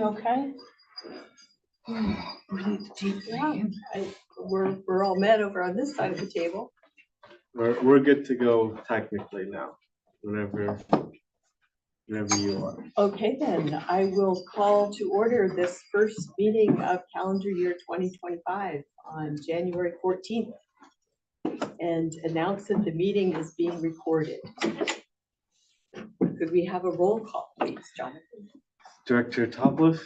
Okay. Yeah, we're all met over on this side of the table. We're good to go technically now. Whenever you are. Okay, then I will call to order this first meeting of calendar year 2025 on January 14th and announce that the meeting is being recorded. Could we have a roll call, please, Jonathan? Director Topliff.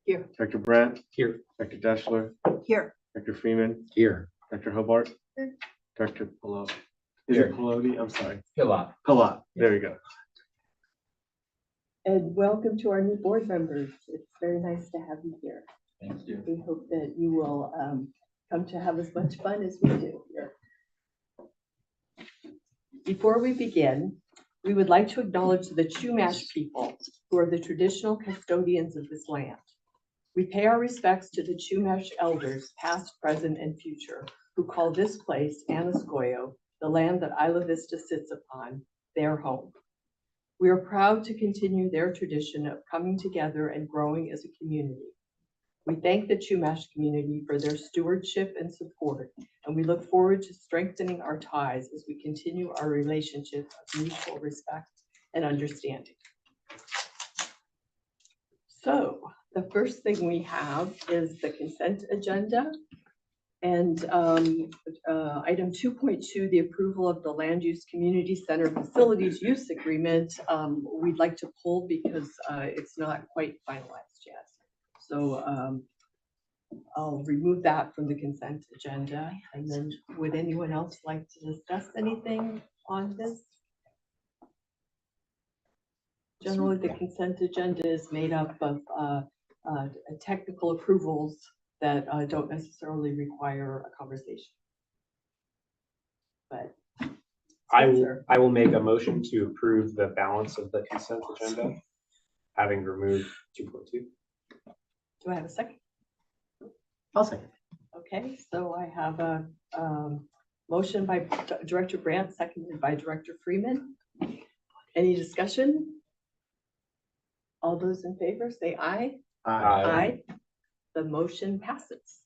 Here. Director Brandt. Here. Director Deschler. Here. Director Freeman. Here. Director Hobart. Here. Director Pelosi. Is Here. it Pelosi? I'm sorry. Pilot. Pilot. There we go. And welcome to our new board members. It's very nice to have you here. Thank you. We hope that you will come to have as much fun as we do here. Before we begin, we would like to acknowledge the Chumash people who are the traditional custodians of this land. We pay our respects to the Chumash elders, past, present, and future, who call this place, Anascoyo, the land that Isla Vista sits upon, their home. We are proud to continue their tradition of coming together and growing as a community. We thank the Chumash community for their stewardship and support, and we look forward to strengthening our ties as we continue our relationship of mutual respect and understanding. So the first thing we have is the consent agenda. And item 2.2, the approval of the Land Use Community Center Facilities Use Agreement, we'd like to pull because it's not quite finalized yet. So I'll remove that from the consent agenda. And then would anyone else like to discuss anything on this? Generally, the consent agenda is made up of technical approvals that don't necessarily require a conversation. But I will make a motion to approve the balance of the consent agenda, having removed 2.2. do I have a second? I'll second. Okay, so I have a motion by Director Brandt, seconded by Director Freeman. Any discussion? All those in favor say aye. Aye. The motion passes.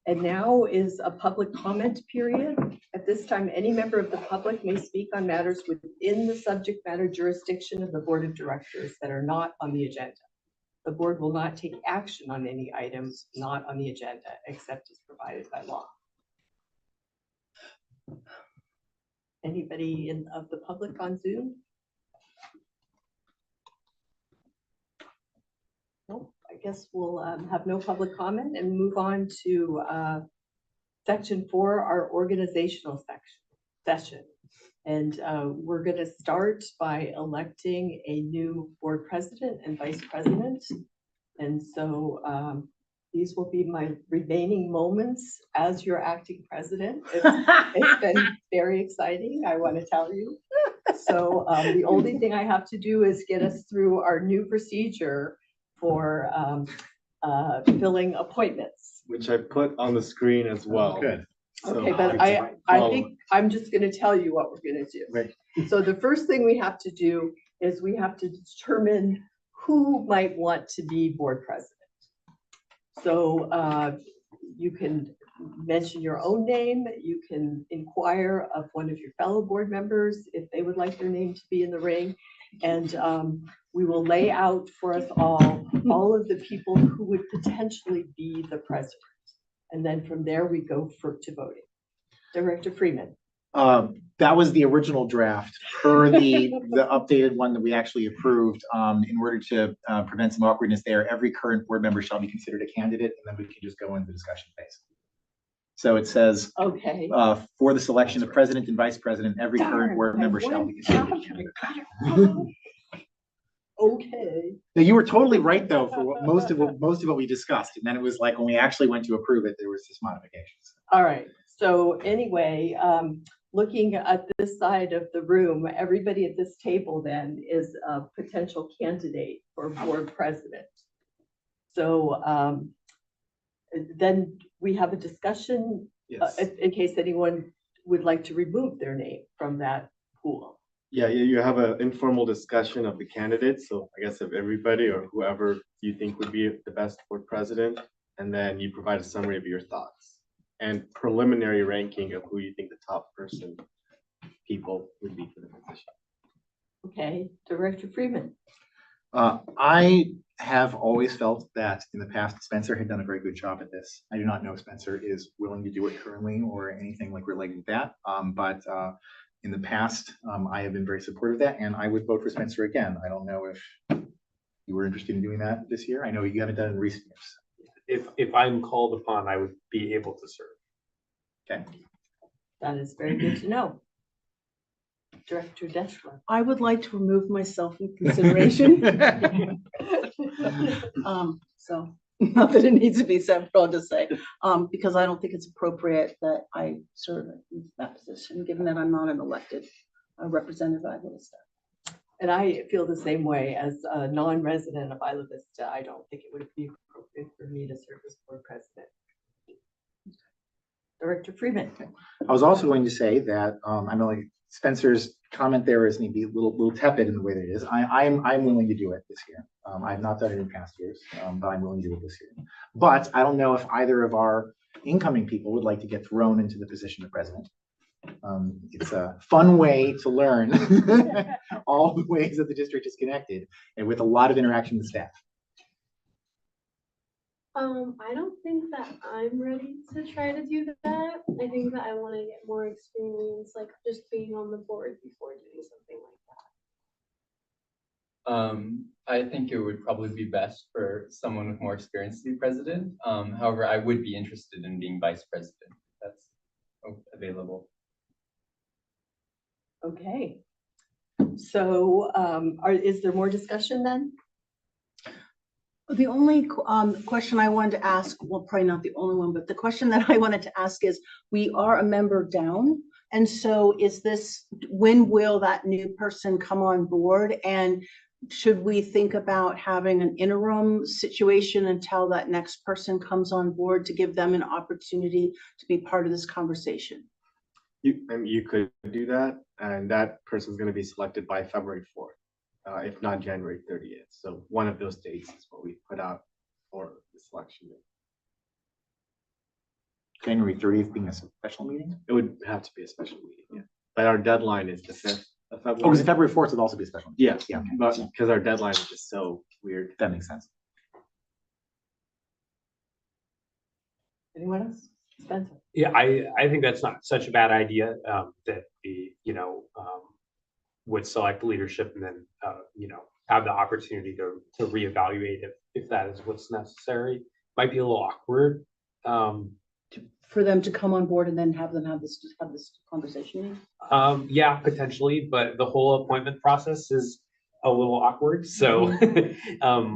And now is a public comment period. At this time, any member of the public may speak on matters within the subject matter jurisdiction of the Board of Directors that are not on the agenda. The board will not take action on any items not on the agenda, except as provided by law. Anybody of the public on Zoom? Nope. I guess we'll have no public comment and move on to section 4, our organizational session. And we're going to start by electing a new board president and vice president. And so these will be my remaining moments as your acting president. It's been very exciting, I want to tell you. So the only thing I have to do is get us through our new procedure for filling appointments. Which I put on the screen as well. Good. Okay, but I think I'm just going to tell you what we're going to do. Right. So the first thing we have to do is we have to determine who might want to be board president. So you can mention your own name. You can inquire of one of your fellow board members if they would like their name to be in the ring. And we will lay out for us all of the people who would potentially be the president. And then from there, we go to voting. Director Freeman. That was the original draft. Per the updated one that we actually approved, in order to prevent some awkwardness there, every current board member shall be considered a candidate, and then we can just go into the discussion phase. So it says, okay, for the selection of president and vice president, every current board member shall be considered a candidate. Okay. Now, you were totally right, though, for most of what we discussed, and then it was like when we actually went to approve it, there was this modifications. All right. So anyway, looking at this side of the room, everybody at this table then is a potential candidate for board president. So then we have a discussion. Yes. In case anyone would like to remove their name from that pool. Yeah, you have an informal discussion of the candidates, so I guess of everybody or whoever you think would be the best board president, and then you provide a summary of your thoughts and preliminary ranking of who you think the top people would be for the position. Okay, Director Freeman. I have always felt that in the past, Spencer had done a very good job at this. I do not know if Spencer is willing to do it currently or anything like related to that. But in the past, I have been very supportive of that, and I would vote for Spencer again. I don't know if you were interested in doing that this year. I know you haven't done it in recent years. If I'm called upon, I would be able to serve. Okay. That is very good to know. Director Deschler. I would like to remove myself from consideration. So not that it needs to be said, but I'll just say, because I don't think it's appropriate that I serve in that position, given that I'm not an elected representative of Isla Vista. And I feel the same way as a non-resident of Isla Vista. I don't think it would be appropriate for me to serve as board president. Director Freeman. I was also going to say that I know like Spencer's comment there is maybe a little tepid in the way that it is. I'm willing to do it this year. I've not done it in past years, but I'm willing to do it this year. But I don't know if either of our incoming people would like to get thrown into the position of president. It's a fun way to learn all the ways that the district is connected, and with a lot of interaction with staff. I don't think that I'm ready to try to do that. I think that I want to get more experience, like just being on the board before doing something like that. I think it would probably be best for someone with more experience to be president. However, I would be interested in being vice president. That's available. Okay. So is there more discussion then? The only question I wanted to ask, well, probably not the only one, but the question that I wanted to ask is, we are a member down. And so when will that new person come on board? And should we think about having an interim situation until that next person comes on board to give them an opportunity to be part of this conversation? You could do that, and that person's going to be selected by February 4th. If not January 30th. So one of those dates is what we put out for the selection. January 30th being a special meeting? It would have to be a special meeting, yeah. But our deadline is the 5th of February. Oh, because February 4th would also be a special meeting. Yeah, Yeah, okay. but because our deadline is just so weird. That makes sense. Anyone else? Spencer. Yeah, I think that's not such a bad idea, that we, would select leadership and then, have the opportunity to reevaluate if that is what's necessary. Might be a little awkward. For them to come on board and then have this conversation? Yeah, potentially, but the whole appointment process is a little awkward. So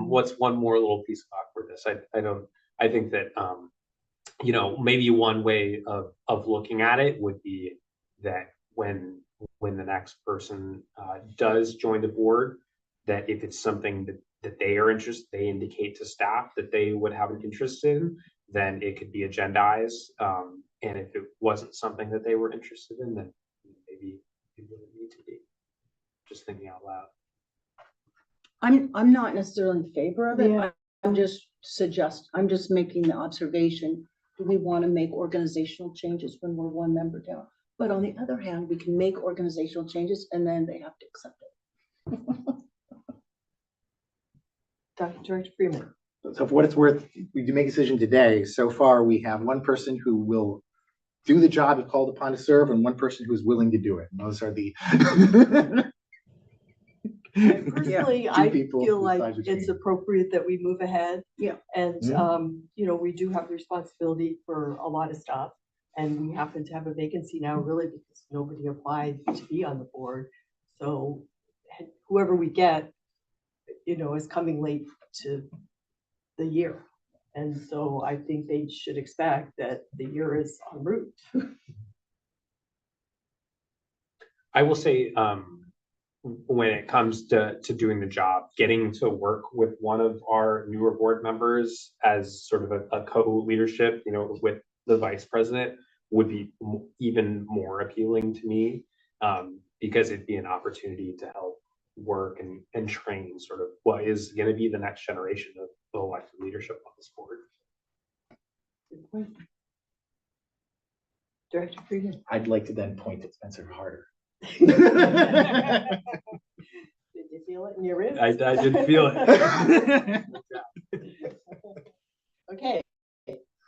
what's one more little piece of awkwardness? I think that, maybe one way of looking at it would be that when the next person does join the board, that if it's something that they are interested, they indicate to staff that they would have an interest in, then it could be agendized. And if it wasn't something that they were interested in, then maybe it wouldn't need to be. Just thinking out loud. I'm not necessarily in favor of it. Yeah. I'm just making the observation. Do we want to make organizational changes when we're one member down? But on the other hand, we can make organizational changes and then they have to accept it. Dr. George Freeman. So for what it's worth, we do make a decision today. So far, we have one person who will do the job if called upon to serve and one person who's willing to do it. And those are the Personally, I people feel like decide between. it's appropriate that we move ahead. Yeah. And, Mhm. we do have responsibility for a lot of stuff. And we happen to have a vacancy now really because nobody applied to be on the board. So whoever we get, is coming late to the year. And so I think they should expect that the year is en route. I will say, when it comes to doing the job, getting to work with one of our newer board members as sort of a co-leadership, with the vice president would be even more appealing to me. because it'd be an opportunity to help work and train sort of what is going to be the next generation of the elected leadership on this board. Good point. Director Frieden. I'd like to then point at Spencer harder. Did you feel it in your ribs? I did feel it. Okay,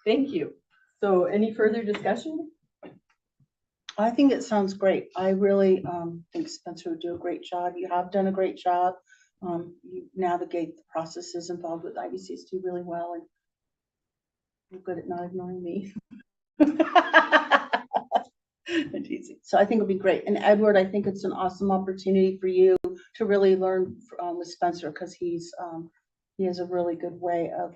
thank you. So any further discussion? I think it sounds great. I really think Spencer would do a great job. You have done a great job. You navigate the processes involved with IVCSD really well, and you're good at not ignoring me. I'm teasing. So I think it'll be great. And Edward, I think it's an awesome opportunity for you to really learn with Spencer, because he has a really good way of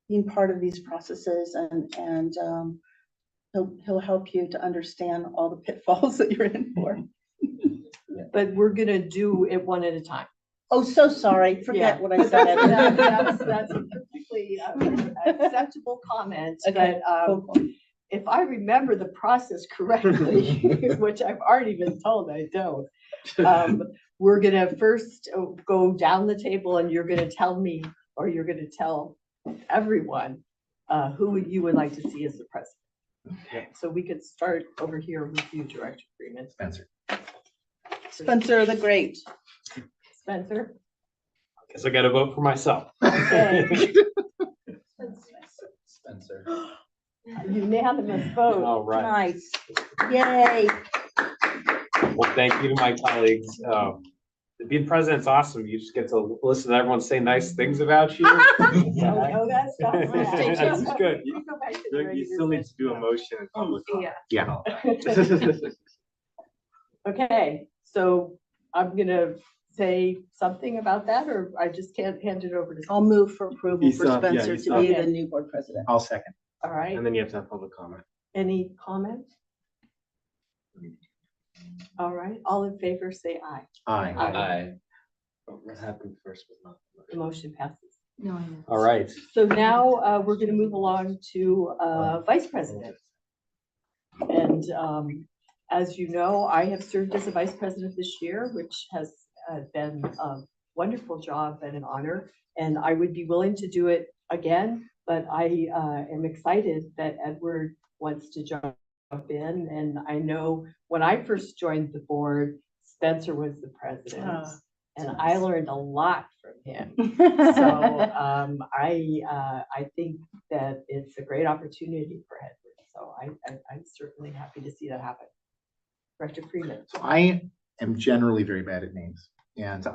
being part of these processes, and he'll help you to understand all the pitfalls that you're in for. But we're gonna do it one at a time. Oh, so sorry. Forget Yeah. what I said. Edward. That's a perfectly acceptable comment, Okay, but cool. if I remember the process correctly, which I've already been told I don't, we're gonna first go down the table and you're gonna tell me, or you're gonna tell everyone who you would like to see as the president. Yeah. So we could start over here with you, Director Freeman. Spencer. Spencer the Great. Spencer? Guess I got to vote for myself. Okay. Spencer. Unanimous vote. All right. Nice. Yay. Well, thank you to my colleagues. Being president's awesome. You just get to listen to everyone say nice things about you. No, that's not. That's good. You go back to the You regular still need to do a business. motion in public. Yeah. Yeah. Okay, so I'm gonna say something about that, or I just can't hand it over to. I'll move for approval You for saw- yeah, Spencer you to saw- be Okay. the new board president. I'll second. All right, And then you have to have public comment. any comments? All right, all in favor, say aye. Aye. Aye. What happened first was not. The motion passes. No, I know. All right. So now we're gonna move along to vice president. And as you know, I have served as a vice president this year, which has been a wonderful job and an honor. And I would be willing to do it again, but I am excited that Edward wants to jump in. And I know when I first joined the board, Spencer was the president. And I learned a lot from him. So I think that it's a great opportunity for Edward. So I'm certainly happy to see that happen. Director Freeman. So I am generally very bad at names. And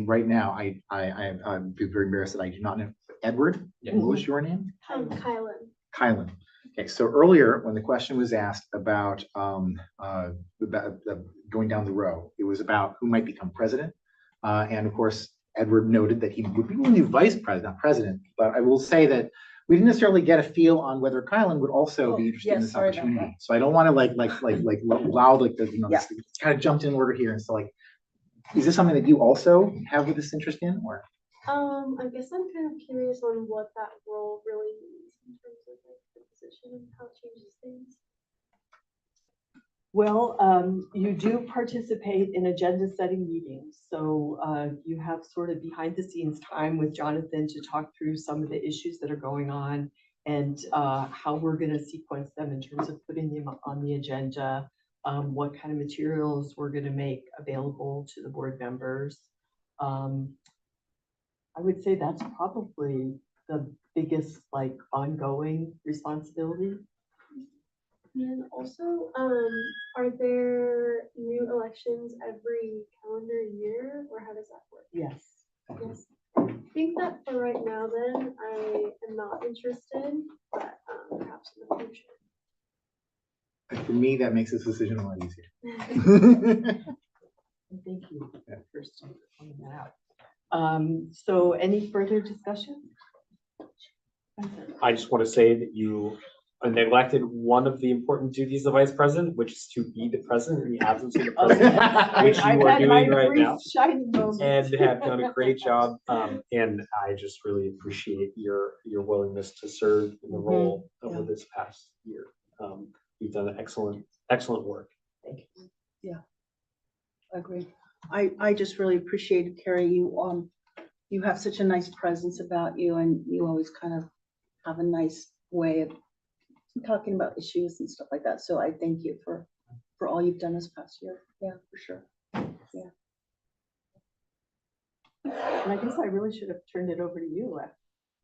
right now, I'm very embarrassed that I do not know. Edward, Yeah. what was your name? Kylan. Kylan. Okay, so earlier, when the question was asked about going down the row, it was about who might become president. And of course, Edward noted that he would be willing to be vice president, not president. But I will say that we didn't necessarily get a feel on whether Kylan would also be interested in yes, this sorry about opportunity. So I don't want to loud Yeah. kind of jumped in order here. And so is this something that you also have this interest in, or? I guess I'm kind of curious on what that role really means in terms of like the position and how it changes things. Well, you do participate in agenda setting meetings. So you have sort of behind the scenes time with Jonathan to talk through some of the issues that are going on and how we're going to sequence them in terms of putting them on the agenda, what kind of materials we're going to make available to the board members. I would say that's probably the biggest ongoing responsibility. And also, are there new elections every calendar year, or how does that work? Yes. Yes. I think that for right now, then I am not interested, but perhaps in the future. For me, that makes this decision a lot easier. Thank you for pointing that out. So any further discussion? I just want to say that you neglected one of the important duties of vice president, which is to be the president in the absence of the president, which I've you are had my doing right brief now, shining moment. and have done a great job. And I just really appreciate your willingness to serve in the role over this past year. You've done excellent work. Thank you. Yeah. Agree. I just really appreciated, Carrie, you have such a nice presence about you, and you always kind of have a nice way of talking about issues and stuff like that. So I thank you for all you've done this past year. Yeah, for sure. And I guess I really should have turned it over to you after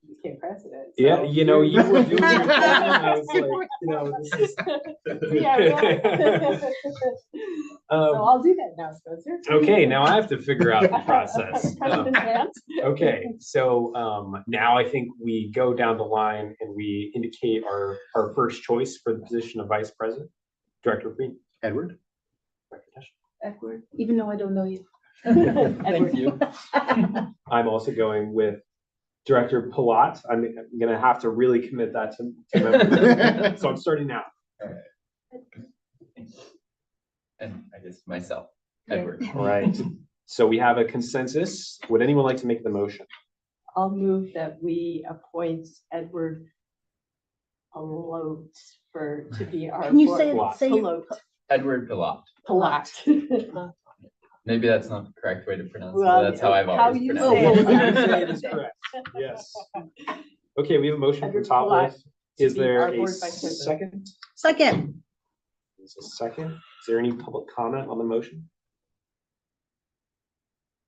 you became president. Yeah, so you know, you were doing your thing, you're- and I was like, you know, this is. Yeah, right. So I'll do that now, Spencer. Okay, now I have to figure out the process. President Vance? Okay, so now I think we go down the line and we indicate our first choice for the position of vice president. Director Green. Edward? Director Tesh. Edward, even though I don't know you. Edward. you. I'm also going with Director Palat. I'm gonna have to really commit that to memory. So I'm starting now. And I guess myself, Okay. Edward. All right. So we have a consensus. Would anyone like to make the motion? I'll move that we appoint Edward Palote to be our. Can you board- say, Palat. say, Palote. Edward Pilat. Palat. Maybe that's not the correct way to pronounce it, Well, but that's how I've how always you pronounced say it. it. Say it is correct. Yes. Okay, we have a motion from Edward top Palat left. Is be there our a board vice president. second? second, Is a second? Is there any public comment on the motion?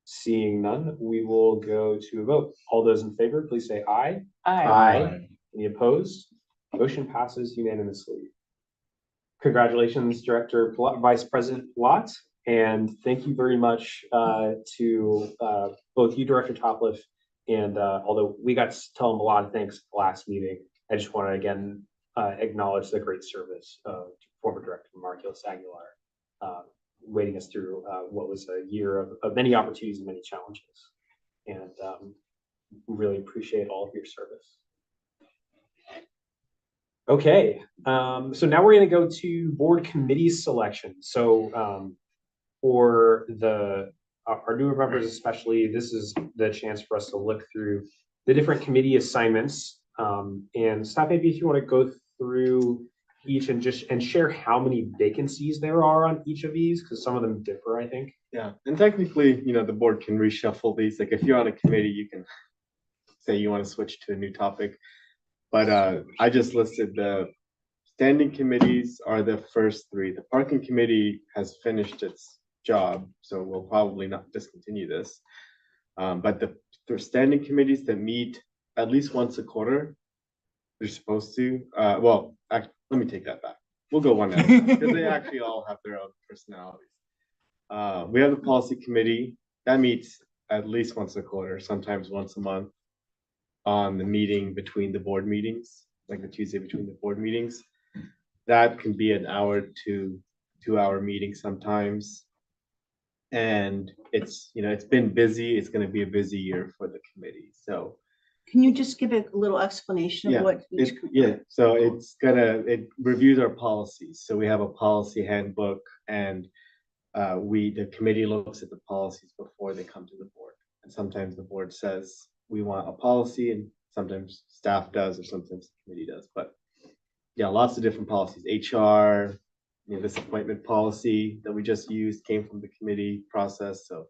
Seeing none, we will go to a vote. All those in favor, please say aye. Aye. Any opposed? Motion passes unanimously. Congratulations, Director Vice President Palat, and thank you very much to both you, Director Topliff, and although we got to tell him a lot of thanks at the last meeting, I just want to again acknowledge the great service of former Director Marquez Aguilar, wading us through what was a year of many opportunities and many challenges, and really appreciate all of your service. Okay, so now we're going to go to board committee selection. So for our newer members especially, this is the chance for us to look through the different committee assignments. And staff, maybe if you want to go through each and share how many vacancies there are on each of these, because some of them differ, I think. Yeah, and technically, the board can reshuffle these. Like if you're on a committee, you can say you want to switch to a new topic. But I just listed the standing committees are the first three. The parking committee has finished its job, so we'll probably not discontinue this. But the standing committees that meet at least once a quarter, they're supposed to. Well, let me take that back. We'll go one at a time because they actually all have their own personalities. We have the policy committee that meets at least once a quarter, sometimes once a month, on the meeting between the board meetings, like the Tuesday between the board meetings. That can be an hour to 2-hour meeting sometimes. And it's been busy. It's going to be a busy year for the committee. So can you just give a little explanation of what each? So it reviews our policies. So we have a policy handbook, and the committee looks at the policies before they come to the board. And sometimes the board says we want a policy, and sometimes staff does, or sometimes the committee does. But yeah, lots of different policies. HR, this appointment policy that we just used came from the committee process. So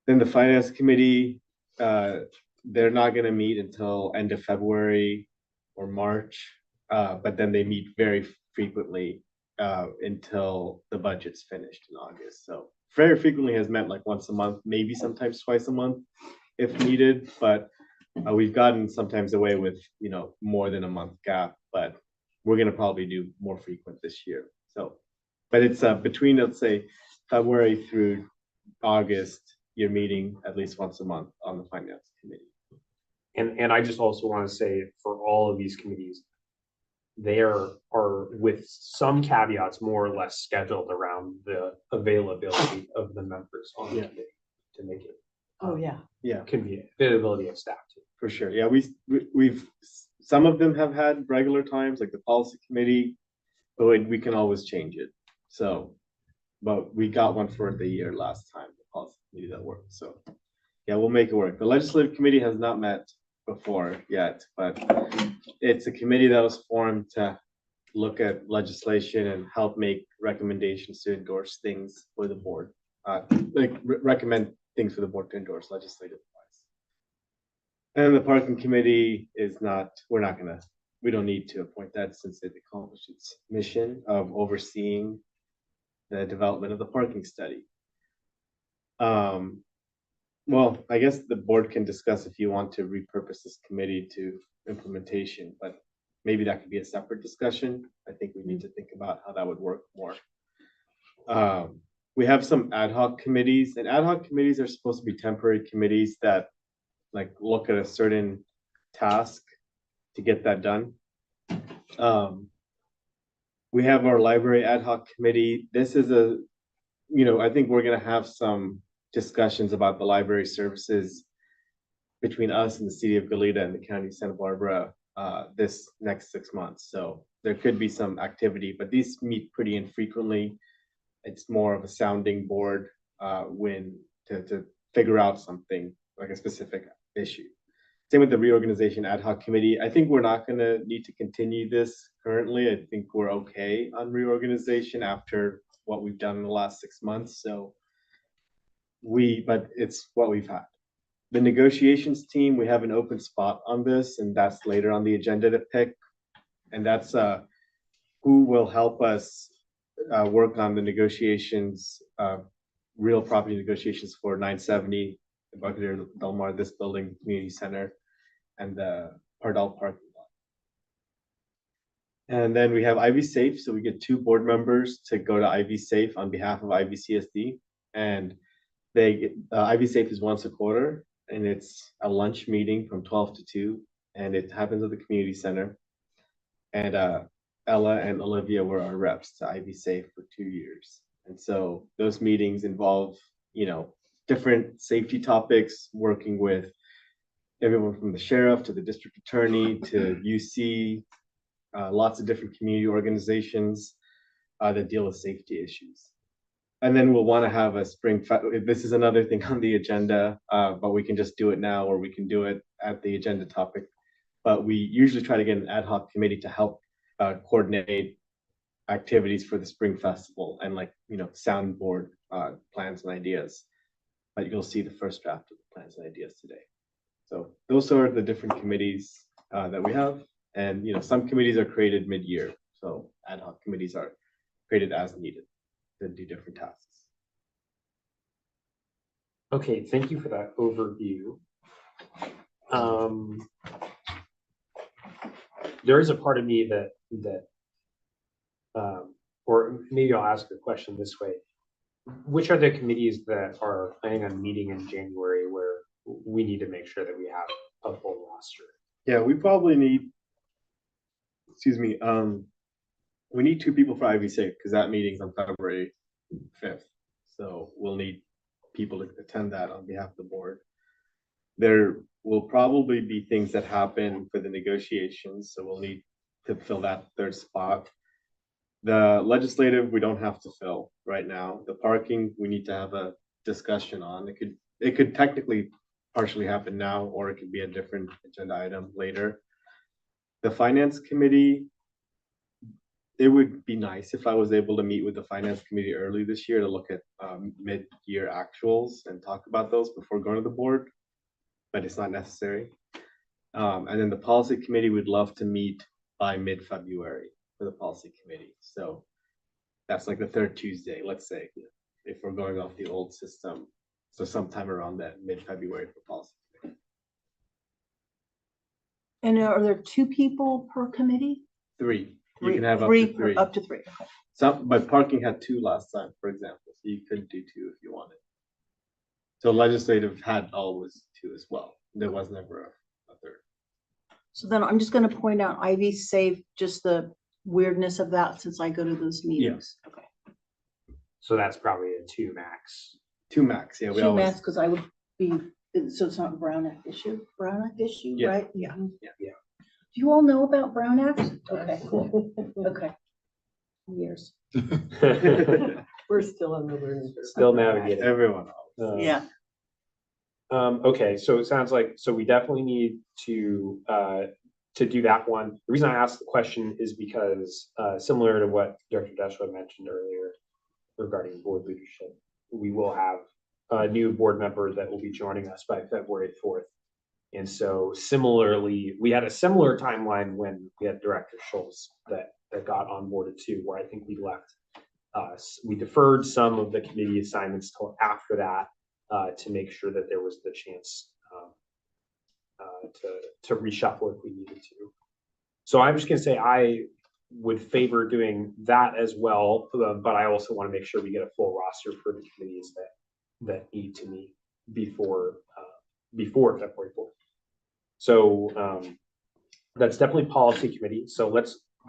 then the finance committee, they're not going to meet until end of February or March, but then they meet very frequently until the budget's finished in August. So very frequently has meant like once a month, maybe sometimes twice a month if needed, but we've gotten sometimes away with more than a month gap, but we're going to probably do more frequent this year. So, but it's between, let's say, February through August, you're meeting at least once a month on the finance committee. And I just also want to say for all of these committees, they are with some caveats more or less scheduled around the availability of the members on the committee to make it. Oh, yeah. Convenient, availability of staff too. For sure. Yeah, we've some of them have had regular times, like the policy committee, but we can always change it. So, but we got one for the year last time, the policy committee that worked. So yeah, we'll make it work. The legislative committee has not met before yet, but it's a committee that was formed to look at legislation and help make recommendations to endorse things for the board. Recommend things for the board to endorse legislative wise. And the parking committee is not, we don't need to appoint that since it accomplished its mission of overseeing the development of the parking study. Well, I guess the board can discuss if you want to repurpose this committee to implementation, but maybe that could be a separate discussion. I think we need to think about how that would work more. We have some ad hoc committees, and ad hoc committees are supposed to be temporary committees that like look at a certain task to get that done. We have our library ad hoc committee. This is I think we're gonna have some discussions about the library services between us and the city of Goleta and the county of Santa Barbara this next 6 months. So there could be some activity, but these meet pretty infrequently. It's more of a sounding board when to figure out something like a specific issue. Same with the reorganization ad hoc committee. I think we're not gonna need to continue this currently. I think we're okay on reorganization after what we've done in the last 6 months. So but it's what we've had. The negotiations team, we have an open spot on this, and that's later on the agenda to pick. And that's who will help us work on the negotiations, real property negotiations for 970, the Buccaneer Del Mar, this building, community center, and the Pardal parking lot. And then we have Ivy Safe, so we get 2 board members to go to Ivy Safe on behalf of IVCSD, and Ivy Safe is once a quarter, and it's a lunch meeting from 12 to 2, and it happens at the community center. And Ella and Olivia were our reps to Ivy Safe for 2 years. And so those meetings involve, different safety topics, working with everyone from the sheriff to the district attorney to UC, lots of different community organizations that deal with safety issues. And then we'll want to have a spring. This is another thing on the agenda, but we can just do it now, or we can do it at the agenda topic. But we usually try to get an ad hoc committee to help coordinate activities for the spring festival and soundboard plans and ideas. But you'll see the first draft of the plans and ideas today. So those are the different committees that we have. And some committees are created mid-year. So ad hoc committees are created as needed to do different tasks. Okay, thank you for that overview. There is a part of me that or maybe I'll ask a question this way. Which are the committees that are planning on meeting in January where we need to make sure that we have a full roster? Yeah, we probably need, we need 2 people for Ivy Safe because that meeting's on February 5th. So we'll need people to attend that on behalf of the board. There will probably be things that happen for the negotiations, so we'll need to fill that 3rd spot. The legislative, we don't have to fill right now. The parking, we need to have a discussion on. It could technically partially happen now, or it could be a different agenda item later. The finance committee, it would be nice if I was able to meet with the finance committee early this year to look at mid-year actuals and talk about those before going to the board, but it's not necessary. And then the policy committee would love to meet by mid-February for the policy committee. So that's like the 3rd Tuesday, let's say, if we're going off the old system. So sometime around that mid-February for policy committee. And are there 2 people per committee? 3. You can have three, up to 3. Up to 3. Okay. But parking had 2 last time, for example, so you could do 2 if you wanted. So legislative had always 2 as well. There was never a 3rd. So then I'm just going to point out Ivy Safe, just the weirdness of that since I go to those meetings. Okay. So that's probably a 2 max. 2 max, yeah. We 2 always, max, because I would be, so it's not Brown Act issue, Yeah. right? Yeah. Yeah. Do you all know about Brown Act? Okay, cool. Okay. Years. We're still on the learning curve. Still navigating. everyone. Yeah. Okay, so it sounds like, so we definitely need to to do that one. The reason I asked the question is because similar to what Director Deshwa mentioned earlier regarding board leadership, we will have a new board member that will be joining us by February 4th. And so similarly, we had a similar timeline when we had Director Schultz that got onboarded too, where I think we left we deferred some of the committee assignments till after that to make sure that there was the chance to reshuffle if we needed to. So I'm just going to say I would favor doing that as well, but I also want to make sure we get a full roster for the committees that need to meet before February 4th. So that's definitely policy committee. So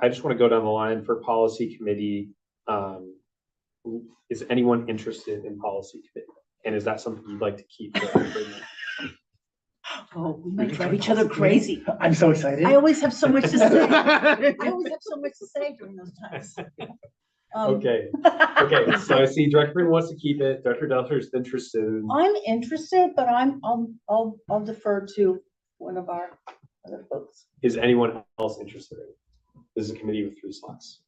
I just want to go down the line for policy committee. Is anyone interested in policy committee? And is that something you'd like to keep? Oh, we might drive each other crazy. I'm so excited. I always have so much to say. I always have so much to say during those times. Okay. So I see Director Freeman wants to keep it. Director Delter is interested. I'm interested, but I'll defer to one of our other folks. Is anyone else interested in it? This is a committee with 3 slots.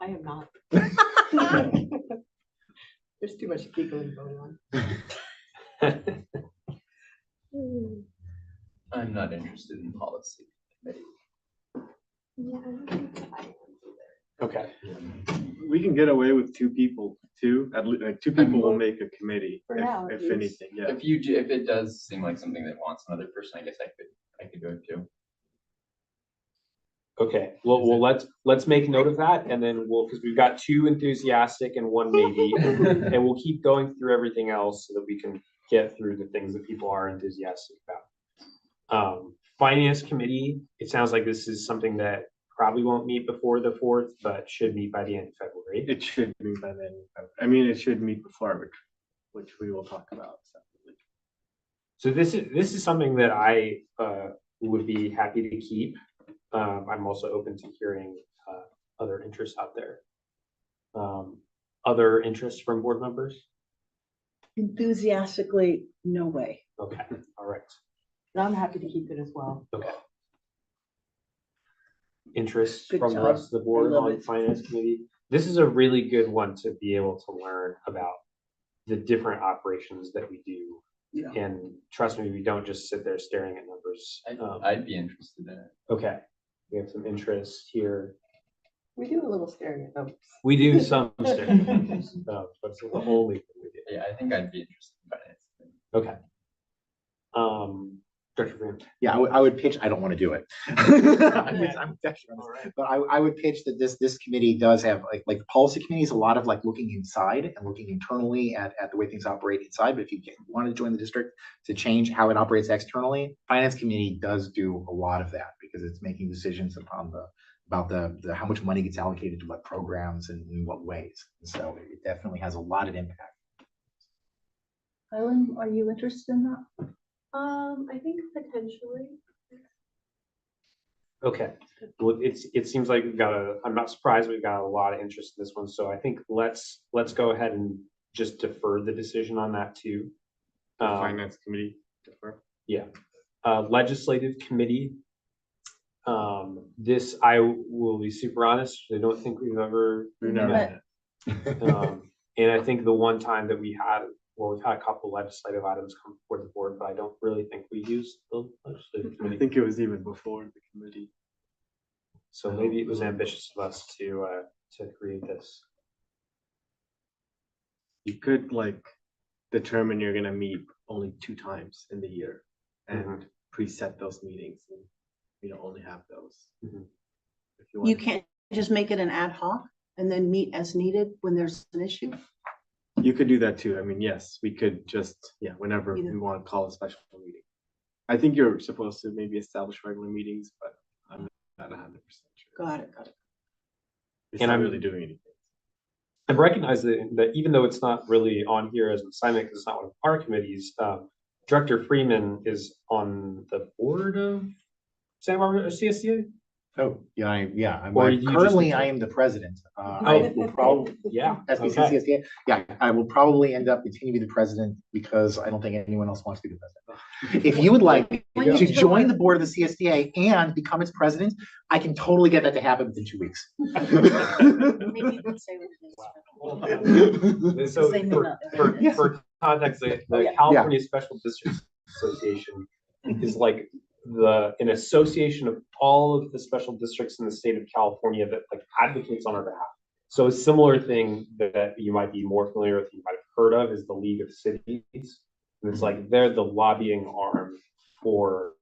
I am not. There's too much giggling going on. I'm not interested in policy committee. Yeah, I don't think that I am either. Okay. We can get away with 2 people too. At least like 2 people will make a committee. For now, at if least. anything, yeah. If it does seem like something that wants another person, I guess I could do it too. Okay. Well, let's make note of that, and then because we've got 2 enthusiastic and 1 maybe, and we'll keep going through everything else so that we can get through the things that people are enthusiastic about. Finance committee. It sounds like this is something that probably won't meet before the 4th, but should meet by the end of February. It should meet by then. I mean, it should meet before, which we will talk about separately. So this is something that I would be happy to keep. I'm also open to hearing other interests out there. Other interests from board members? Enthusiastically, no way. Okay, all right. And I'm happy to keep it as well. Okay. Interest Good from the job. rest of the board I love on it. finance committee. This is a really good one to be able to learn about the different operations that we do. Yeah. And trust me, we don't just sit there staring at numbers. I'd be interested in it. Okay, we have some interest here. We do a little staring at numbers. We do some staring at numbers, but it's the only thing we do. Yeah, I think I'd be interested in finance. Okay. Director Freeman. Yeah, I would pitch, I don't want to do it. I'm definitely honest. But I would pitch that this committee does have, like the policy committee is a lot of like looking inside and looking internally at the way things operate inside. But if you want to join the district to change how it operates externally, finance committee does do a lot of that because it's making decisions about the how much money gets allocated to what programs and in what ways. And so it definitely has a lot of impact. Eileen, are you interested in that? I think potentially. Okay, well, it seems like I'm not surprised we've got a lot of interest in this one, so I think let's go ahead and just defer the decision on that too. Finance committee. Defer. Yeah. Legislative committee. This, I will be super honest, I don't think we've ever Met. and I think the one time that we've had a couple legislative items come before the board, but I don't really think we used the legislative I committee. think it was even before the committee. So maybe it was ambitious of us to create this. You could like determine you're gonna meet only 2 times in the year and preset those meetings and only have those. Mhm. If you want. You can't just make it an ad hoc and then meet as needed when there's an issue? You could do that too. I mean, yes, we could just, whenever Either. we want to call a special meeting. I think you're supposed to maybe establish regular meetings, but I'm not 100% sure. Got it. It's And not I'm- really doing anything. I recognize that even though it's not really on here as an assignment, because it's not one of our committees, Director Freeman is on the board of Santa Barbara CSDA. Oh, Or you just currently decide? I am the president. Oh. I will probably, Yeah, okay. SBCCSD, yeah, I will probably end up continuing to be the president because I don't think anyone else wants to be the president. If you would like When you to tell join her- the board of the CSDA and become its president, I can totally get that to happen within 2 weeks. Maybe you can say what it is. So Say no, for, not- for context, the yeah. California Special Districts Association is like an association of all of the special districts in the state of California that like advocates on our behalf. So a similar thing that you might be more familiar with, you might have heard of, is the League of Cities. And it's like they're the lobbying arm for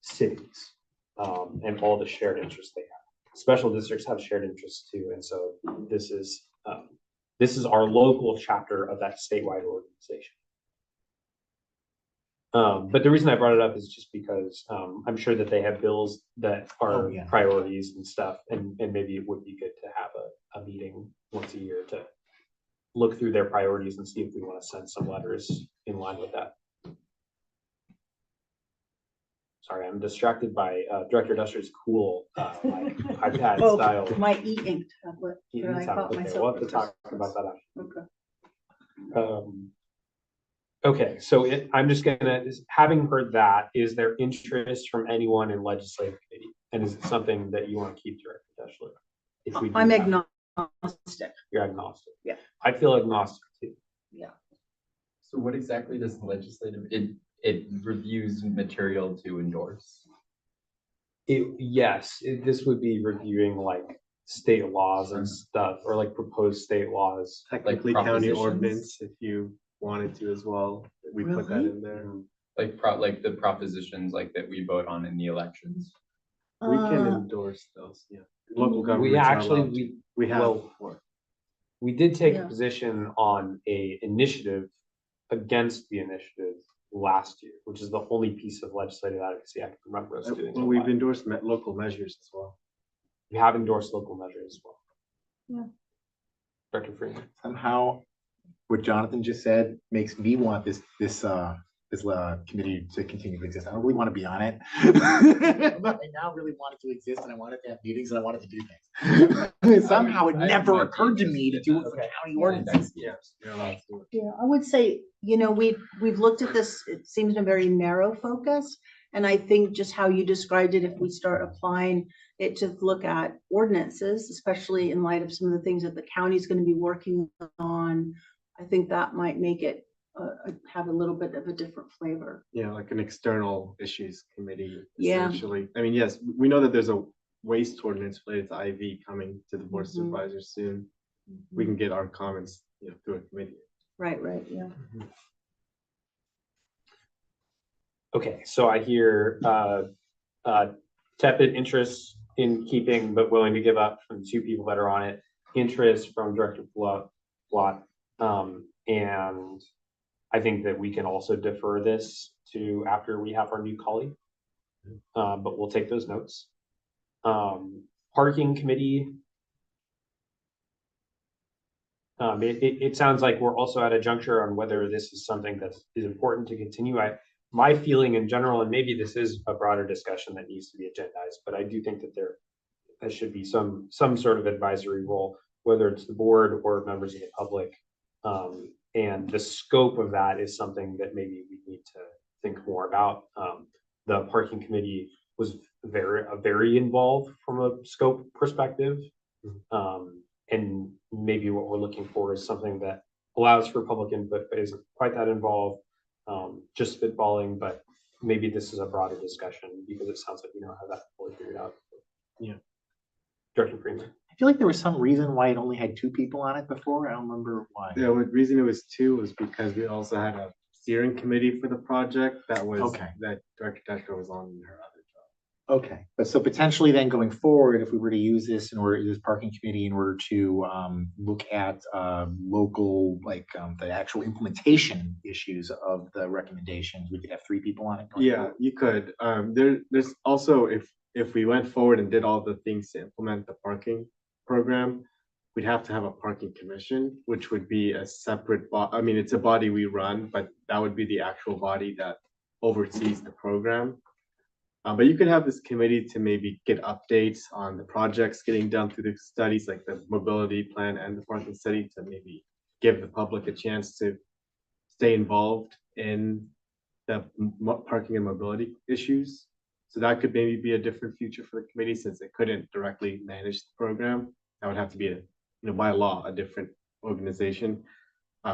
cities and all the shared interests they have. Special districts have shared interests too, and so this is our local chapter of that statewide organization. But the reason I brought it up is just because I'm sure that they have bills that are priorities and stuff, and maybe it would be good to have a meeting once a year to look through their priorities and see if we want to send some letters in line with that. Sorry, I'm distracted by Director Duster's cool like iPad Oh, style. my e-ink tablet. eating that I tablet. bought Okay, myself we'll have to for talk Christmas. about that Okay. after. Okay, so I'm just gonna, having heard that, is there interest from anyone in legislative committee? And is it something that you want to keep, Director Deschler? If we do I'm have- agnostic. You're agnostic. Yeah. I feel agnostic too. So what exactly does legislative, it reviews material to endorse? Yes, this would be reviewing like state laws and stuff, or like proposed state laws. Technically county propositions? ordinance, if you wanted to as well, we put that Really? in there. Like the propositions like that we vote on in the elections? We can Uh, endorse those, yeah. Local We governments are actually, allowed to. We have well, before. we did take a Yeah. position on a initiative against the initiative last year, which is the only piece of legislative advocacy I can remember us doing. Well, we've endorsed local measures as well. We have endorsed local measures as well. Yeah. Director Freeman. Somehow, what Jonathan just said makes me want this committee to continue to exist. I don't really want to be on it. But I now really want it to exist, and I want it to have meetings, and I want it to do things. Somehow it I never might be occurred to me to do it for Okay. county ordinances. Yeah, you're allowed to do it. Yeah, I would say, we've looked at this, it seems a very narrow focus. And I think just how you described it, if we start applying it to look at ordinances, especially in light of some of the things that the county is going to be working on, I think that might make it have a little bit of a different flavor. Yeah, like an external issues committee, Yeah. essentially. I mean, yes, we know that there's a waste ordinance related to IV coming to the board of Mhm. supervisors soon. We can get our comments, through a committee. Right, yeah. Okay, so I hear tepid interest in keeping, but willing to give up from 2 people that are on it. Interest from Director Blott. And I think that we can also defer this to after we have our new colleague. But we'll take those notes. Parking committee. It sounds like we're also at a juncture on whether this is something that is important to continue. My feeling in general, and maybe this is a broader discussion that needs to be agendized, but I do think that there should be some sort of advisory role, whether it's the board or members of the public. And the scope of that is something that maybe we need to think more about. The parking committee was very involved from a scope perspective. And maybe what we're looking for is something that allows for public input, but isn't quite that involved. Just spitballing, but maybe this is a broader discussion because it sounds like we don't have that fully figured out. Yeah. Director Freeman. I feel like there was some reason why it only had 2 people on it before. I don't remember why. The reason it was 2 was because we also had a steering committee for the project that was, Okay. that Director Decker was on in her other job. Okay, but so potentially then going forward, if we were to use this this parking committee in order to look at local, the actual implementation issues of the recommendations, we could have 3 people on it. going Yeah, forward. you could. There's also, if we went forward and did all the things to implement the parking program, we'd have to have a parking commission, which would be a separate it's a body we run, but that would be the actual body that oversees the program. But you could have this committee to maybe get updates on the projects getting done through the studies, like the mobility plan and the parking study, to maybe give the public a chance to stay involved in the parking and mobility issues. So that could maybe be a different future for the committee, since it couldn't directly manage the program. That would have to be by law, a different organization.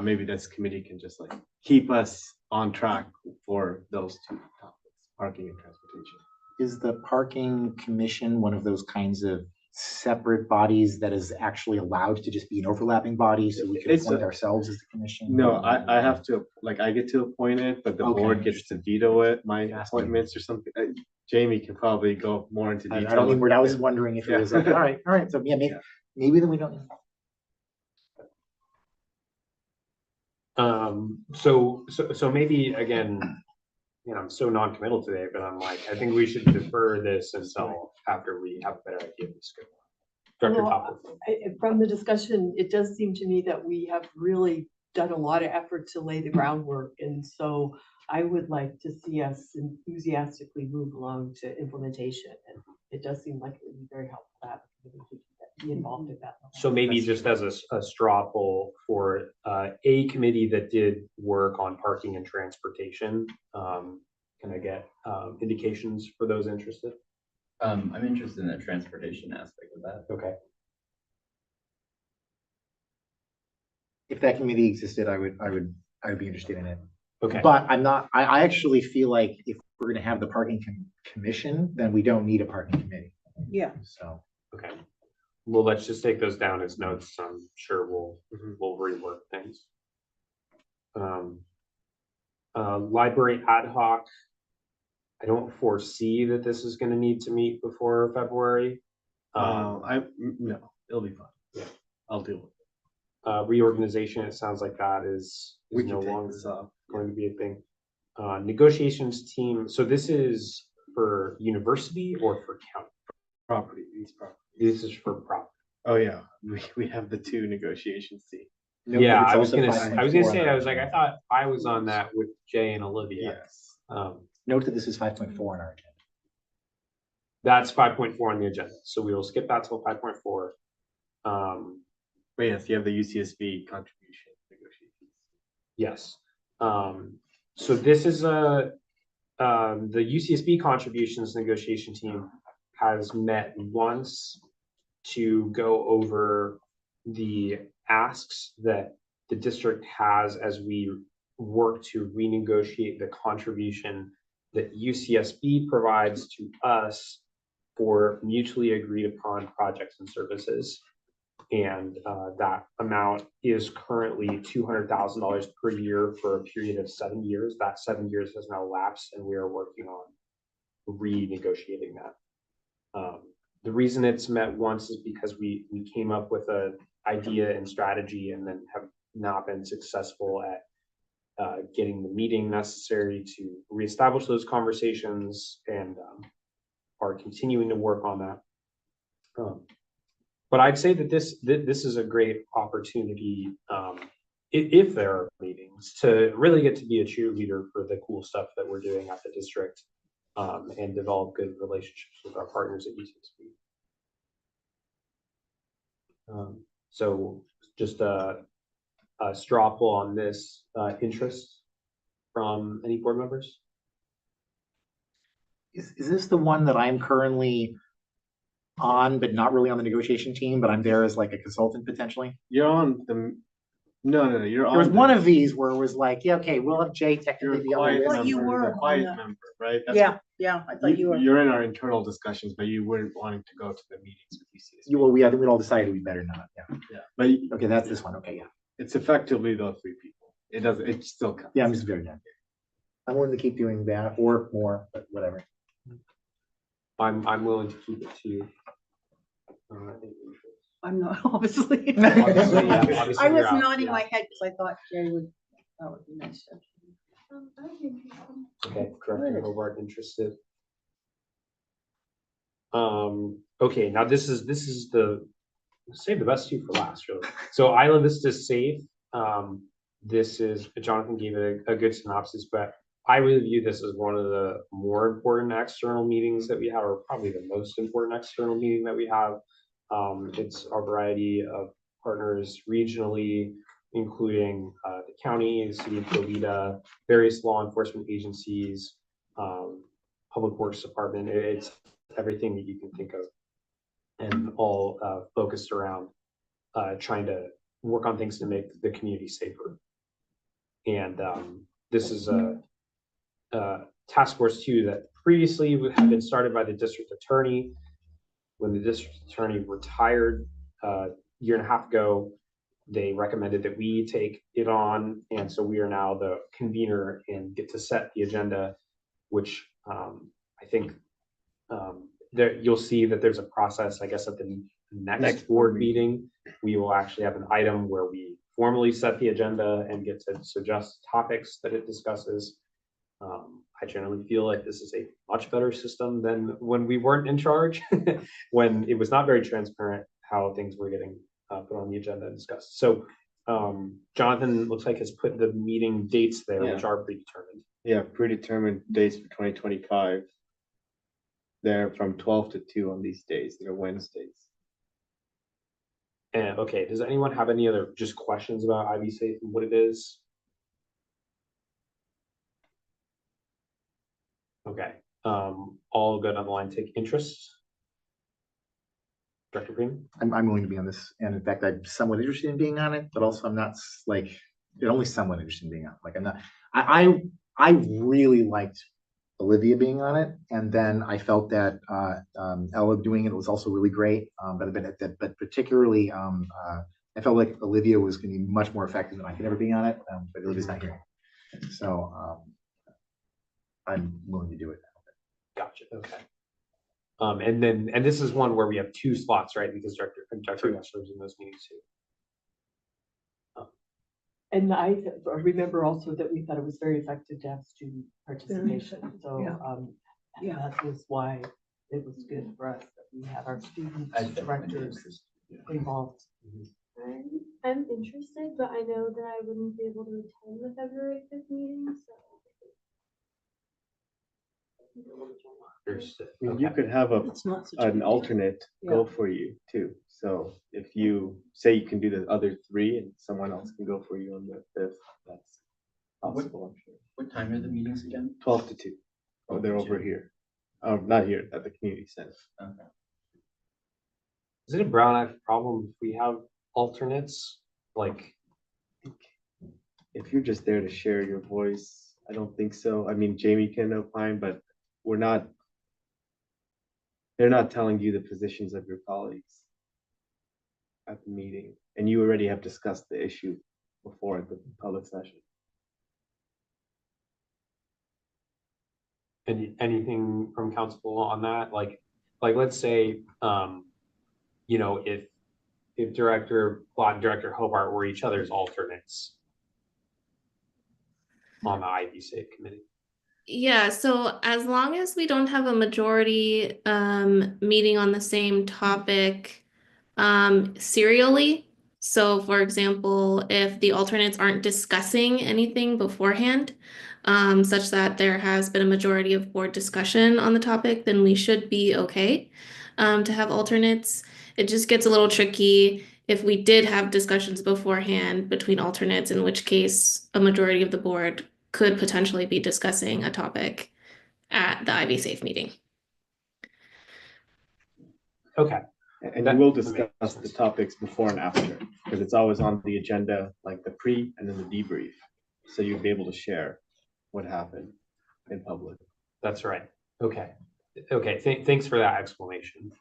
Maybe this committee can just like keep us on track for those two topics, parking and transportation. Is the parking commission one of those kinds of separate bodies that is actually allowed to just be an overlapping body, so we can It's appoint a- ourselves as the commission? No, I have to, like, I get to appoint it, but the Okay. board gets to veto it, my Fascinating. appointments or something. Jamie can probably go more into I detail. don't even, I was wondering if it was like, all right, so yeah, maybe then we don't. So maybe again, I'm so non-committal today, but I'm like, I think we should defer this until after we have a better idea of the scope. Director Well, Topper. From the discussion, it does seem to me that we have really done a lot of effort to lay the groundwork. And so I would like to see us enthusiastically move along to implementation. And it does seem like it would be very helpful to have a committee be involved at that level. So maybe just as a straw poll for a committee that did work on parking and transportation, can I get indications for those interested? I'm interested in the transportation aspect of that. Okay. If that committee existed, I would be interested in it. Okay. But I'm not, I actually feel like if we're gonna have the parking commission, then we don't need a parking committee, Yeah. so. Okay. Well, let's just take those down as notes. I'm sure we'll rework things. Library ad hoc. I don't foresee that this is going to need to meet before February. No, it'll be fine. Yeah, I'll deal with it. Reorganization, it sounds like that is We no can take longer this off. going to be a thing. Negotiations team. So this is for university or for county? Property, these properties. This is for property. Oh, yeah, we have the two negotiations team. Note that Yeah, it's I was also gonna 5.4 say, on I our was like, I agenda. thought I was on that with Jay and Olivia. Yes. Note that this is 5.4 on our agenda. That's 5.4 on the agenda, so we will skip that till 5.4. But yes, you have the UCSB contribution negotiations. Yes. So this is the UCSB contributions negotiation team has met once to go over the asks that the district has as we work to renegotiate the contribution that UCSB provides to us for mutually agreed upon projects and services. And that amount is currently $200,000 per year for a period of 7 years. That 7 years has now lapsed, and we are working on renegotiating that. The reason it's met once is because we came up with an idea and strategy, and then have not been successful at getting the meeting necessary to reestablish those conversations, and are continuing to work on that. But I'd say that this is a great opportunity, if there are meetings, to really get to be a cheerleader for the cool stuff that we're doing at the district, and develop good relationships with our partners at UCSB. So just a straw poll on this, interest from any board members? Is this the one that I'm currently on, but not really on the negotiation team, but I'm there as like a consultant potentially? You're on the, no, you're on. There was the- one of these where it was like, yeah, okay, we'll have Jay You're technically a be on quiet the thought list. you member, were the on quiet the- member, right? That's Yeah, I thought you were. You're in our internal discussions, but you weren't wanting to go to the meetings with UCSB. Well, I think we all decided we better not, yeah. Yeah, but Okay, that's this one, okay, yeah. it's effectively those three people. It still counts. Yeah, I'm just very done. I'm willing to keep doing that or more, but whatever. I'm willing to keep it to you. I'm not, obviously. Obviously, yeah, obviously I was you're out, nodding yeah. my head because I thought Jay would, that would be nice. I think interesting. Okay, Director Hobart interested. Okay, now this is the save the best two for last, really. So Isla Vista Safe. This is Jonathan gave it a good synopsis, but I really view this as one of the more important external meetings that we have, or probably the most important external meeting that we have. It's a variety of partners regionally, including the county, the city of Goleta, various law enforcement agencies, public works department. It's everything that you can think of, and all focused around trying to work on things to make the community safer. And this is a task force too that previously had been started by the district attorney. When the district attorney retired a year and a half ago, they recommended that we take it on, and so we are now the convener and get to set the agenda, which I think there you'll see that there's a process. I guess at the next board meeting, we will actually have an item where we formally set the agenda and get to suggest topics that it discusses. I generally feel like this is a much better system than when we weren't in charge, when it was not very transparent how things were getting put on the agenda and discussed. So Jonathan looks like has put the meeting dates there, which are predetermined. Yeah, predetermined dates for 2025. They're from 12 to 2 on these days. They're Wednesdays. And okay, does anyone have any other just questions about IVSafe and what it is? Okay, all good on the line, take interest. Director Green? I'm willing to be on this, and in fact, I'm somewhat interested in being on it, but also I'm not like, only somewhat interested in being on it. Like I'm not, I really liked Olivia being on it, and then I felt that Ella doing it was also really great. But particularly, I felt like Olivia was going to be much more effective than I could ever be on it. But Olivia's not here, so I'm willing to do it. Gotcha. Okay. And this is one where we have 2 slots, right? Because Director serves in those meetings too. And I remember also that we thought it was very effective to have student participation. So that was why it was good for us that we had our student directors involved. I'm interested, but I know that I wouldn't be able to attend the February 5th meeting, so. You could have It's not such a big an deal. alternate go for you too. So if you say you can do the other 3 and someone else can go for you on the 5th, that's possible, I'm sure. What time are the meetings again? 12 to 2. Oh, they're over here. Not here, at the community center. Okay. Is it a Brown Act problem if we have alternates? Like, If you're just there to share your voice, I don't think so. I mean, Jamie can opine, but they're not telling you the positions of your colleagues at the meeting, and you already have discussed the issue before at the public session. anything from council on that? Like let's say, you know, if Director Plott and Director Hobart were each other's alternates on the IVSafe committee. Yeah, so as long as we don't have a majority meeting on the same topic serially. So for example, if the alternates aren't discussing anything beforehand, such that there has been a majority of board discussion on the topic, then we should be okay to have alternates. It just gets a little tricky if we did have discussions beforehand between alternates, in which case a majority of the board could potentially be discussing a topic at the IVSafe meeting. Okay. And you will discuss the topics before and after, because it's always on the agenda, like the pre and then the debrief. So you'll be able to share what happened in public. That's right. Okay. Okay. Thanks for that explanation.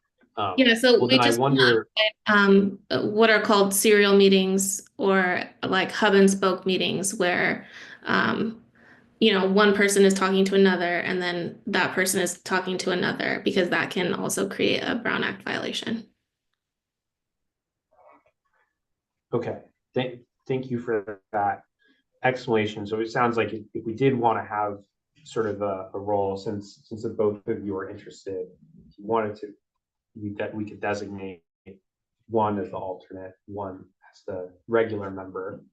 Yeah, so well, we then just I wonder what are called serial meetings, or like hub and spoke meetings, where you know, one person is talking to another and then that person is talking to another, because that can also create a Brown Act violation. Okay, thank you for that explanation. So it sounds like if we did want to have sort of a role, since the both of you are interested, if you wanted to, we could designate one as the alternate, one as the regular member.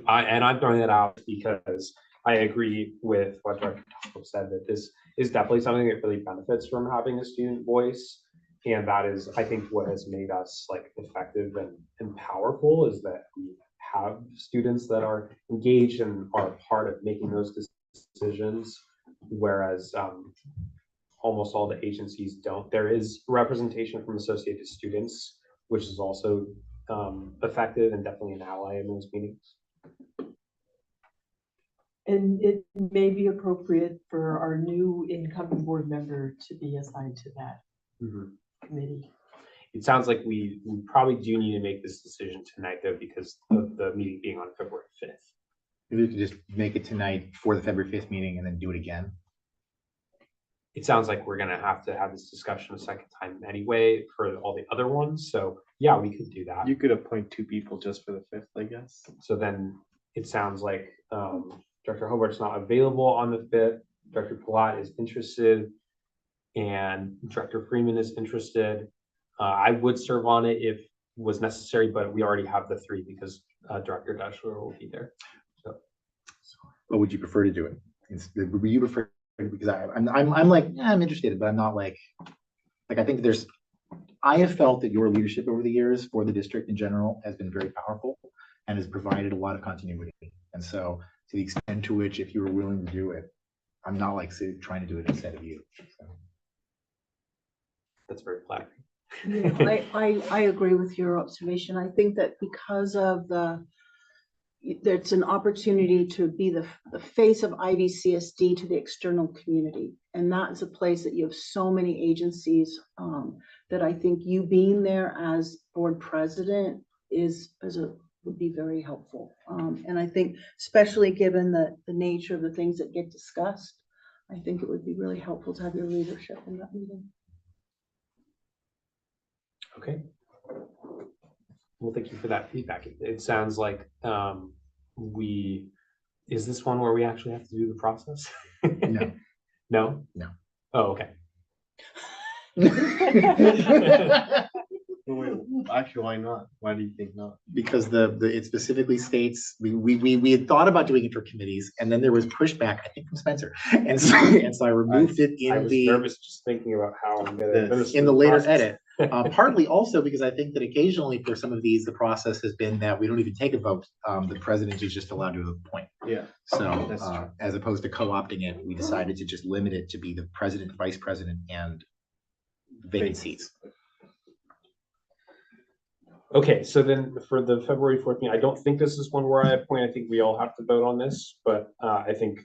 I'm throwing that out because I agree with what Dr. Taco said, that this is definitely something that really benefits from having a student voice. And that is, I think, what has made us like effective and powerful, is that we have students that are engaged and are a part of making those decisions. Whereas almost all the agencies don't. There is representation from associated students, which is also effective and definitely an ally in those meetings. And it may be appropriate for our new incoming board member to be assigned to that committee. It sounds like we probably do need to make this decision tonight, though, because of the meeting being on February 5th. Maybe we could just make it tonight for the February 5th meeting and then do it again. It sounds like we're gonna have to have this discussion a second time anyway for all the other ones. So yeah, we could do that. You could appoint 2 people just for the 5th, I guess. So then it sounds like Dr. Hobart's not available on the 5th. Dr. Palat is interested, and Director Freeman is interested. I would serve on it if was necessary, but we already have the 3 because Director Dashler will be there. So, What would you prefer to do it? Would you prefer, because I'm like, yeah, I'm interested, but I'm not like I think I have felt that your leadership over the years for the district in general has been very powerful and has provided a lot of continuity. And so to the extent to which, if you were willing to do it, I'm not like trying to do it instead of you. So. that's very flattering. Yeah, I agree with your observation. I think that because of there's an opportunity to be the face of IVCSD to the external community. And that is a place that you have so many agencies that I think you being there as board president would be very helpful. And I think especially given the nature of the things that get discussed, I think it would be really helpful to have your leadership in that meeting. Okay. Well, thank you for that feedback. It sounds like is this one where we actually have to do the process? No. No? No. Oh, okay. Wait, actually, why not? Why do you think not? Because it specifically states we had thought about doing it for committees, and then there was pushback, I think, from Spencer, and so I removed it I in was the nervous just thinking about how I'm gonna administer in the later process. edit. Partly also because I think that occasionally for some of these, the process has been that we don't even take a vote. The president is just allowed to appoint. Yeah. So That's true. as opposed to co-opting it, we decided to just limit it to be the president, vice president, and vacant seats. Okay, so then for the February 4th meeting, I don't think this is one where I appoint. I think we all have to vote on this, but I think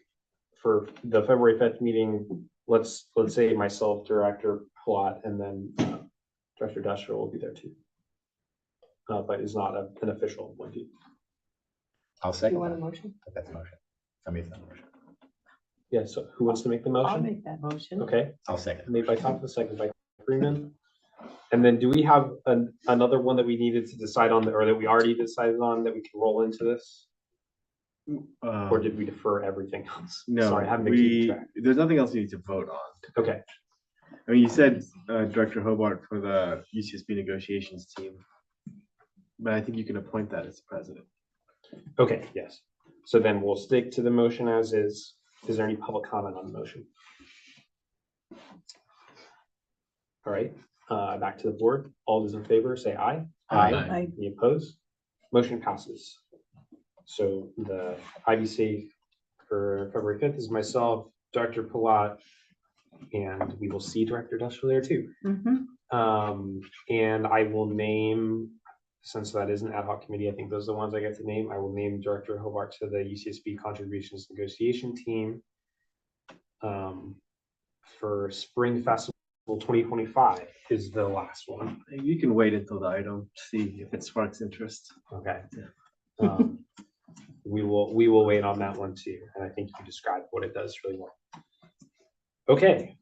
for the February 5th meeting, let's say myself, Director Plot, and then Director Dusher will be there too. But is not an official one. I'll Do you second want a that. motion? That's a motion. Somebody's done a motion. Yeah, so who wants to make the I'll motion? make that motion. Okay, I'll second. made by Top, second by Freeman. And then do we have another one that we needed to decide on, or that we already decided on, that we can roll into this? Or did we defer everything else? No, Sorry, I haven't been keeping track. there's nothing else you need to vote on. Okay, I mean, you said Director Hobart for the UCSB negotiations team, but I think you can appoint that as president. okay, yes. So then we'll stick to the motion as is. Is there any public comment on the motion? All right, back to the board. All those in favor say aye. Aye. Any opposed? Motion passes. So the IVC for February 5th is myself, Dr. Palat, and we will see Director Dusher there too. And I will name, since that is an ad hoc committee, I think those are the ones I get to name. I will name Director Hobart to the UCSB contributions negotiation team for Spring Festival 2025 is the last one. You can wait until the item, see if it sparks interest. Okay. We will wait on that one too. And I think you described what it does really well. Okay.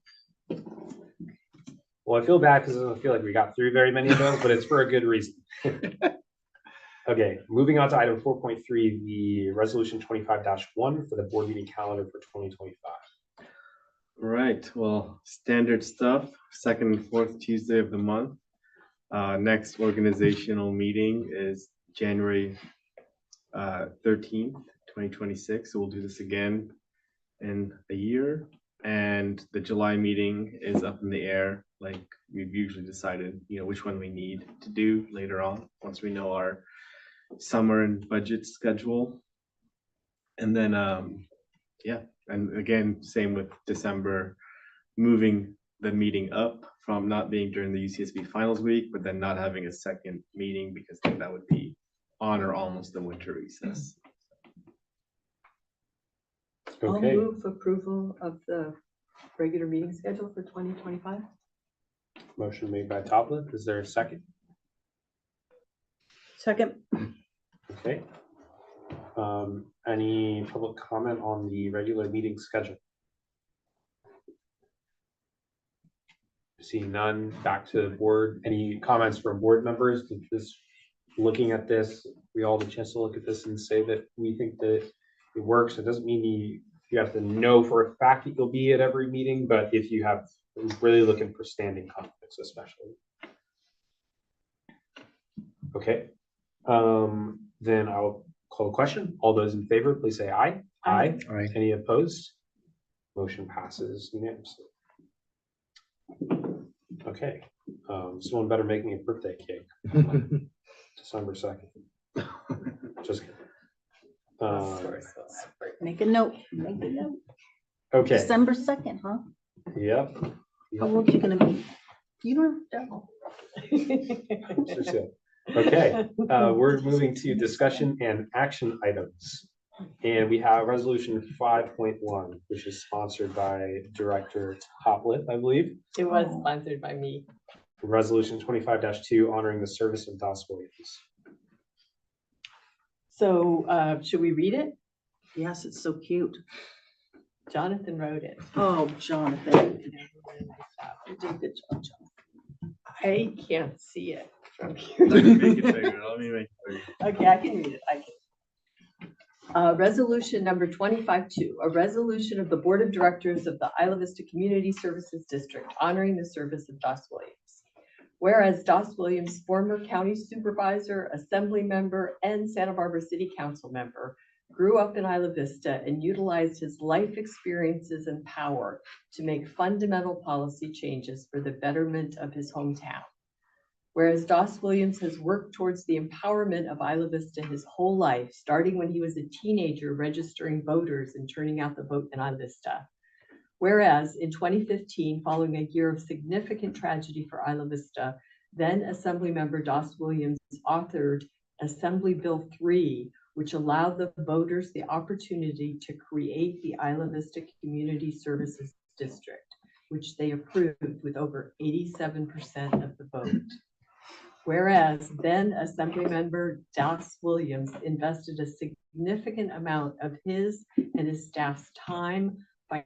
Well, I feel bad because I don't feel like we got through very many of those, but it's for a good reason. Okay, moving on to item 4.3, the resolution 25-1 for the board meeting calendar for 2025. Right, well, standard stuff, second and fourth Tuesday of the month. Next organizational meeting is January 13th, 2026. So we'll do this again in a year. And the July meeting is up in the air, like we've usually decided, which one we need to do later on, once we know our summer and budget schedule. And then, yeah, and again, same with December, moving the meeting up from not being during the UCSB finals week, but then not having a second meeting because then that would be on or almost the winter recess. I'll Okay, move approval of the regular meeting schedule for 2025. motion made by Topliff. Is there a second? Second, Okay. Any public comment on the regular meeting schedule? Seeing none, back to the board. Any comments from board members? Just looking at this, we all have a chance to look at this and say that we think that it works. It doesn't mean you have to know for a fact that you'll be at every meeting, but if you have really looking for standing conflicts, especially. Okay, then I'll call a question. All those in favor, please say aye. Aye. All right. Any opposed? Motion passes unanimously. Okay, someone better make me a birthday cake. December 2nd. Just kidding. make a note, make a note. Okay, December 2nd, huh? yep. How old are you gonna be? You don't have to. Okay, we're moving to discussion and action items. And we have resolution 5.1, which is sponsored by Director Topliff, I believe. It was sponsored by me. Resolution 25-2, honoring the service of Das Williams. So should we read it? Yes, it's so cute. Jonathan wrote it. Oh, Jonathan. You did a good job, Jonathan. I can't see it from here. Let me make it bigger. Let me make it bigger. Okay, I can read it. I can. Resolution number 25-2, a resolution of the Board of Directors of the Isla Vista Community Services District honoring the service of Das Williams. Whereas Das Williams, former county supervisor, assembly member, and Santa Barbara City Council member, grew up in Isla Vista and utilized his life experiences and power to make fundamental policy changes for the betterment of his hometown. Whereas Das Williams has worked towards the empowerment of Isla Vista his whole life, starting when he was a teenager registering voters and turning out the vote in Isla Vista. Whereas in 2015, following a year of significant tragedy for Isla Vista, then Assemblymember Das Williams authored Assembly Bill 3, which allowed the voters the opportunity to create the Isla Vista Community Services District, which they approved with over 87% of the vote. Whereas then Assemblymember Das Williams invested a significant amount of his and his staff's time,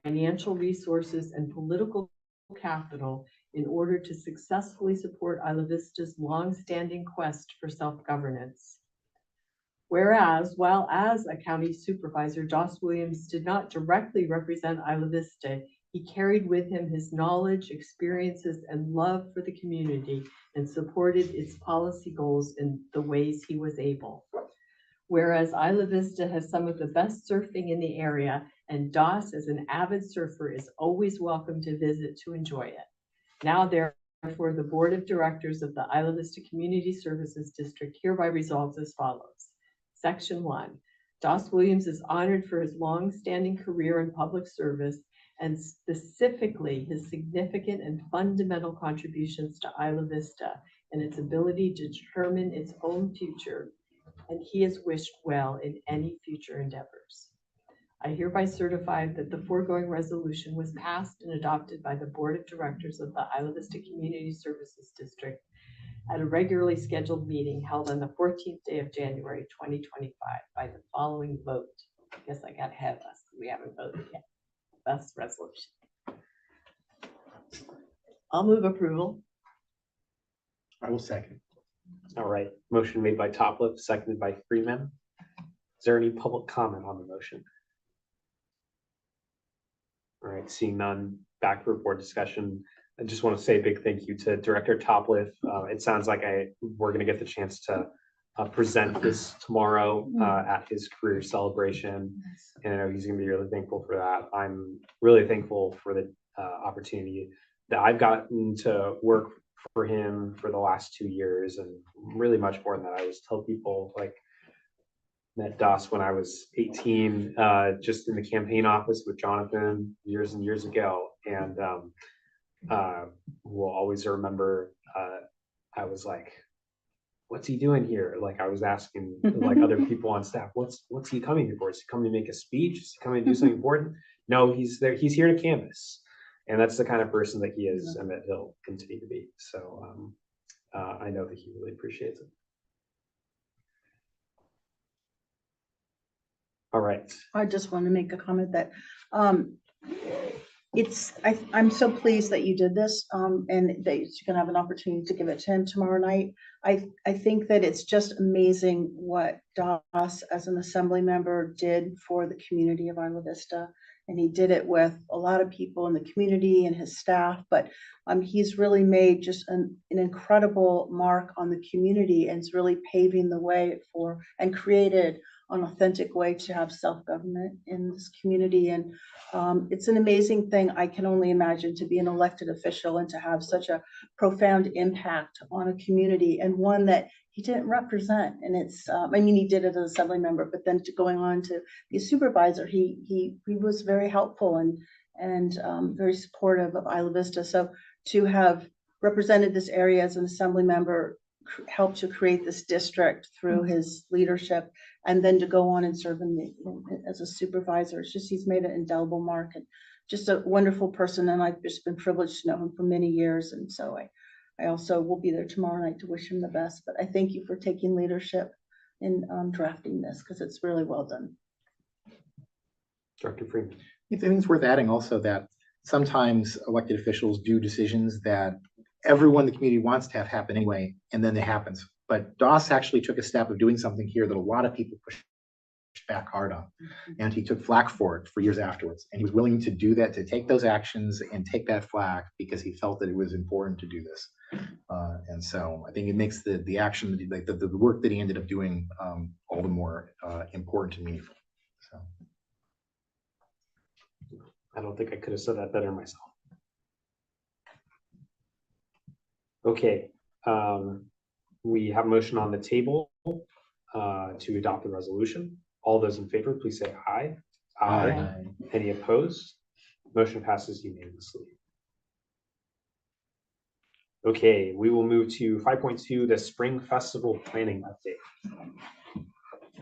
financial resources, and political capital in order to successfully support Isla Vista's long-standing quest for self-governance. Whereas, while as a county supervisor, Das Williams did not directly represent Isla Vista, he carried with him his knowledge, experiences, and love for the community and supported its policy goals in the ways he was able. Whereas Isla Vista has some of the best surfing in the area, and Das, as an avid surfer, is always welcome to visit to enjoy it. Now, therefore, the Board of Directors of the Isla Vista Community Services District hereby resolves as follows. Section 1. Das Williams is honored for his long-standing career in public service and specifically his significant and fundamental contributions to Isla Vista and its ability to determine its own future, and he is wished well in any future endeavors. I hereby certify that the foregoing resolution was passed and adopted by the Board of Directors of the Isla Vista Community Services District at a regularly scheduled meeting held on the 14th day of January 2025 by the following vote. I guess I got ahead of us. We haven't voted yet. That's the resolution. I'll move approval. I will second. All right, motion made by Topliff, seconded by Freeman. Is there any public comment on the motion? All right, seeing none, back to board discussion. I just want to say a big thank you to Director Topliff. It sounds like we're going to get the chance to present this tomorrow at his career celebration. And I know he's gonna be really thankful for that. I'm really thankful for the opportunity that I've gotten to work for him for the last 2 years, and really much more than that. I always tell people, like, met Das when I was 18, just in the campaign office with Jonathan years and years ago. And will always remember, I was like, what's he doing here? Like, I was asking like other people on staff, what's he coming here for? Is he coming to make a speech? Is he coming to do something important? No, he's there. He's here to canvass. And that's the kind of person that he is and that he'll continue to be. So I know that he really appreciates it. All right. I just want to make a comment that I'm so pleased that you did this and that you're gonna have an opportunity to give it to him tomorrow night. I think that it's just amazing what Das as an assembly member did for the community of Isla Vista. And he did it with a lot of people in the community and his staff, but he's really made just an incredible mark on the community, and it's really paving the way for and created an authentic way to have self-government in this community. And it's an amazing thing. I can only imagine to be an elected official and to have such a profound impact on a community, and one that he didn't represent. And it's, I mean, he did it as an assembly member, but then going on to be a supervisor, he was very helpful and very supportive of Isla Vista. So to have represented this area as an assembly member, helped to create this district through his leadership, and then to go on and serve as a supervisor, it's just, he's made an indelible mark, and just a wonderful person. And I've just been privileged to know him for many years. And so I also will be there tomorrow night to wish him the best. But I thank you for taking leadership in drafting this, because it's really well done. Director Freeman. I think it's worth adding also that sometimes elected officials do decisions that everyone in the community wants to have happen anyway, and then it happens. But Das actually took a step of doing something here that a lot of people pushed back hard on. And he took flack for it for years afterwards. And he was willing to do that, to take those actions and take that flack, because he felt that it was important to do this. And so I think it makes the action, like the work that he ended up doing all the more important and meaningful. So I don't think I could have said that better myself. Okay, we have a motion on the table to adopt the resolution. All those in favor, please say aye. Aye. Any opposed? Motion passes unanimously. Okay, we will move to 5.2, the Spring Festival Planning Update.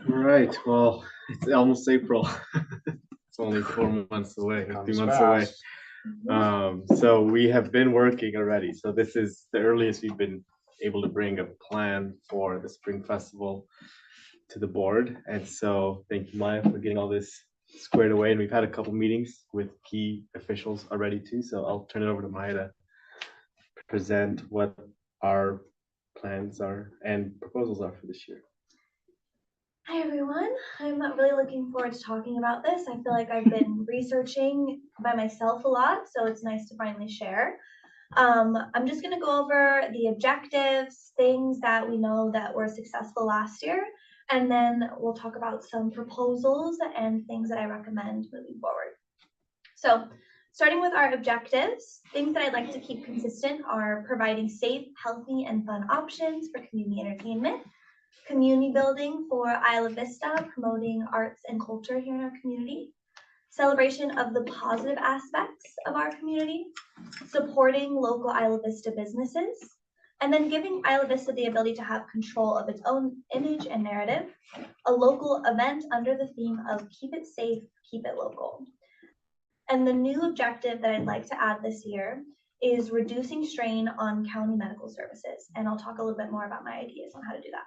All right, well, it's almost April. It's only 4 months away, 3 months away. So we have been working already. So this is the earliest we've been able to bring a plan for the Spring Festival to the board. And so thank you, Maya, for getting all this squared away. And we've had a couple meetings with key officials already too. So I'll turn it over to Maya to present what our plans are and proposals are for this year. Hi everyone, I'm really looking forward to talking about this. I feel like I've been researching by myself a lot, so it's nice to finally share. I'm just going to go over the objectives, things that we know that were successful last year, and then we'll talk about some proposals and things that I recommend moving forward. So starting with our objectives, things that I'd like to keep consistent are providing safe, healthy, and fun options for community entertainment, community building for Isla Vista, promoting arts and culture here in our community, celebration of the positive aspects of our community, supporting local Isla Vista businesses, and then giving Isla Vista the ability to have control of its own image and narrative, a local event under the theme of keep it safe, keep it local. And the new objective that I'd like to add this year is reducing strain on county medical services. And I'll talk a little bit more about my ideas on how to do that.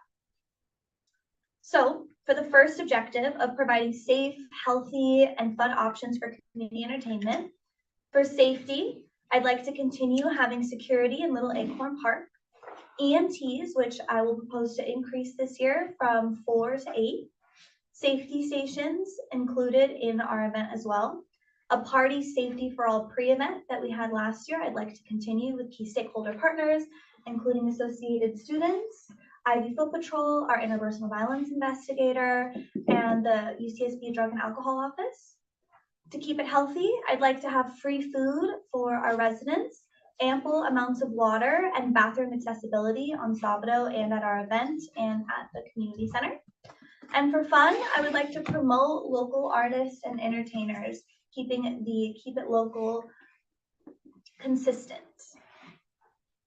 So for the first objective of providing safe, healthy, and fun options for community entertainment, for safety, I'd like to continue having security in Little Acorn Park, EMTs, which I will propose to increase this year from 4 to 8, safety stations included in our event as well, a party safety for all pre-event that we had last year. I'd like to continue with key stakeholder partners, including associated students, Ivy Foot Patrol, our interpersonal violence investigator, and the UCSB Drug and Alcohol Office. To keep it healthy, I'd like to have free food for our residents, ample amounts of water, and bathroom accessibility on Sabado and at our event and at the community center. And for fun, I would like to promote local artists and entertainers, keeping the Keep It Local consistent.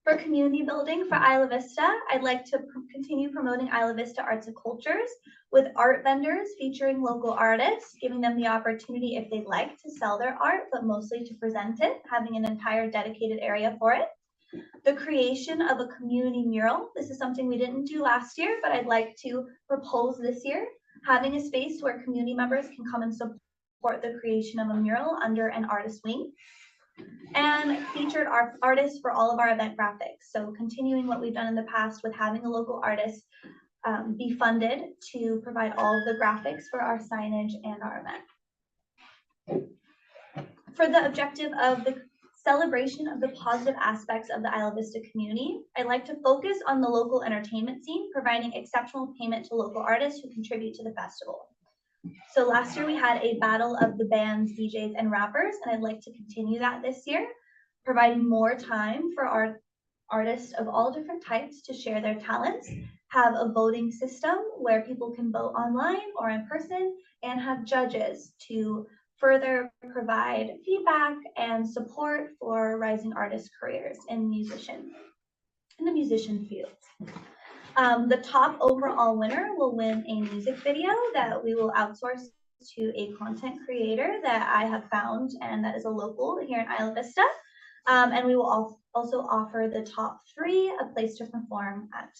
For community building for Isla Vista, I'd like to continue promoting Isla Vista Arts and Cultures with art vendors featuring local artists, giving them the opportunity if they'd like to sell their art, but mostly to present it, having an entire dedicated area for it. The creation of a community mural. This is something we didn't do last year, but I'd like to propose this year, having a space where community members can come and support the creation of a mural under an artist wing. And featured artists for all of our event graphics. So continuing what we've done in the past with having a local artist be funded to provide all of the graphics for our signage and our event. For the objective of the celebration of the positive aspects of the Isla Vista community, I'd like to focus on the local entertainment scene, providing exceptional payment to local artists who contribute to the festival. So last year we had a battle of the bands, DJs, and rappers, and I'd like to continue that this year, providing more time for our artists of all different types to share their talents, have a voting system where people can vote online or in person, and have judges to further provide feedback and support for rising artist careers in the musician field. The top overall winner will win a music video that we will outsource to a content creator that I have found and that is a local here in Isla Vista. And we will also offer the top 3 a place to perform at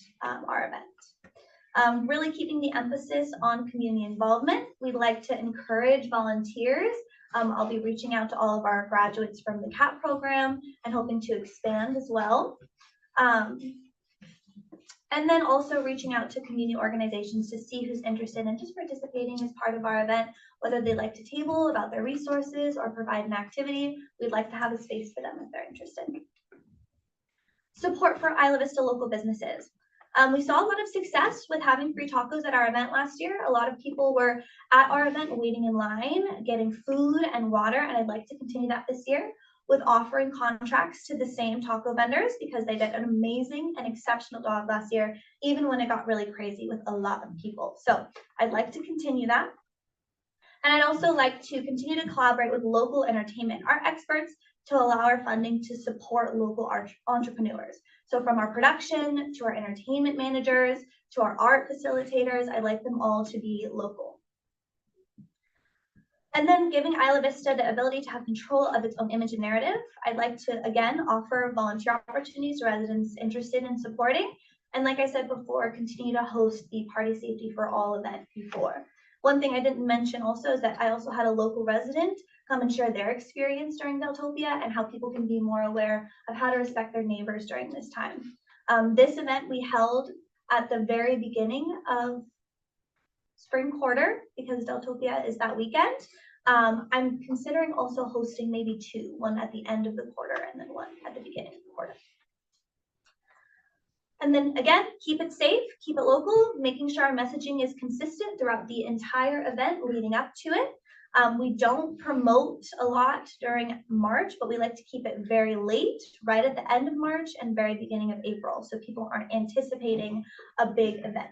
our event. Really keeping the emphasis on community involvement. We'd like to encourage volunteers. I'll be reaching out to all of our graduates from the CAP program and hoping to expand as well. And then also reaching out to community organizations to see who's interested in just participating as part of our event, whether they'd like to table about their resources or provide an activity. We'd like to have a space for them if they're interested. Support for Isla Vista local businesses. We saw a lot of success with having free tacos at our event last year. A lot of people were at our event waiting in line, getting food and water, and I'd like to continue that this year with offering contracts to the same taco vendors because they did an amazing and exceptional job last year, even when it got really crazy with a lot of people. So I'd like to continue that. And I'd also like to continue to collaborate with local entertainment art experts to allow our funding to support local entrepreneurs. So from our production to our entertainment managers to our art facilitators, I'd like them all to be local. And then giving Isla Vista the ability to have control of its own image and narrative. I'd like to, again, offer volunteer opportunities to residents interested in supporting. And like I said before, continue to host the Party Safety for All event before. One thing I didn't mention also is that I also had a local resident come and share their experience during Deltopia and how people can be more aware of how to respect their neighbors during this time. This event we held at the very beginning of spring quarter because Deltopia is that weekend. I'm considering also hosting maybe 2, one at the end of the quarter and then one at the beginning of the quarter. And then again, keep it safe, keep it local, making sure our messaging is consistent throughout the entire event leading up to it. We don't promote a lot during March, but we like to keep it very late, right at the end of March and very beginning of April, so people aren't anticipating a big event.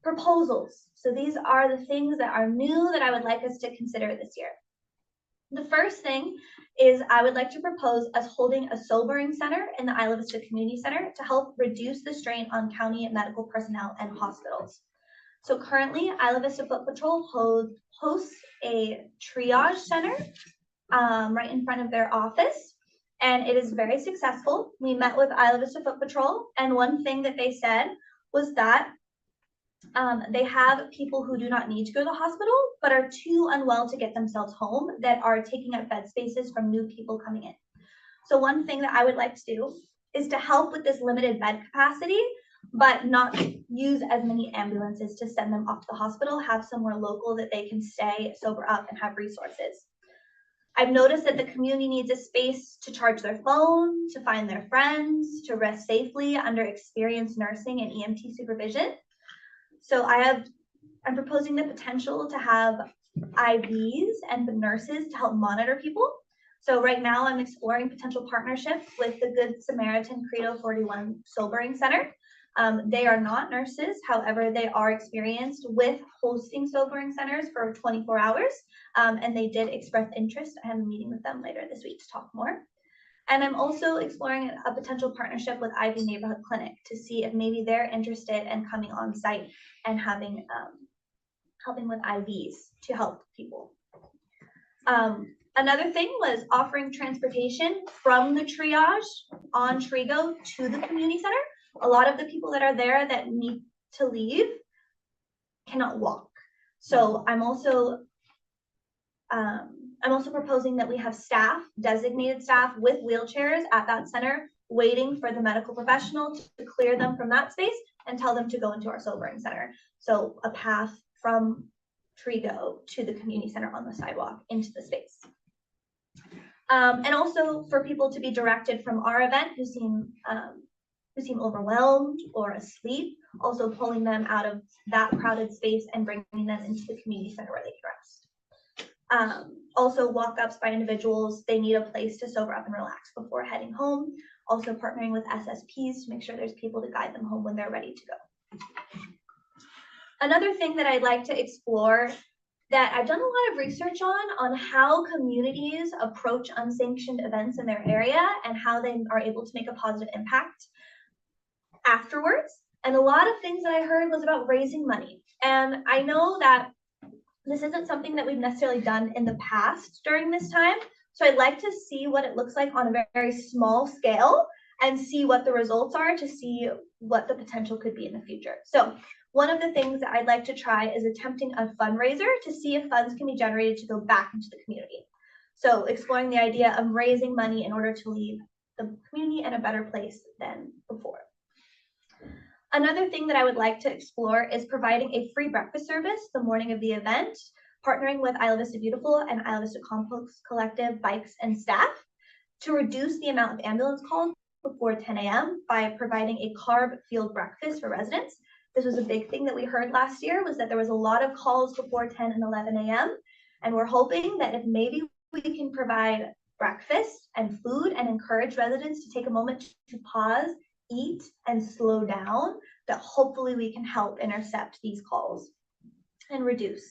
Proposals. So these are the things that are new that I would like us to consider this year. The first thing is I would like to propose us holding a sobering center in the Isla Vista Community Center to help reduce the strain on county medical personnel and hospitals. So currently, Isla Vista Foot Patrol hosts a triage center right in front of their office, and it is very successful. We met with Isla Vista Foot Patrol, and one thing that they said was that they have people who do not need to go to the hospital, but are too unwell to get themselves home that are taking up bed spaces from new people coming in. So one thing that I would like to do is to help with this limited bed capacity, but not use as many ambulances to send them off to the hospital, have somewhere local that they can stay, sober up, and have resources. I've noticed that the community needs a space to charge their phone, to find their friends, to rest safely under experienced nursing and EMT supervision. So I'm proposing the potential to have IVs and the nurses to help monitor people. So right now I'm exploring potential partnerships with the Good Samaritan Credo 41 Sobering Center. They are not nurses, however, they are experienced with hosting sobering centers for 24 hours. And they did express interest. I have a meeting with them later this week to talk more. And I'm also exploring a potential partnership with Ivy Neighborhood Clinic to see if maybe they're interested in coming on site and having helping with IVs to help people. Another thing was offering transportation from the triage on Trigo to the community center. A lot of the people that are there that need to leave cannot walk. So I'm also proposing that we have staff, designated staff with wheelchairs at that center, waiting for the medical professional to clear them from that space and tell them to go into our sobering center. So a path from Trigo to the community center on the sidewalk into the space. And also for people to be directed from our event who seem overwhelmed or asleep, also pulling them out of that crowded space and bringing them into the community center where they can rest. Also walk-ups by individuals, they need a place to sober up and relax before heading home. Also partnering with SSPs to make sure there's people to guide them home when they're ready to go. Another thing that I'd like to explore that I've done a lot of research on how communities approach unsanctioned events in their area and how they are able to make a positive impact afterwards. And a lot of things that I heard was about raising money. And I know that this isn't something that we've necessarily done in the past during this time. So I'd like to see what it looks like on a very small scale and see what the results are to see what the potential could be in the future. So one of the things that I'd like to try is attempting a fundraiser to see if funds can be generated to go back into the community. So exploring the idea of raising money in order to leave the community in a better place than before. Another thing that I would like to explore is providing a free breakfast service the morning of the event, partnering with Isla Vista Beautiful and Isla Vista Compost Collective bikes and staff to reduce the amount of ambulance calls before 10 a.m. by providing a carb-fueled breakfast for residents. This was a big thing that we heard last year, was that there was a lot of calls before 10 and 11 a.m. And we're hoping that if maybe we can provide breakfast and food and encourage residents to take a moment to pause, eat, and slow down, that hopefully we can help intercept these calls and reduce.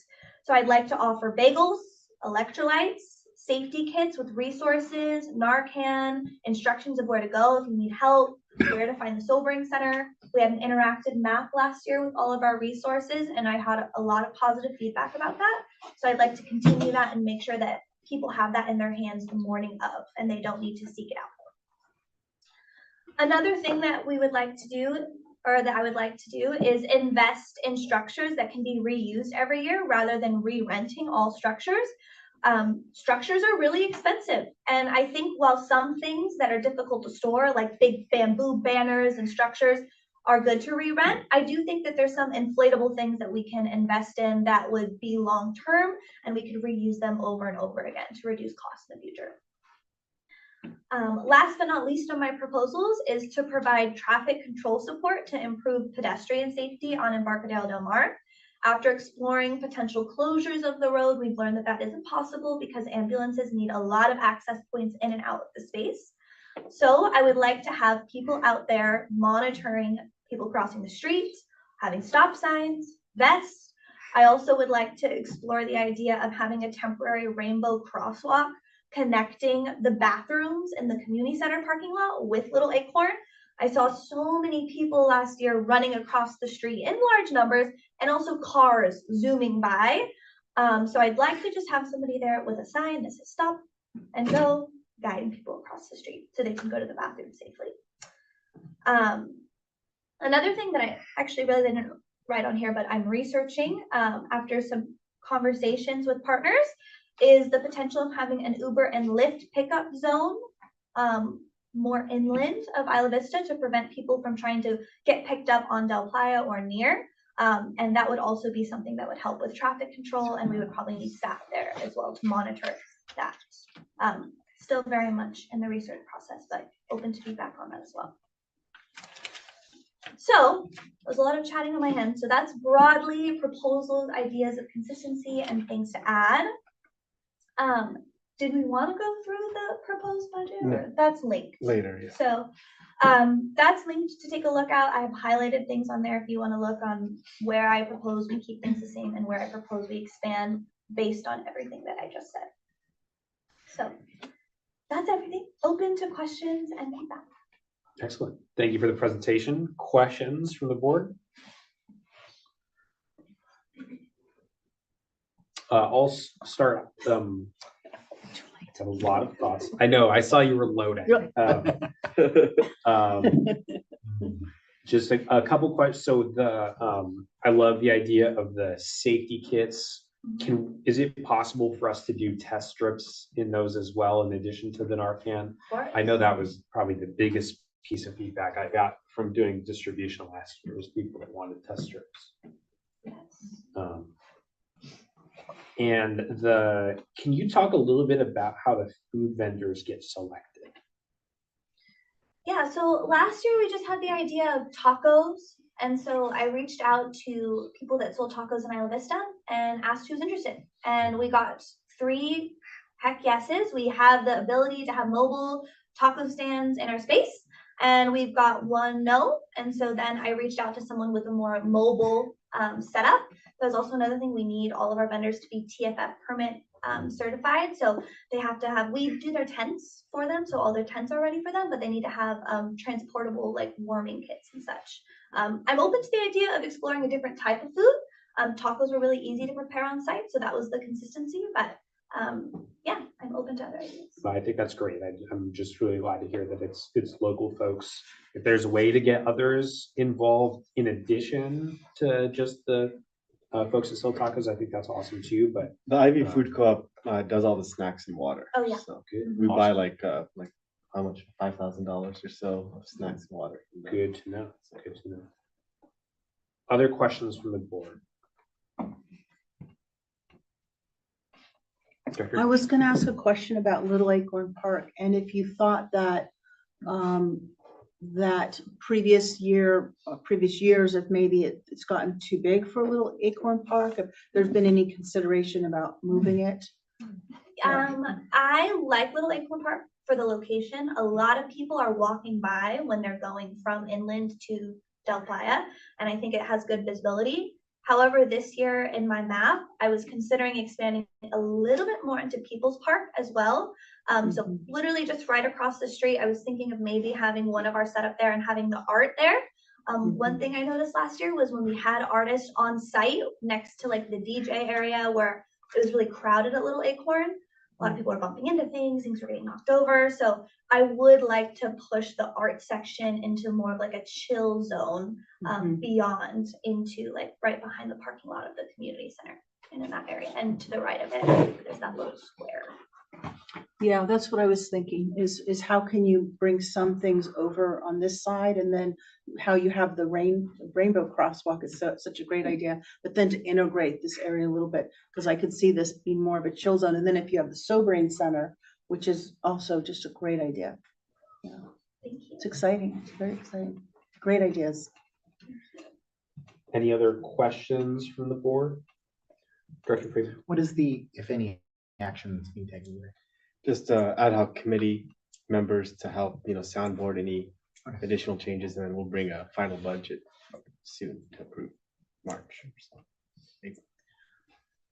So I'd like to offer bagels, electrolytes, safety kits with resources, Narcan, instructions of where to go if you need help, where to find the sobering center. We had an interactive map last year with all of our resources, and I had a lot of positive feedback about that. So I'd like to continue that and make sure that people have that in their hands the morning of, and they don't need to seek it out. Another thing that we would like to do, or that I would like to do, is invest in structures that can be reused every year rather than re-renting all structures. Structures are really expensive. And I think while some things that are difficult to store, like big bamboo banners and structures, are good to re-rent, I do think that there's some inflatable things that we can invest in that would be long-term, and we could reuse them over and over again to reduce costs in the future. Last but not least on my proposals is to provide traffic control support to improve pedestrian safety on Embarcadero Del Mar. After exploring potential closures of the road, we've learned that that isn't possible because ambulances need a lot of access points in and out of the space. So I would like to have people out there monitoring people crossing the street, having stop signs, vests. I also would like to explore the idea of having a temporary rainbow crosswalk connecting the bathrooms in the community center parking lot with Little Acorn. I saw so many people last year running across the street in large numbers, and also cars zooming by. So I'd like to just have somebody there with a sign that says stop and go, guiding people across the street so they can go to the bathroom safely. Another thing that I actually really didn't write on here, but I'm researching after some conversations with partners, is the potential of having an Uber and Lyft pickup zone more inland of Isla Vista to prevent people from trying to get picked up on Del Playa or near. And that would also be something that would help with traffic control, and we would probably need staff there as well to monitor that. Still very much in the research process, but open to feedback on that as well. So there's a lot of chatting on my end. So that's broadly proposals, ideas of consistency, and things to add. Did we want to go through the proposed budget? No. Or that's linked. Later, yeah. So that's linked to take a look at. I've highlighted things on there if you want to look on where I propose we keep things the same and where I propose we expand based on everything that I just said. So that's everything. Open to questions and feedback. Excellent. Thank you for the presentation. Questions from the board? I'll start. Have a lot of thoughts. I know. I saw you were loading. Just a couple questions. So I love the idea of the safety kits. Is it possible for us to do test strips in those as well, in addition to the Narcan? I know that was probably the biggest piece of feedback I got from doing distribution last year, was people that wanted test strips. Yes. And can you talk a little bit about how the food vendors get selected? Yeah, so last year we just had the idea of tacos. And so I reached out to people that sold tacos in Isla Vista and asked who's interested. And we got 3 heck yeses. We have the ability to have mobile taco stands in our space. And we've got 1 no. And so then I reached out to someone with a more mobile setup. There's also another thing, we need all of our vendors to be TFF permit certified. So they have to have, we do their tents for them. So all their tents are ready for them, but they need to have transportable like warming kits and such. I'm open to the idea of exploring a different type of food. Tacos were really easy to prepare on site. So that was the consistency, but yeah, I'm open to other ideas. I think that's great. I'm just really glad to hear that it's local folks. If there's a way to get others involved in addition to just the folks that sell tacos, I think that's awesome too. But The Ivy Food Co-op does all the snacks and water. Oh, yeah. So good. we buy Awesome. like how much? $5,000 or so of snacks and water. Good to know. Good to know. Other questions from the board? I was going to ask a question about Little Acorn Park, and if you thought that that previous years, if maybe it's gotten too big for Little Acorn Park, if there's been any consideration about moving it. I like Little Acorn Park for the location. A lot of people are walking by when they're going from inland to Del Playa, and I think it has good visibility. However, this year in my map, I was considering expanding a little bit more into People's Park as well. So literally just right across the street, I was thinking of maybe having one of our set up there and having the art there. One thing I noticed last year was when we had artists on site next to like the DJ area where it was really crowded at Little Acorn. A lot of people are bumping into things were getting knocked over. So I would like to push the art section into more of like a chill zone beyond into like right behind the parking lot of the community center and in that area. And to the right of it, there's that little square. Yeah, that's what I was thinking is how can you bring some things over on this side, and then how you have the rainbow crosswalk is such a great idea, but then to integrate this area a little bit, because I could see this being more of a chill zone. And then if you have the sobering center, which is also just a great idea. Yeah, Thank you. it's exciting. It's very exciting. Great ideas. Any other questions from the board? Director Fraser. What is the, if any, action that's being taken there? Just ad hoc committee members to help, soundboard any additional changes, and then we'll bring a final budget soon to approve March.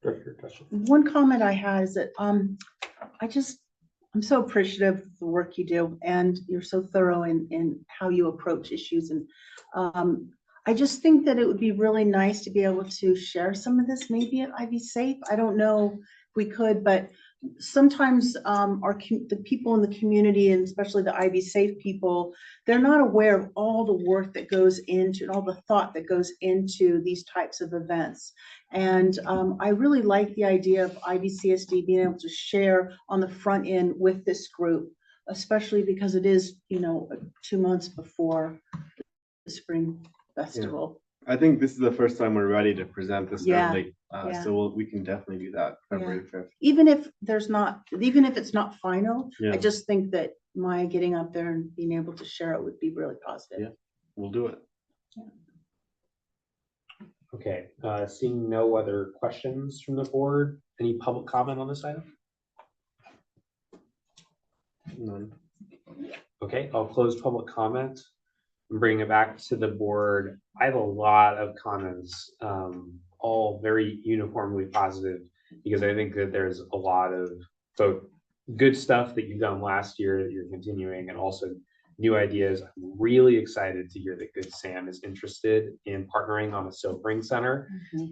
Director, question. One comment I had is that I'm so appreciative of the work you do, and you're so thorough in how you approach issues. And I just think that it would be really nice to be able to share some of this maybe at Ivy Safe. I don't know if we could, but sometimes the people in the community, and especially the Ivy Safe people, they're not aware of all the work that goes into and all the thought that goes into these types of events. And I really like the idea of IVCSD being able to share on the front end with this group, especially because it is, 2 months before the spring festival. I think this is the first time we're ready to present this Yeah, early. yeah. So we can definitely do that February 5th. Even if it's not final, Yeah. I just think that my getting up there and being able to share it would be really positive. Yeah. We'll do it. Okay, seeing no other questions from the board, any public comment on this item? None. Okay, I'll close public comment and bring it back to the board. I have a lot of comments, all very uniformly positive, because I think that there's a lot of both good stuff that you've done last year that you're continuing, and also new ideas. I'm really excited to hear that Good Sam is interested in partnering on a sobering center.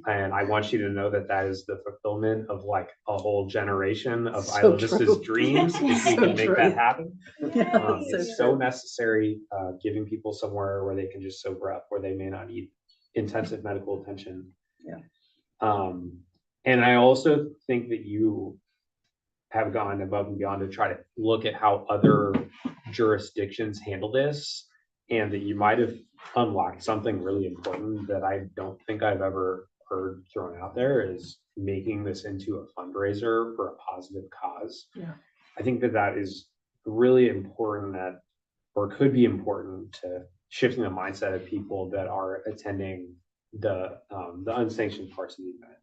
And I want you to know that that is the fulfillment of like a whole generation of So Isla Vista's true. dreams, if we So can make true. that happen. Yeah, It's so necessary, giving people somewhere where they can just sober up, where they may not need intensive medical attention. Yeah. And I also think that you have gone above and beyond to try to look at how other jurisdictions handle this, and that you might have unlocked something really important that I don't think I've ever heard thrown out there, is making this into a fundraiser for a positive cause. Yeah. I think that that is really important, that, or could be important to shifting the mindset of people that are attending the unsanctioned parts of the event.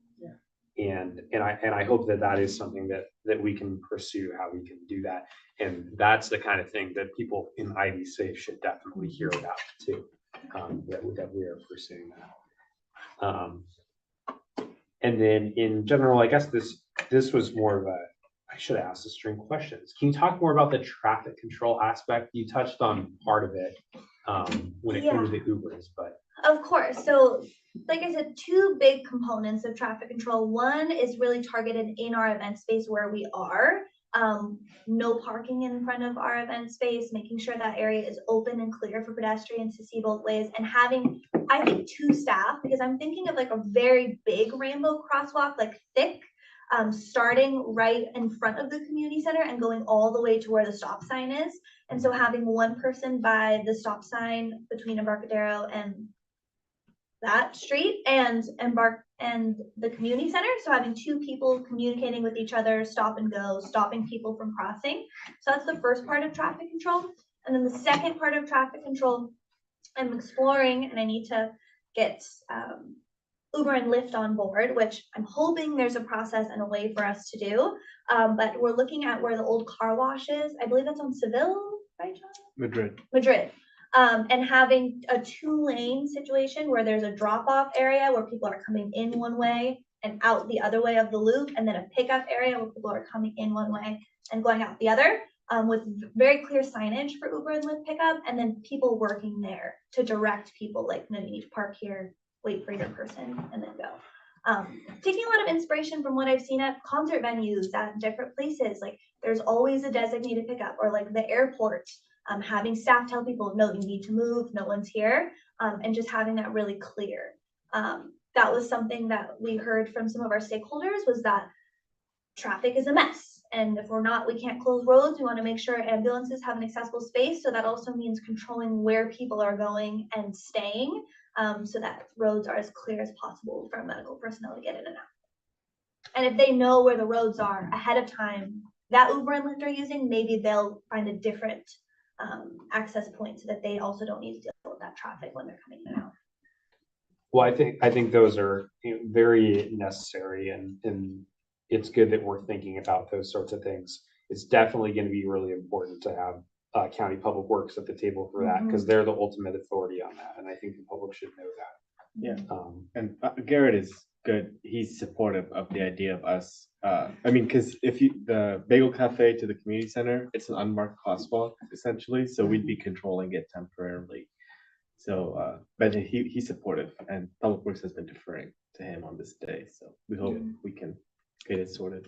And I hope that that is something that we can pursue, how we can do that. And that's the kind of thing that people in IVC should definitely hear about too, that we are pursuing that. And then in general, I guess this was more of a, I should have asked the string questions. Can you talk more about the traffic control aspect? You touched on part of it when it comes to the Ubers, but. Of course. So like I said, two big components of traffic control. One is really targeted in our event space where we are. No parking in front of our event space, making sure that area is open and clear for pedestrians to see both ways, and having, I think, two staff, because I'm thinking of like a very big rainbow crosswalk, like thick, starting right in front of the community center and going all the way to where the stop sign is. And so having one person by the stop sign between Embarcadero and that street and the community center. So having two people communicating with each other, stop and go, stopping people from crossing. So that's the first part of traffic control. And then the second part of traffic control, I'm exploring, and I need to get Uber and Lyft on board, which I'm hoping there's a process and a way for us to do. But we're looking at where the old car wash is. I believe that's on Seville, right, John? Madrid. And having a 2-lane situation where there's a drop-off area where people are coming in one way and out the other way of the loop, and then a pickup area where people are coming in one way and going out the other, with very clear signage for Uber and Lyft pickup, and then people working there to direct people, like, no, you need to park here, wait for your person, and then go. Taking a lot of inspiration from what I've seen at concert venues at different places, like there's always a designated pickup, or like the airport. Having staff tell people, no, you need to move, no one's here, and just having that really clear. That was something that we heard from some of our stakeholders, was that traffic is a mess. And if we can't close roads, we want to make sure ambulances have an accessible space. So that also means controlling where people are going and staying, so that roads are as clear as possible for medical personnel to get in and out. And if they know where the roads are ahead of time that Uber and Lyft are using, maybe they'll find a different access point so that they also don't need to deal with that traffic when they're coming in and out. Well, I think those are very necessary, and it's good that we're thinking about those sorts of things. It's definitely going to be really important to have County Public Works at the table for that, because they're the ultimate authority on that, and I think the public should know that. Yeah. And Garrett is good. He's supportive of the idea of us. I mean, because the Bagel Cafe to the community center, it's an unmarked crosswalk essentially, so we'd be controlling it temporarily. So, but he's supportive, and Public Works has been deferring to him on this day. So we hope we can get it sorted.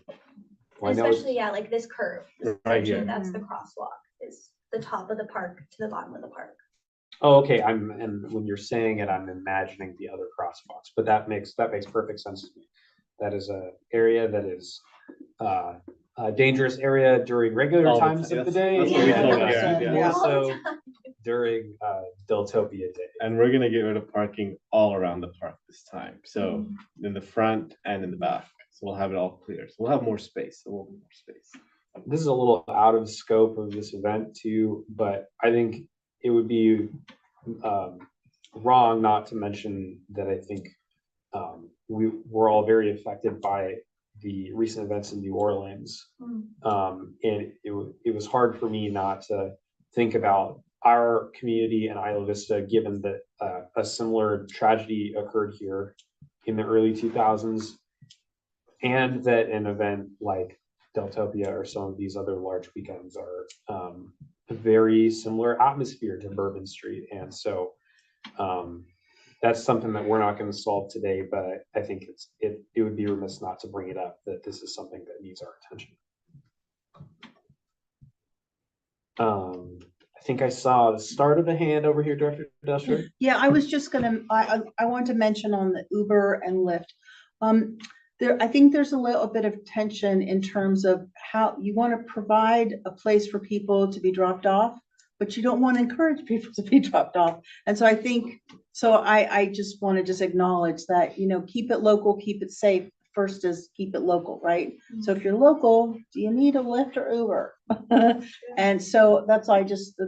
Well, especially, like this curve, this right section, here. that's the crosswalk, is the top of the park to the bottom of the park. Oh, okay. And when you're saying it, I'm imagining the other crosswalks, but that makes perfect sense to me. That is a area that is a dangerous area during regular All the times time, of the yes. day. That's what we told and, Garrett, yeah. more so during Deltopia Day. And we're gonna get rid of parking all around the park this time. So in the front and in the back. So we'll have it all clear. So we'll have more space. So we'll have more space. This is a little out of scope of this event too, but I think it would be wrong not to mention that I think we're all very affected by the recent events in New Orleans. And it was hard for me not to think about our community in Isla Vista, given that a similar tragedy occurred here in the early 2000s, and that an event like Deltopia or some of these other large weekends are a very similar atmosphere to Bourbon Street. And so that's something that we're not going to solve today, but I think it would be remiss not to bring it up, that this is something that needs our attention. I think I saw the start of the hand over here, Director Dusher. Yeah, I was just gonna, I want to mention on the Uber and Lyft. I think there's a little bit of tension in terms of how you want to provide a place for people to be dropped off, but you don't want to encourage people to be dropped off. And so I think, I just want to just acknowledge that, keep it local, keep it safe. First is keep it local, right? So if you're local, do you need a Lyft or Uber? And so that's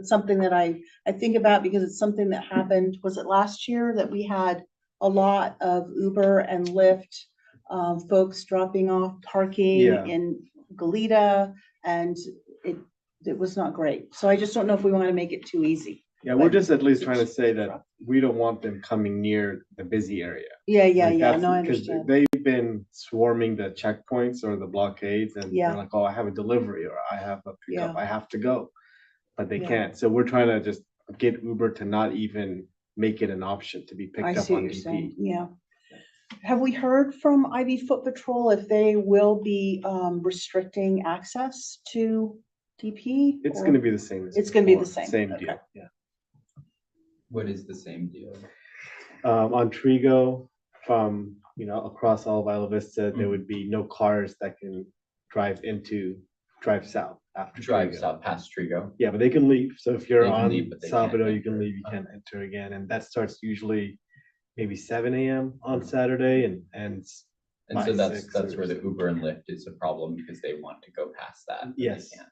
something that I think about, because it's something that happened, was it last year that we had a lot of Uber and Lyft folks dropping off parking in Goleta, and it was not great. So I just don't know if we want to make it too easy. Yeah, we're just at least trying to say that we don't want them coming near the busy area. Yeah, Like no, I because understand. they've been swarming the checkpoints or the blockades, and Yeah. they're like, oh, I have a delivery or I have a pickup, Yeah. I have to go. But they Yeah. can't. So we're trying to just get Uber to not even make it an option to be I picked up see what on you're DP. saying, yeah. Have we heard from Ivy Foot Patrol if they will be restricting access to DP? It's or- gonna be the same. as It's gonna be the before. same, Same okay. deal, yeah. What is the same deal? On Trigo, from, across all of Isla Vista, there Mhm. would be no cars that can drive south after Drive Trigo. south past Trigo. Yeah, but they can leave. So if you're They can on leave, but they can't Sabado, you can enter. leave, you can't enter again. And that starts usually maybe 7 a.m. on Saturday and ends. And so by that's 6 where or the Uber and Lyft is a problem, because they want to go past that. but they Yes. can't.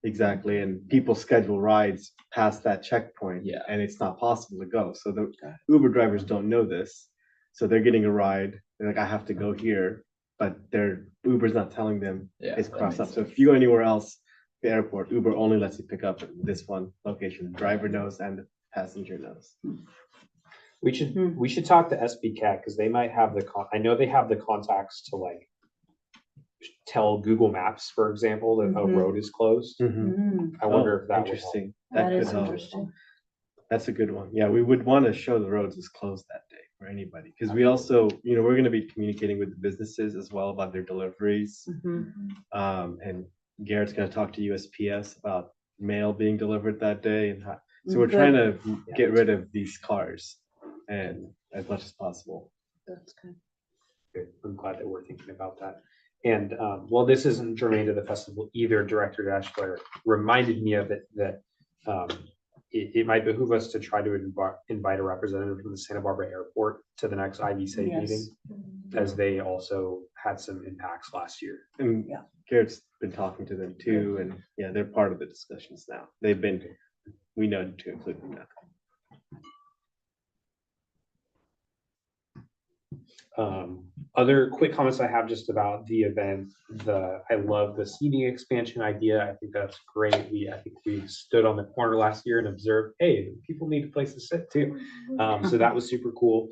Exactly. And people schedule rides past that checkpoint. Yeah. And it's not possible to go. So the Uber drivers don't know this. So they're getting a ride. They're like, I have to go here. But Uber's not telling them Yeah, it's that crossed up. makes So if sense. you go anywhere else, the airport, Uber only lets you pick up at this one location. The driver knows and the passenger knows. We should talk to SBCAT, because they might have I know they have the contacts to tell Google Maps, for example, that a Mhm. road is closed. I wonder if that would help. Interesting. That could is help. interesting. That's a good one. Yeah, we would want to show the roads as closed that day for anybody. Because we also, we're going to be communicating with the businesses as well about their deliveries. And Garrett's going to talk to USPS about mail being delivered that day. And so we're Good. trying to get rid of these cars and as much as possible. That's good. Good. I'm glad that we're thinking about that. And while this isn't germane to the festival either, Director Dashler reminded me of it, that it might behoove us to try to invite a representative from the Santa Barbara Airport to the next IVCSD meeting, as they also had some impacts last year. And Yeah. Garrett's been talking to them too. And yeah, they're part of the discussions now. We know to include them now. Other quick comments I have just about the event, I love the seating expansion idea. I think that's great. I think we stood on the corner last year and observed, hey, people need a place to sit too. So that was super cool.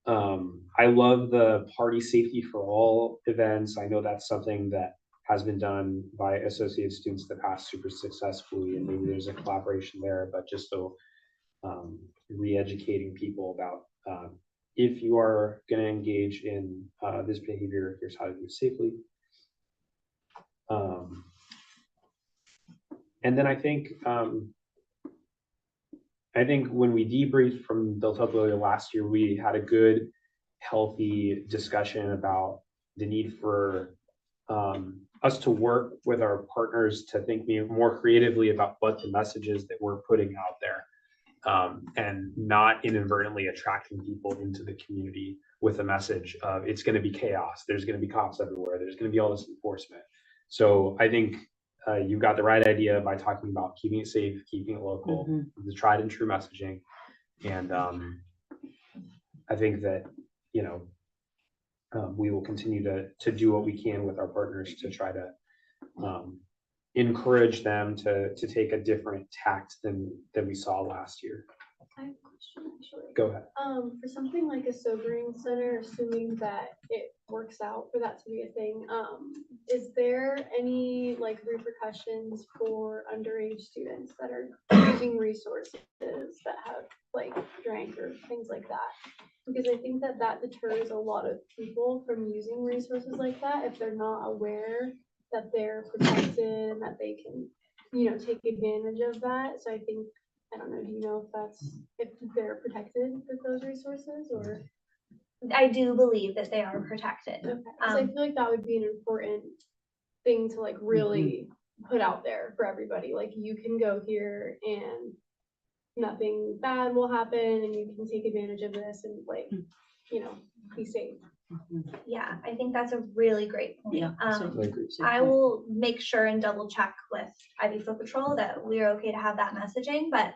I love the party safety for all events. I know that's something that has been done by associate students that passed super successfully, and maybe there's a collaboration there, but just so re-educating people about if you are going to engage in this behavior, here's how to do it safely. And then I think when we debriefed from Deltopia last year, we had a good, healthy discussion about the need for us to work with our partners to think more creatively about what the messages that we're putting out there. and not inadvertently attracting people into the community with a message of it's going to be chaos. There's going to be cops everywhere. There's going to be all this enforcement. So I think you got the right idea by talking about keeping it safe, keeping it local, the tried and true messaging. And I think that, you know, we will continue to do what we can with our partners to try to encourage them to take a different tact than we saw last year. I have a question actually. Go ahead. For something like a sobering center, assuming that it works out for that to be a thing, is there any like repercussions for underage students that are using resources that have like drank or things like that? Because I think that that deters a lot of people from using resources like that if they're not aware that they're protected and that they can, you know, take advantage of that. So I think, I don't know, do you know if they're protected with those resources or? I do believe that they are protected. Okay, 'cause I feel like that would be an important thing to like really put out there for everybody. Like you can go here and nothing bad will happen and you can take advantage of this and like, you know, be safe. Yeah, I think that's a really great point. Yeah. I will make sure and double check with IV Foot Patrol that we're okay to have that messaging, but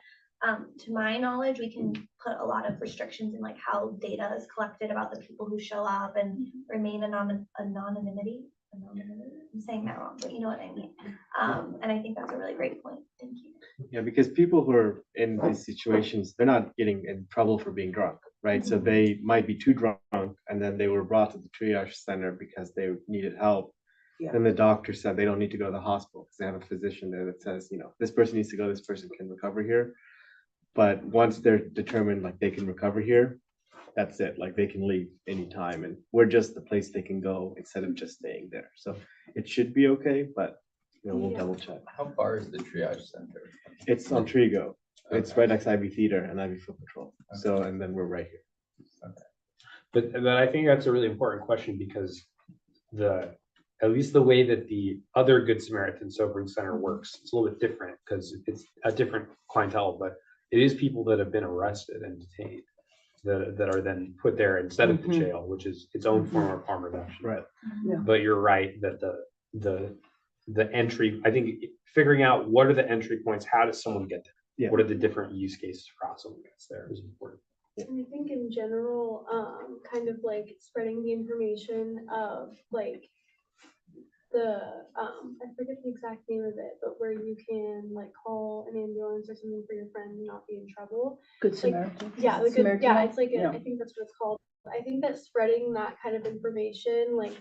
to my knowledge, we can put a lot of restrictions in like how data is collected about the people who show up and remain anonymity. I'm saying that wrong, but you know what I mean. And I think that's a really great point. Thank you. Yeah, because people who are in these situations, they're not getting in trouble for being drunk, right? So they might be too drunk and then they were brought to the triage center because they needed help. Yeah. Then the doctor said they don't need to go to the hospital because they have a physician there that says, you know, this person needs to go, this person can recover here. But once they're determined like they can recover here, that's it. Like they can leave anytime and we're just the place they can go instead of just staying there. So it should be okay, but you know, we'll Yeah. double check. How far is the triage center? It's on Trigo. It's Okay. right next to IB Theater and IB Foot Patrol. So, and then we're right here. But I think that's a really important question because at least the way that the other Good Samaritan Sobering Center works, it's a little bit different because it's a different clientele, but it is people that have been arrested and detained that are then put there instead of the jail, which is its own form of harm reduction. Right. Yeah. But you're right that the entry, I think figuring out what are the entry points, how does someone get there? Yeah. What are the different use cases for how someone gets there is important. And I think in general, kind of like spreading the information of like I forget the exact name of it, but where you can like call an ambulance or something for your friend and not be in trouble. Good Samaritan. Yeah, the good, Samaritan yeah, Help? it's like, Yeah. I think that's what it's called. I think that spreading that kind of information, like,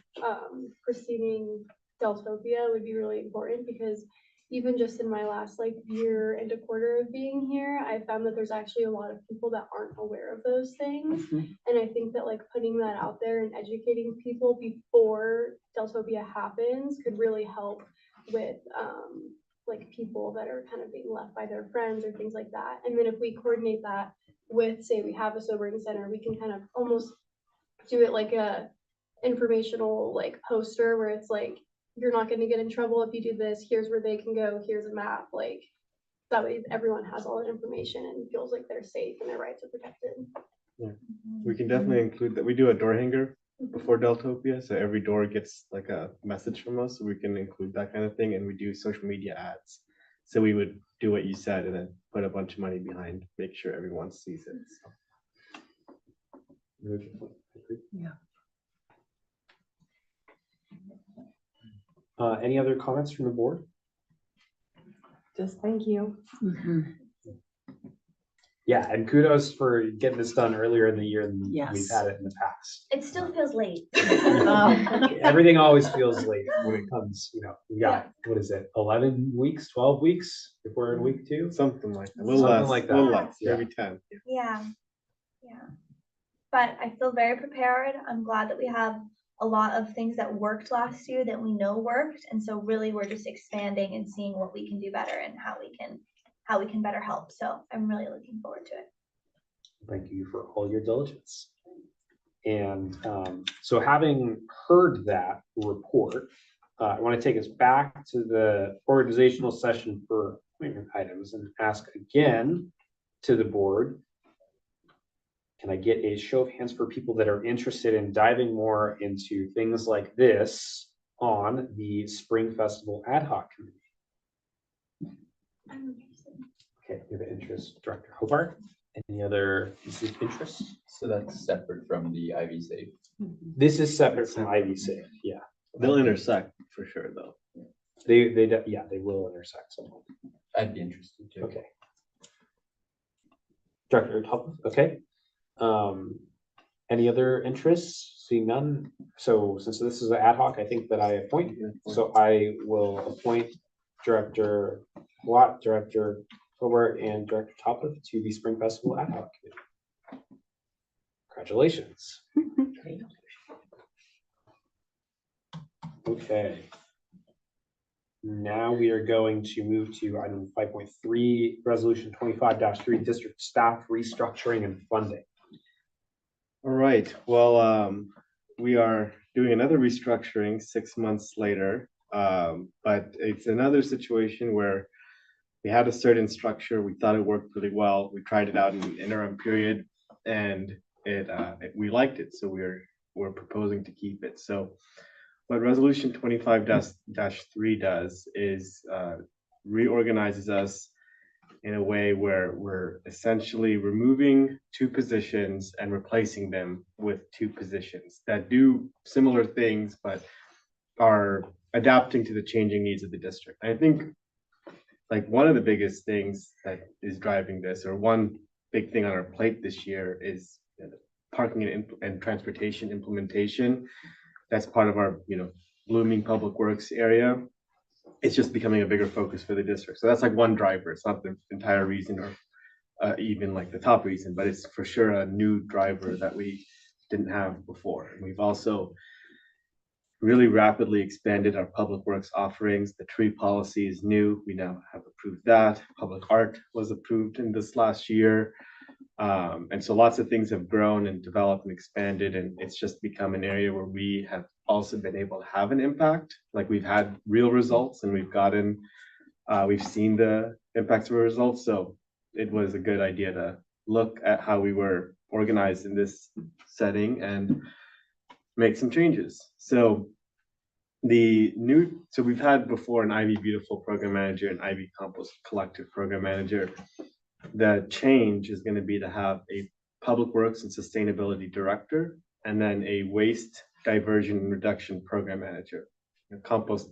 preceding Deltopia would be really important because even just in my last like year and a quarter of being here, I found that there's actually a lot of people that aren't aware of those things. And I think that like putting that out there and educating people before Deltopia happens could really help with, like people that are kind of being left by their friends or things like that. And then if we coordinate that with, say, we have a sobering center, we can kind of almost do it like a informational like poster where it's like, you're not going to get in trouble if you do this. Here's where they can go. Here's a map. Like that way everyone has all that information and feels like they're safe and their rights are protected. Yeah. We can definitely include that. We do a door hanger before Deltopia. So every door gets like a message from us. So we can include that kind of thing. And we do social media ads. So we would do what you said and then put a bunch of money behind, make sure everyone sees it. So. Yeah. Any other comments from the board? Just thank you. Yeah, and kudos for getting this done earlier in the year than we've Yes. had it in the past. It still feels late. Everything always feels late when it comes, you know, we got, what is it, 11 weeks, 12 weeks if we're in week 2? Something like that. A little Something less, like a little that. less, Yeah. maybe 10. Yeah. But I feel very prepared. I'm glad that we have a lot of things that worked last year that we know worked. And so really we're just expanding and seeing what we can do better and how we can better help. So I'm really looking forward to it. Thank you for all your diligence. And so having heard that report, I want to take us back to the organizational session for appointment items and ask again to the board. Can I get a show of hands for people that are interested in diving more into things like this on the Spring Festival Ad Hoc Committee? I'm interested. Okay, you have an interest, Director Hobart. Any other interests? So that's separate from the IVC. This is separate from IVC. Yeah, They'll intersect for sure, though. yeah, they will intersect somewhat. I'd be interested too. Okay. Director Tupper, okay. Any other interests? Seeing none. So since this is an ad hoc, I think that I appoint. So I will appoint Director Watt, Director Hobart, and Director Tupper to the Spring Festival Ad Hoc Committee. Congratulations. Okay. Now we are going to move to item 5.3, resolution 25-3, district staff restructuring and funding. All right, well, we are doing another restructuring 6 months later, but it's another situation where we had a certain structure. We thought it worked really well. We tried it out in the interim period, and we liked it, so we're proposing to keep it. So what resolution 25-3 does is reorganizes us in a way where we're essentially removing 2 positions and replacing them with 2 positions that do similar things, but are adapting to the changing needs of the district. I think like one of the biggest things that is driving this, or one big thing on our plate this year, is parking and transportation implementation. That's part of our, blooming public works area. It's just becoming a bigger focus for the district. So that's like one driver. It's not the entire reason or even like the top reason, but it's for sure a new driver that we didn't have before. And we've also really rapidly expanded our public works offerings. The tree policy is new. We now have approved that. Public art was approved in this last year. And so lots of things have grown and developed and expanded, and it's just become an area where we have also been able to have an impact. Like we've had real results, and we've seen the impacts of our results. So it was a good idea to look at how we were organized in this setting and make some changes. So we've had before an Ivy Beautiful program manager and Ivy Compost Collective program manager. The change is going to be to have a public works and sustainability director, and then a waste diversion and reduction program manager. Compost,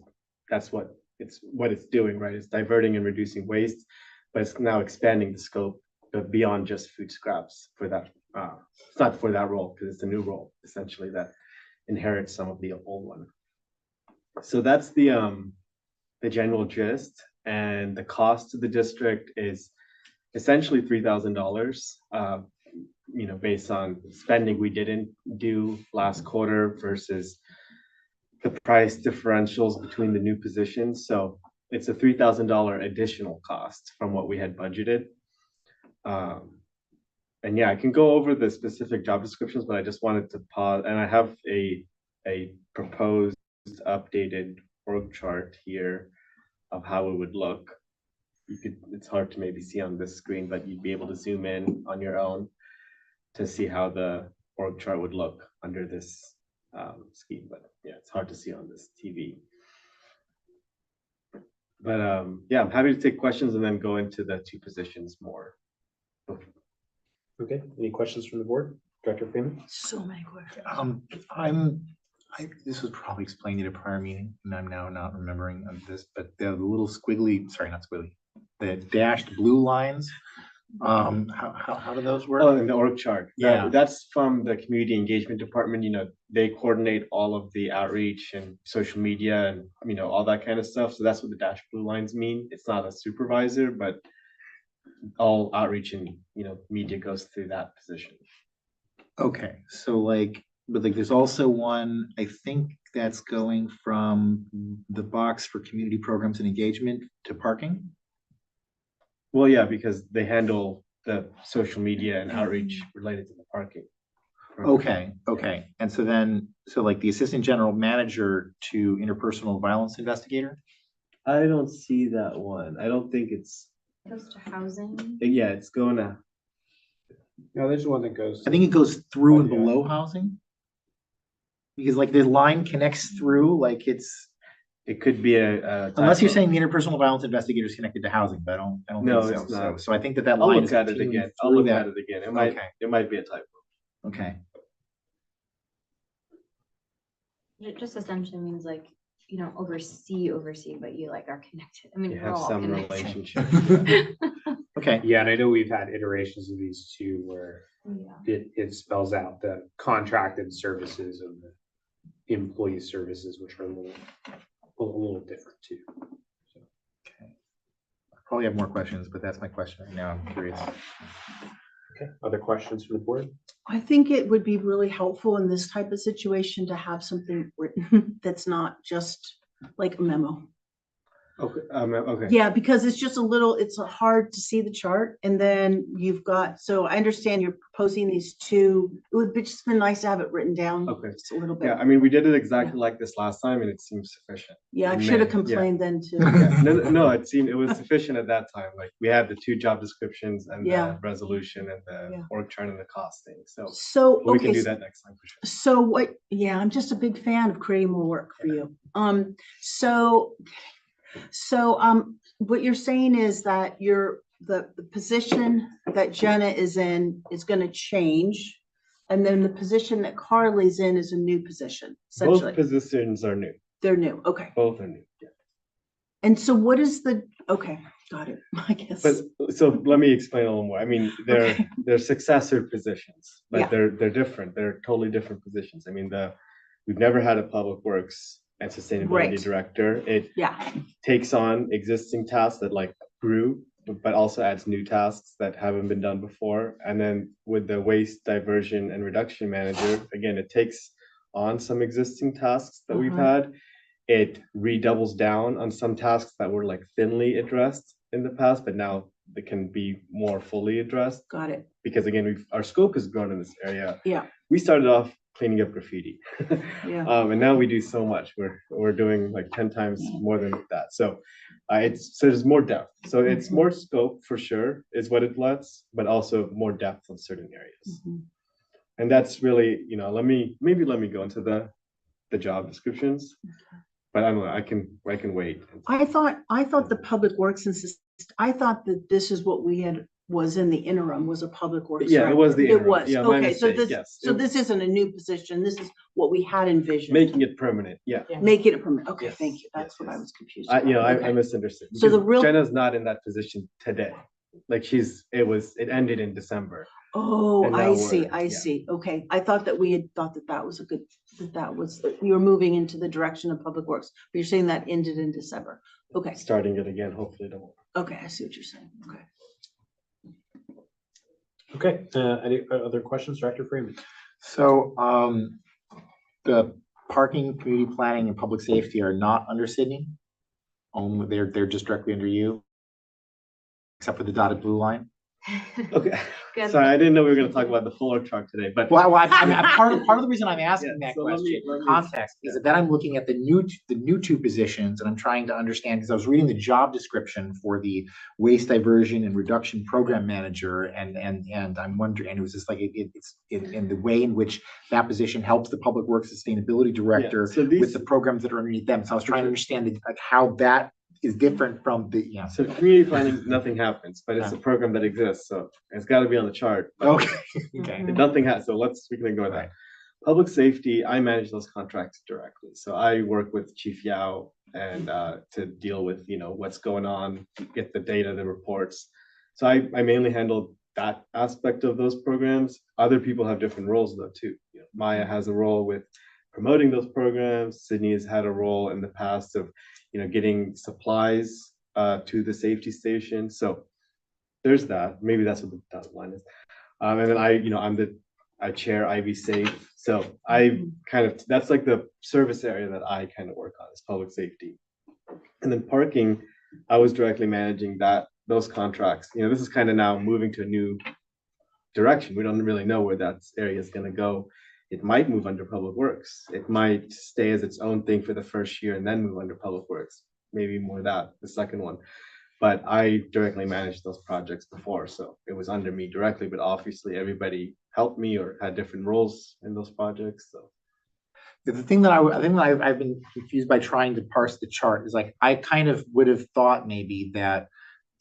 that's what it's doing, right? It's diverting and reducing waste, but it's now expanding the scope beyond just food scraps for that. It's not for that role, because it's a new role essentially that inherits some of the old one. So that's the general gist, and the cost to the district is essentially $3,000, based on spending we didn't do last quarter versus the price differentials between the new positions. So it's a $3,000 additional cost from what we had budgeted. And yeah, I can go over the specific job descriptions, but I just wanted to pause, and I have a proposed updated org chart here of how it would look. It's hard to maybe see on this screen, but you'd be able to zoom in on your own to see how the org chart would look under this scheme. But yeah, it's hard to see on this TV. But yeah, I'm happy to take questions and then go into the 2 positions more. Okay, any questions from the board? Director Freeman? So many questions. This was probably explained at a prior meeting, and I'm now not remembering of this, but the little squiggly, sorry, not squiggly, the dashed blue lines, how do those work? Oh, in the org chart. Yeah. That's from the community engagement department. They coordinate all of the outreach and social media and, all that kind of stuff. So that's what the dashed blue lines mean. It's not a supervisor, but all outreach and, media goes through that position. Okay, so but there's also one, I think that's going from the box for community programs and engagement to parking. Well, yeah, because they handle the social media and outreach related to the parking. Okay. And so the assistant general manager to interpersonal violence investigator? I don't see that one. I don't think it's Goes to housing. Yeah, it's going to, No, there's one that goes. I think it goes through and Yeah. below housing. Because like the line connects through, like it could be a. unless you're typo. saying the interpersonal violence investigator is connected to housing, but I don't No, think so. it's not. So I think that I'll line is look at it continuing again. I'll through look that. at it again. Okay. It might be a typo. Okay. It just essentially means like, you don't oversee, but you like are connected. I mean, You we're have all some connected. relationship. Okay. Yeah, and I know we've had iterations of these too, where Yeah. it spells out the contracted services of the employee services, which are a little different too. So, Probably have more questions, but that's my question right now. I'm curious. okay, other questions from the board? I think it would be really helpful in this type of situation to have something written that's not just like a memo. Okay, okay. Yeah, because it's just it's hard to see the chart and then you've got, so I understand you're proposing these two. It would be just been nice to have it written down. Okay. Just a little bit. Yeah, I mean, we did it exactly like this last time and it seems sufficient. Yeah, I in should have May, yeah. complained then too. Yeah, no, it seemed, it was sufficient at that time. Like, we had the two job descriptions and Yeah. the resolution and the Yeah. org chart and the costing, so So, we can okay, do that next time for sure. so what, yeah, I'm just a big fan of creating more work for you. What you're saying is that the position that Jenna is in is gonna change. And then the position that Carly's in is a new position, Both essentially. positions are new, They're new, okay. both are new, yeah. And so what is okay, got it, I guess. But, so let me explain a little more. I mean, Okay. they're successor positions, Yeah. but they're different. They're totally different positions. I mean, we've never had a public works and sustainability Right. director. It Yeah, takes on existing tasks that like grew, but also adds new tasks that haven't been done before. And then with the waste diversion and reduction manager, again, it takes on some existing tasks that we've Uh-huh. had. It redoubles down on some tasks that were like thinly addressed in the past, but now they can be more fully addressed. got it. Because again, our scope has grown in this area. Yeah. We started off cleaning up graffiti. Yeah. And now we do so much. We're doing like 10 times more than that. So there's more depth. So it's Mhm. more scope for sure is what it lets, but also more depth on certain areas. Mhm. And that's really, let me go into the job descriptions. But I don't know, I can wait. I thought the public works I thought that this is what was in the interim, was a public works. Yeah, it was the It interim. was, Yeah, my okay, so mistake, yes. this isn't a new position, this is what we had envisioned. Making it permanent, yeah. Making it permanent, okay, Yes, thank you, that's yes, what I yes. was confused I about. Okay. misunderstood. So the Because real- Jenna's not in that position today. Like it ended in December. Oh, And now I yeah. see, okay, I thought that we had thought that was you were moving into the direction of public works, but you're saying that ended in December, okay, Starting it again, hopefully it won't. okay, I see what you're saying, okay. Okay, any other questions, Director Freeman? So, the parking, community planning and public safety are not under Sydney? They're just directly under you? Except for the dotted blue line? Okay, Good. sorry, I didn't know we were gonna talk about the fuller truck today, but I mean, part of the reason I'm asking Yeah, that so let question me- in let me- context is that then I'm looking at the new two positions and I'm trying to understand, because I was reading the job description for the waste diversion and reduction program manager and I'm wondering, and it was just like, it's in the way in which that position helps the public works sustainability director so with these, the programs that are underneath them. So I was trying to understand like how that is different from the, so community planning, nothing happens, but it's a program that exists, so it's gotta be on the chart. but Okay, okay. Nothing has, so we can ignore that. Right. Public safety, I manage those contracts directly, so I work with Chief Yao and to deal with, what's going on, get the data, the reports. So I mainly handle that aspect of those programs. Other people have different roles though too. Maya has a role with promoting those programs. Sydney has had a role in the past of, getting supplies to the safety station. So there's that. Maybe that's what the dotted line is. And then I chair IVCSD. So that's like the service area that I kind of work on is public safety. And then parking, I was directly managing those contracts. This is kind of now moving to a new direction. We don't really know where that area is going to go. It might move under public works. It might stay as its own thing for the first year and then move under public works. Maybe more that, the second one. But I directly managed those projects before, so it was under me directly, but obviously everybody helped me or had different roles in those projects, so. The thing that I think that I've been confused by trying to parse the chart is like, I kind of would have thought maybe that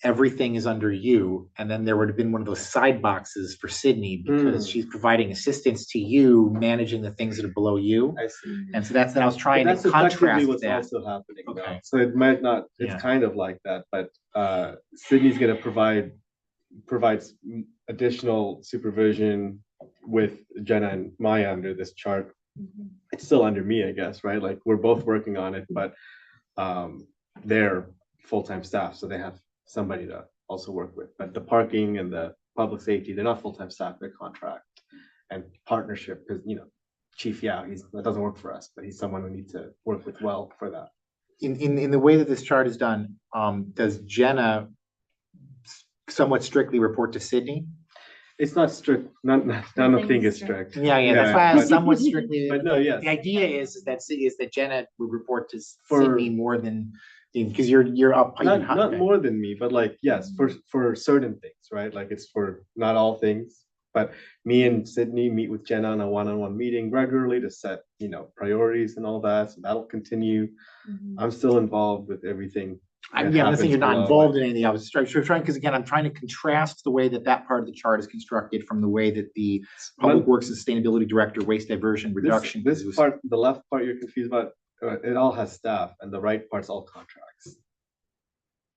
everything is under you, and then there would have been one of those side boxes for Sydney because she's providing assistance to you, managing the things that are below you. I see. And so that's, I was But trying to that's effectively contrast what's that. also happening now. Okay. So it might not, it's Yeah. kind of like that, but Sydney's gonna provides additional supervision with Jenna and Maya under this chart. It's still under me, I guess, right? Like, we're both working on it, but they're full-time staff, so they have somebody to also work with. But the parking and the public safety, they're not full-time staff, they're contract and partnership, because, you know, Chief, yeah, that doesn't work for us, but he's someone we need to work with well for that. In the way that this chart is done, does Jenna somewhat strictly report to Sydney? It's not strict, none of thing is strict. Yeah, that's why I was but- somewhat strictly. But no, yes. The idea is that Jenna would report to For- Sydney more than, because you're up. Not more than me, but like, yes, for certain things, right? Like, it's for not all things, but me and Sydney meet with Jenna on a one-on-one meeting regularly to set, you know, priorities and all that. So that'll continue. I'm still involved with everything. I'm not saying you're not involved in anything. I was trying, because again, I'm trying to contrast the way that part of the chart is constructed from the way that the Public Works and Sustainability Director, Waste Diversion Reduction. This part, the left part you're confused about, it all has staff, and the right part's all contracts.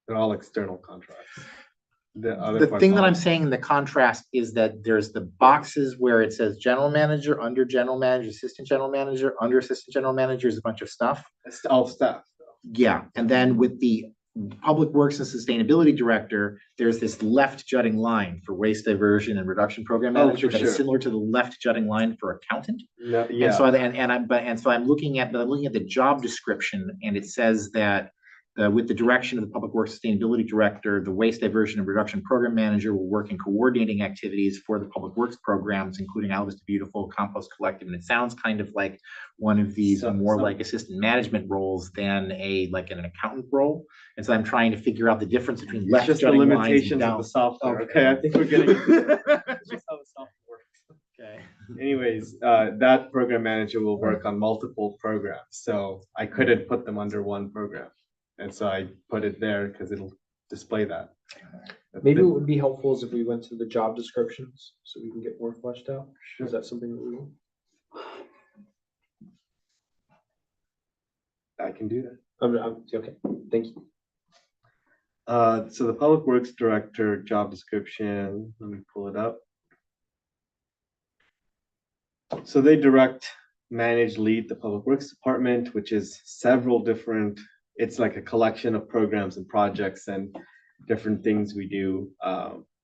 They're all external contracts. The thing that I'm saying in the contrast is that there's the boxes where it says general manager, under general manager, assistant general manager, under assistant general manager is a bunch of stuff. It's all staff. Yeah, and then with the Public Works and Sustainability Director, there's this left jutting line for waste diversion and reduction program manager that is similar to the left jutting line for accountant. No, yeah. And so I'm looking at the job description, and it says that with the direction of the Public Works Sustainability Director, the Waste Diversion and Reduction Program Manager will work in coordinating activities for the Public Works programs, including Alvis the Beautiful, Compost Collective, and it sounds kind of like one of these like assistant management roles than like an accountant role. And so I'm trying to figure out the difference between left just the jutting lines and limitations down. of the software. Okay, I think we're getting it's just how the software works. Okay. Anyways, that program manager will work on multiple programs, so I couldn't put them under one program. And so I put it there because it'll display that. Maybe what would be helpful is if we went to the job descriptions so we can get more fleshed out. Is that something that we want? I can do that. Okay, thank you. So the Public Works Director job description, let me pull it up. So they direct, manage, lead the Public Works Department, which is several different, it's like a collection of programs and projects and different things we do.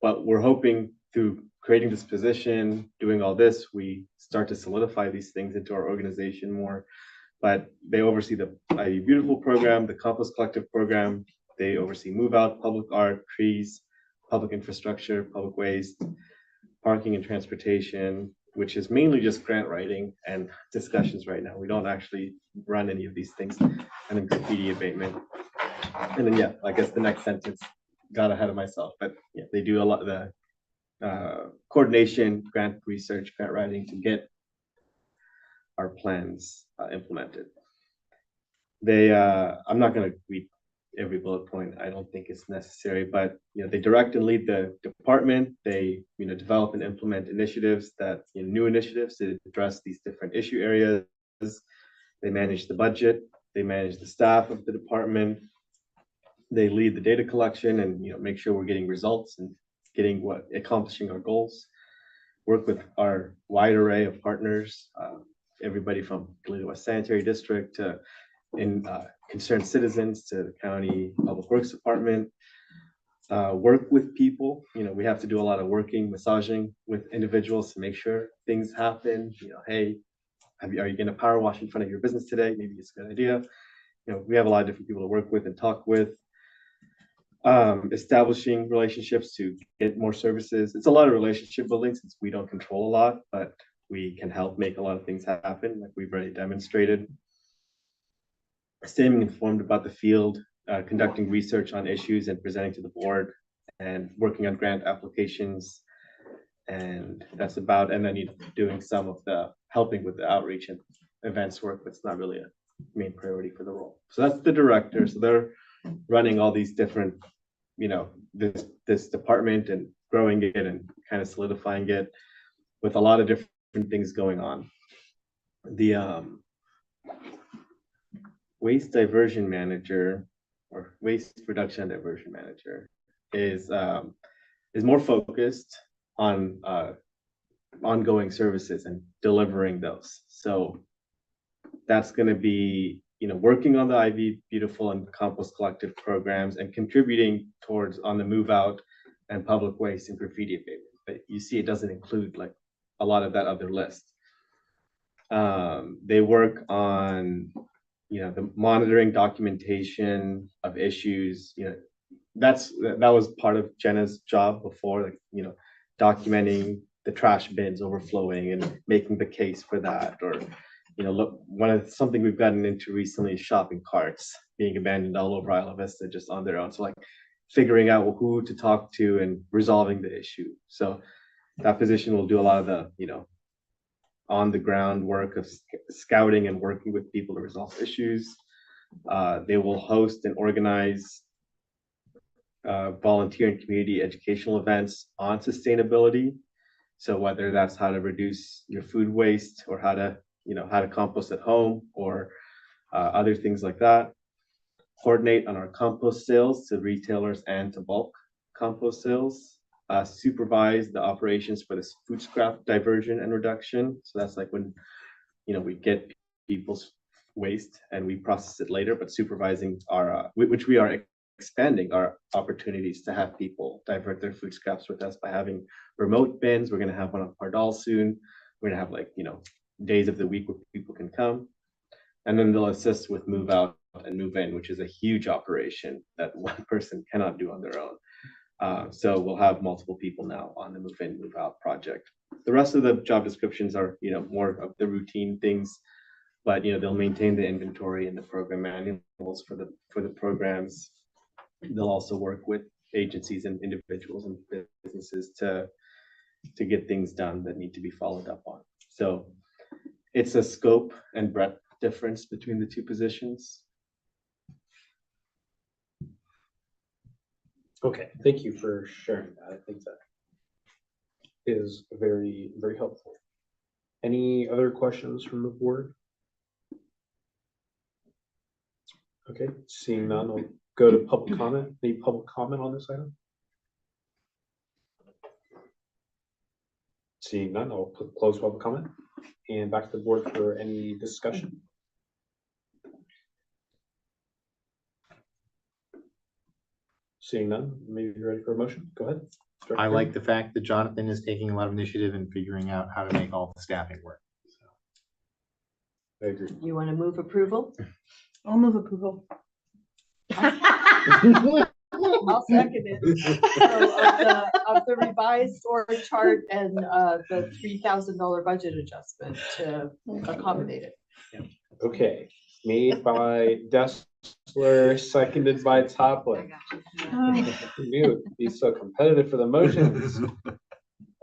But we're hoping through creating this position, doing all this, we start to solidify these things into our organization more. But they oversee the IV Beautiful program, the Compost Collective program. They oversee move out, public art, trees, public infrastructure, public waste, parking and transportation, which is mainly just grant writing and discussions right now. We don't actually run any of these things, and then graffiti abatement. And then, yeah, I guess the next sentence got ahead of myself, but yeah, they do a lot of the coordination, grant research, grant writing to get our plans implemented. They, I'm not going to read every bullet point. I don't think it's necessary, but they direct and lead the department. They develop and implement initiatives that new initiatives to address these different issue areas. They manage the budget. They manage the staff of the department. They lead the data collection and make sure we're getting results and accomplishing our goals. Work with our wide array of partners, everybody from Toledo West Sanitary District to concerned citizens to the county public works department. Work with people. We have to do a lot of massaging with individuals to make sure things happen. Hey, are you going to power wash in front of your business today? Maybe it's a good idea. We have a lot of different people to work with and talk with. Establishing relationships to get more services. It's a lot of relationship building since we don't control a lot, but we can help make a lot of things happen, like we've already demonstrated. Staying informed about the field, conducting research on issues and presenting to the board, and working on grant applications. And that's about, and then you doing some of the helping with the outreach and events work, but it's not really a main priority for the role. So that's the director. So they're running all these different, this department and growing it and kind of solidifying it with a lot of different things going on. The waste diversion manager or waste reduction and diversion manager is more focused on ongoing services and delivering those. So that's going to be, working on the IV Beautiful and Compost Collective programs and contributing towards on the move out and public waste and graffiti abatement. But you see, it doesn't include like a lot of that other list. They work on, the monitoring documentation of issues. That was part of Jenna's job before, like, documenting the trash bins overflowing and making the case for that. Or, look, something we've gotten into recently is shopping carts being abandoned all over Isla Vista just on their own. So like figuring out who to talk to and resolving the issue. So that position will do a lot of the, on the ground work of scouting and working with people to resolve issues. They will host and organize volunteer and community educational events on sustainability. So whether that's how to reduce your food waste or how to compost at home or other things like that. Coordinate on our compost sales to retailers and to bulk compost sales. Supervise the operations for this food scrap diversion and reduction. So that's like when, we get people's waste and we process it later, but supervising our, which we are expanding our opportunities to have people divert their food scraps with us by having remote bins. We're going to have one on Pardal soon. We're going to have like, days of the week where people can come. And then they'll assist with move out and move in, which is a huge operation that one person cannot do on their own. So we'll have multiple people now on the move in, move out project. The rest of the job descriptions are, more of the routine things, but they'll maintain the inventory and the program manuals for the programs. They'll also work with agencies and individuals and businesses to get things done that need to be followed up on. So it's a scope and breadth difference between the two positions. Okay, thank you for sharing that. I think that is very, very helpful. Any other questions from the board? Okay, seeing none, I'll go to public comment. Any public comment on this item? Seeing none, I'll close public comment and back to the board for any discussion. Seeing none, maybe you're ready for a motion. Go ahead. I like the fact that Jonathan is taking a lot of initiative in figuring out how to make all the staffing work. I agree. You want to move approval? I'll move approval. I'll second it. So of the revised org chart and the $3,000 budget adjustment to accommodate it. Okay, made by Dessler, seconded by Toppling. Knew it'd be so competitive for the motions.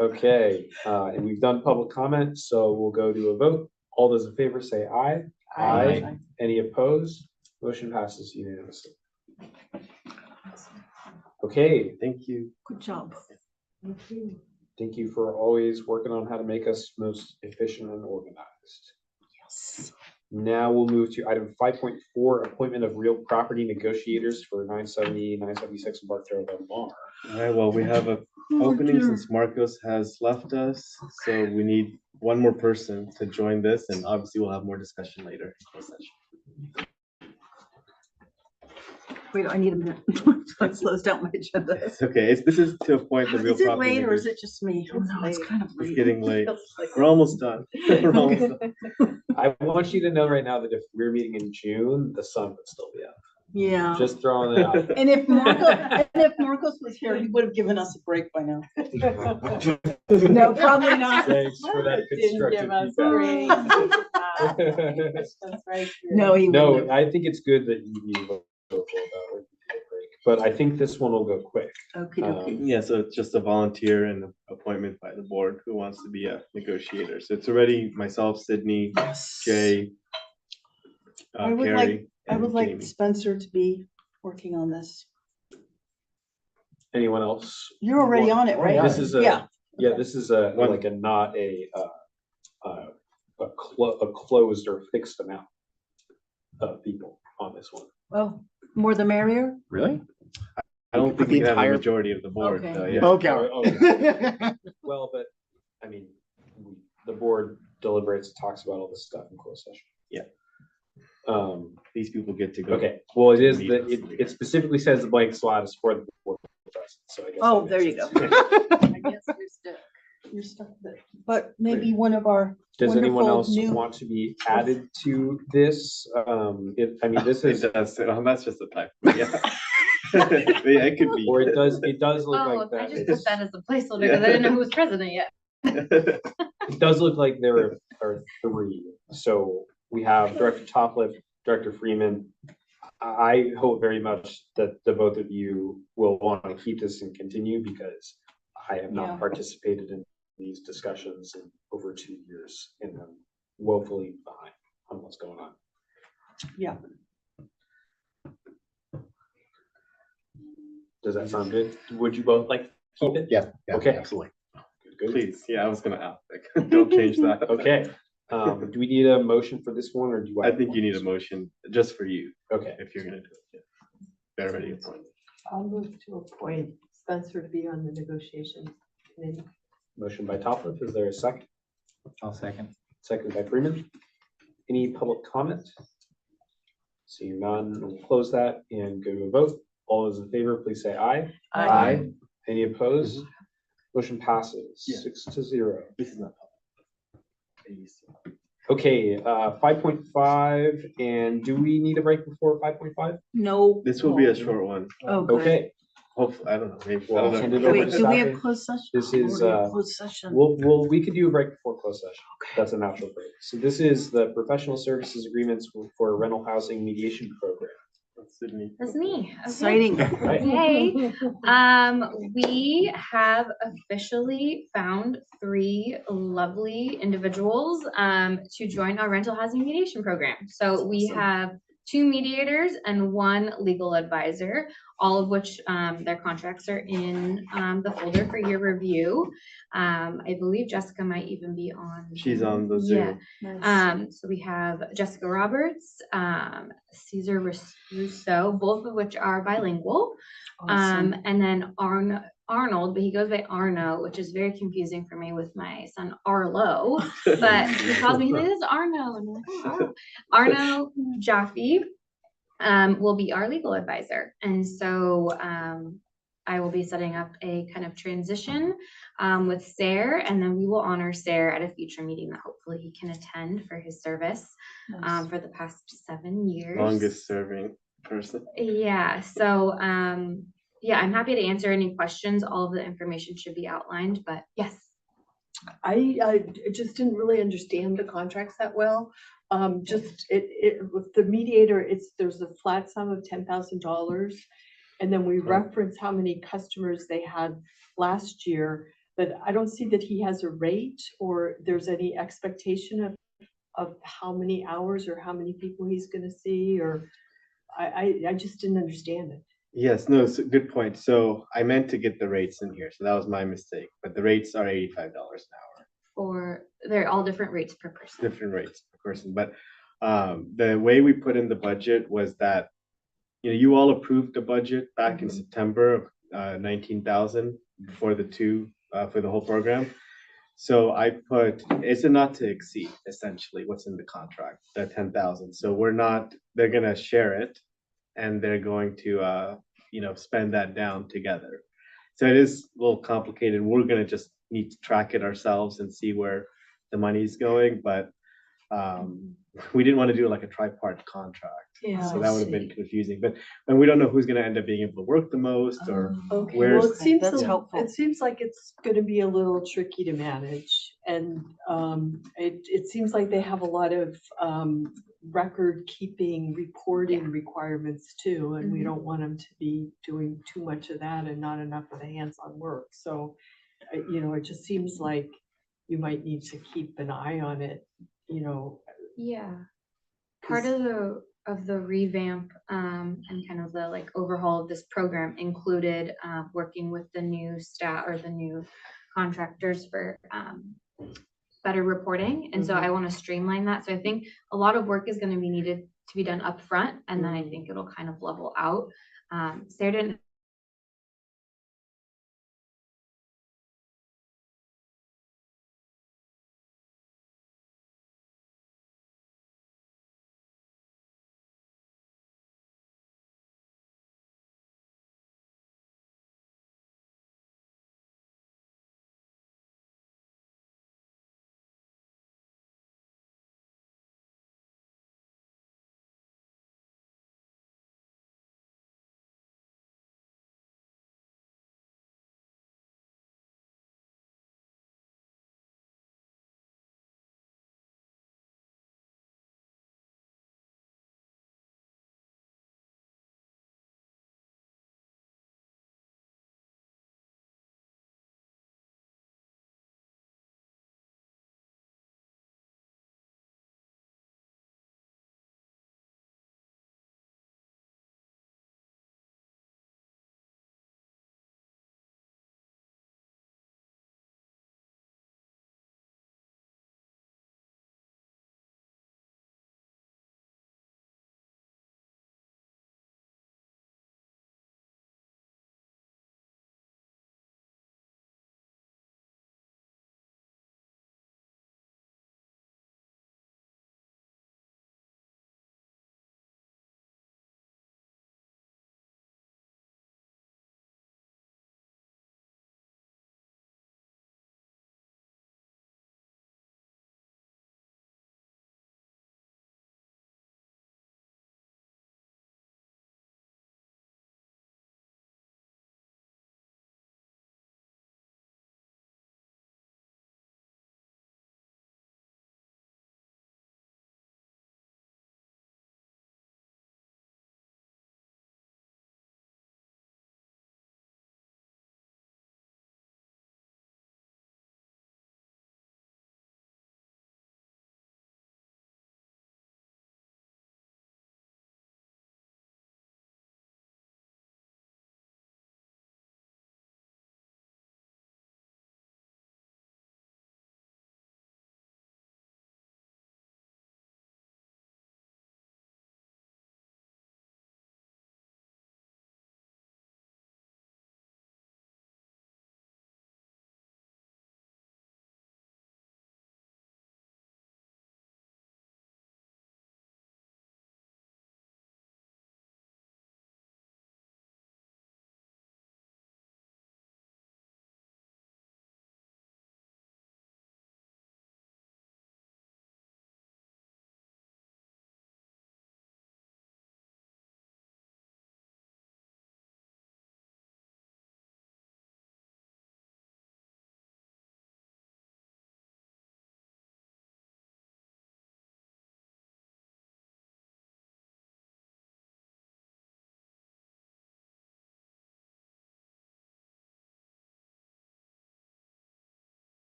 Okay, and we've done public comment, so we'll go to a vote. All those in favor say aye. Aye. Any opposed? Motion passes unanimously. Okay, Thank you. Good job. thank you for always working on how to make us most efficient and organized. Yes. Now we'll move to item 5.4, appointment of real property negotiators for 970, 976 Embarcadero Del Mar. All right, well, we have a opening since Marcos has left us, so we need one more person to join this, and obviously we'll have more discussion later. Wait, I need a minute. It slows down my agenda. It's okay. This is to appoint the real Is it property. late or is negotiator. it just me? Oh, no, it's kind of It's late. getting late. We're almost done. We're almost done. I want you to know right now that if we're meeting in June, the sun would still be out. Yeah. Just throwing it out. And if Marcos was here, he would have given us a break by now. No, probably not. Thanks for that Didn't give us constructive a feedback. That's right. No, he No, wouldn't. I think it's good that you break. But I think this one will go quick. Okay, okay. Yeah, so it's just a volunteer and appointment by the board who wants to be a negotiator. So it's already myself, Sydney, Yes. Jay, I would Carrie, I would and like Jamie. Spencer to be working on this. Anyone else? You're already on it, right? This is Yeah. yeah, this is like a not a closed or fixed amount of people on this one. Oh, more the merrier? Really? I don't think The we have a entire- majority of the board. Okay. though, yeah. Okay. Well, but I mean, the board deliberates, talks about all this stuff in closed session. Yeah. These These people get to go. Okay, well, it is, Meetings. it specifically says the blank slot is for the board president, so I guess. Oh, that there makes you go. sense. I guess we're stuck. You're stuck with it. But maybe one of our Does anyone wonderful else new- want to be added to this? I mean, this is, It does, that's just a type, yeah. Yeah, it could be. or it does look Oh, like I that. just put that as a placeholder because I didn't know who was president yet. It does look like there are three. So we have Director Topliff, Director Freeman. I hope very much that the both of you will want to keep this and continue because I have Yeah. not participated in these discussions in over 2 years and I'm woefully behind on what's going on. Yeah. Does that sound good? Would you both like to keep it? Yeah, yeah, Okay. absolutely. Good. Please, yeah, I was gonna ask, like, don't change that. Okay. Do we need a motion for this one or do I think you need a motion just for you, Okay. if you're gonna do it. Yeah. They're already appointed. I'll move to appoint Spencer to be on the negotiation committee. Motion by Topliff. Is there a second? I'll second. Second by Freeman. Any public comment? Seeing none, we'll close that and go to a vote. All those in favor, please say aye. Aye. Any opposed? Motion passes Yeah. 6-0. This is not public. It used to. Okay, 5.5, and do we need a break before 5.5? No. This will be a short one. Oh, good. Okay, Hopefully, I don't know, maybe. I Well, don't hand know. it over Wait, to do we Sasha. have closed session? This is, Oh, we have closed session. we could do a break before closed session. That's a natural break. So this is the professional services agreements for rental housing mediation program. Sydney. That's me. Okay. Exciting. Right. Hey, we have officially found 3 lovely individuals to join our rental housing mediation program. So we Awesome. have 2 mediators and 1 legal advisor, all of which their contracts are in the folder for your review. I believe Jessica might even be on. She's on the Yeah. Zoom. Nice. So we have Jessica Roberts, Caesar Rousseau, both of which are bilingual. Awesome. And then Arnold, but he goes by Arno, which is very confusing for me with my son Arlo. But he calls me, he's like, this is Arno. And I'm like, oh, Arno Jaffe will be our legal advisor. And so I will be setting up a kind of transition with Sarah, and then we will honor Sarah at a future meeting that hopefully he can attend for his service Nice. for the past 7 years. Longest serving person. Yeah, so yeah, I'm happy to answer any questions. All of the information should be outlined, but yes. I just didn't really understand the contracts that well. Just with the mediator, there's a flat sum of $10,000. And then we reference how many customers they had last year, but I don't see that he has a rate or there's any expectation of how many hours or how many people he's gonna see, or I just didn't understand it. Yes, no, it's a good point. So I meant to get the rates in here, so that was my mistake, but the rates are $85 an hour. Or they're all different rates per person. Different rates per person, but the way we put in the budget was that, you know, you all approved the budget back in September of 19,000 for the for the whole program. So I put, it's a not to exceed essentially what's in the contract, the 10,000. So they're gonna share it and they're going to, you know, spend that down together. So it is a little complicated. We're gonna just need to track it ourselves and see where the money's going, but we didn't want to do like a tripartite contract. Yeah, So I that would have been see. confusing, and we don't know who's gonna end up being able to work the most or Okay, Where's- well, it seems, That's a- helpful. it seems like it's gonna be a little tricky to manage. And it seems like they have a lot of record keeping, reporting requirements too, and we Mhm. don't want them to be doing too much of that and not enough of the hands-on work. So, it just seems like you might need to keep an eye on it, Yeah. Part 'cause- of the revamp and kind of the like overhaul of this program included working with the new staff or the new contractors for better reporting. And so I want to streamline that. So I think a lot of work is going to be needed to be done upfront, and then I think it'll kind of level out. Sarah didn't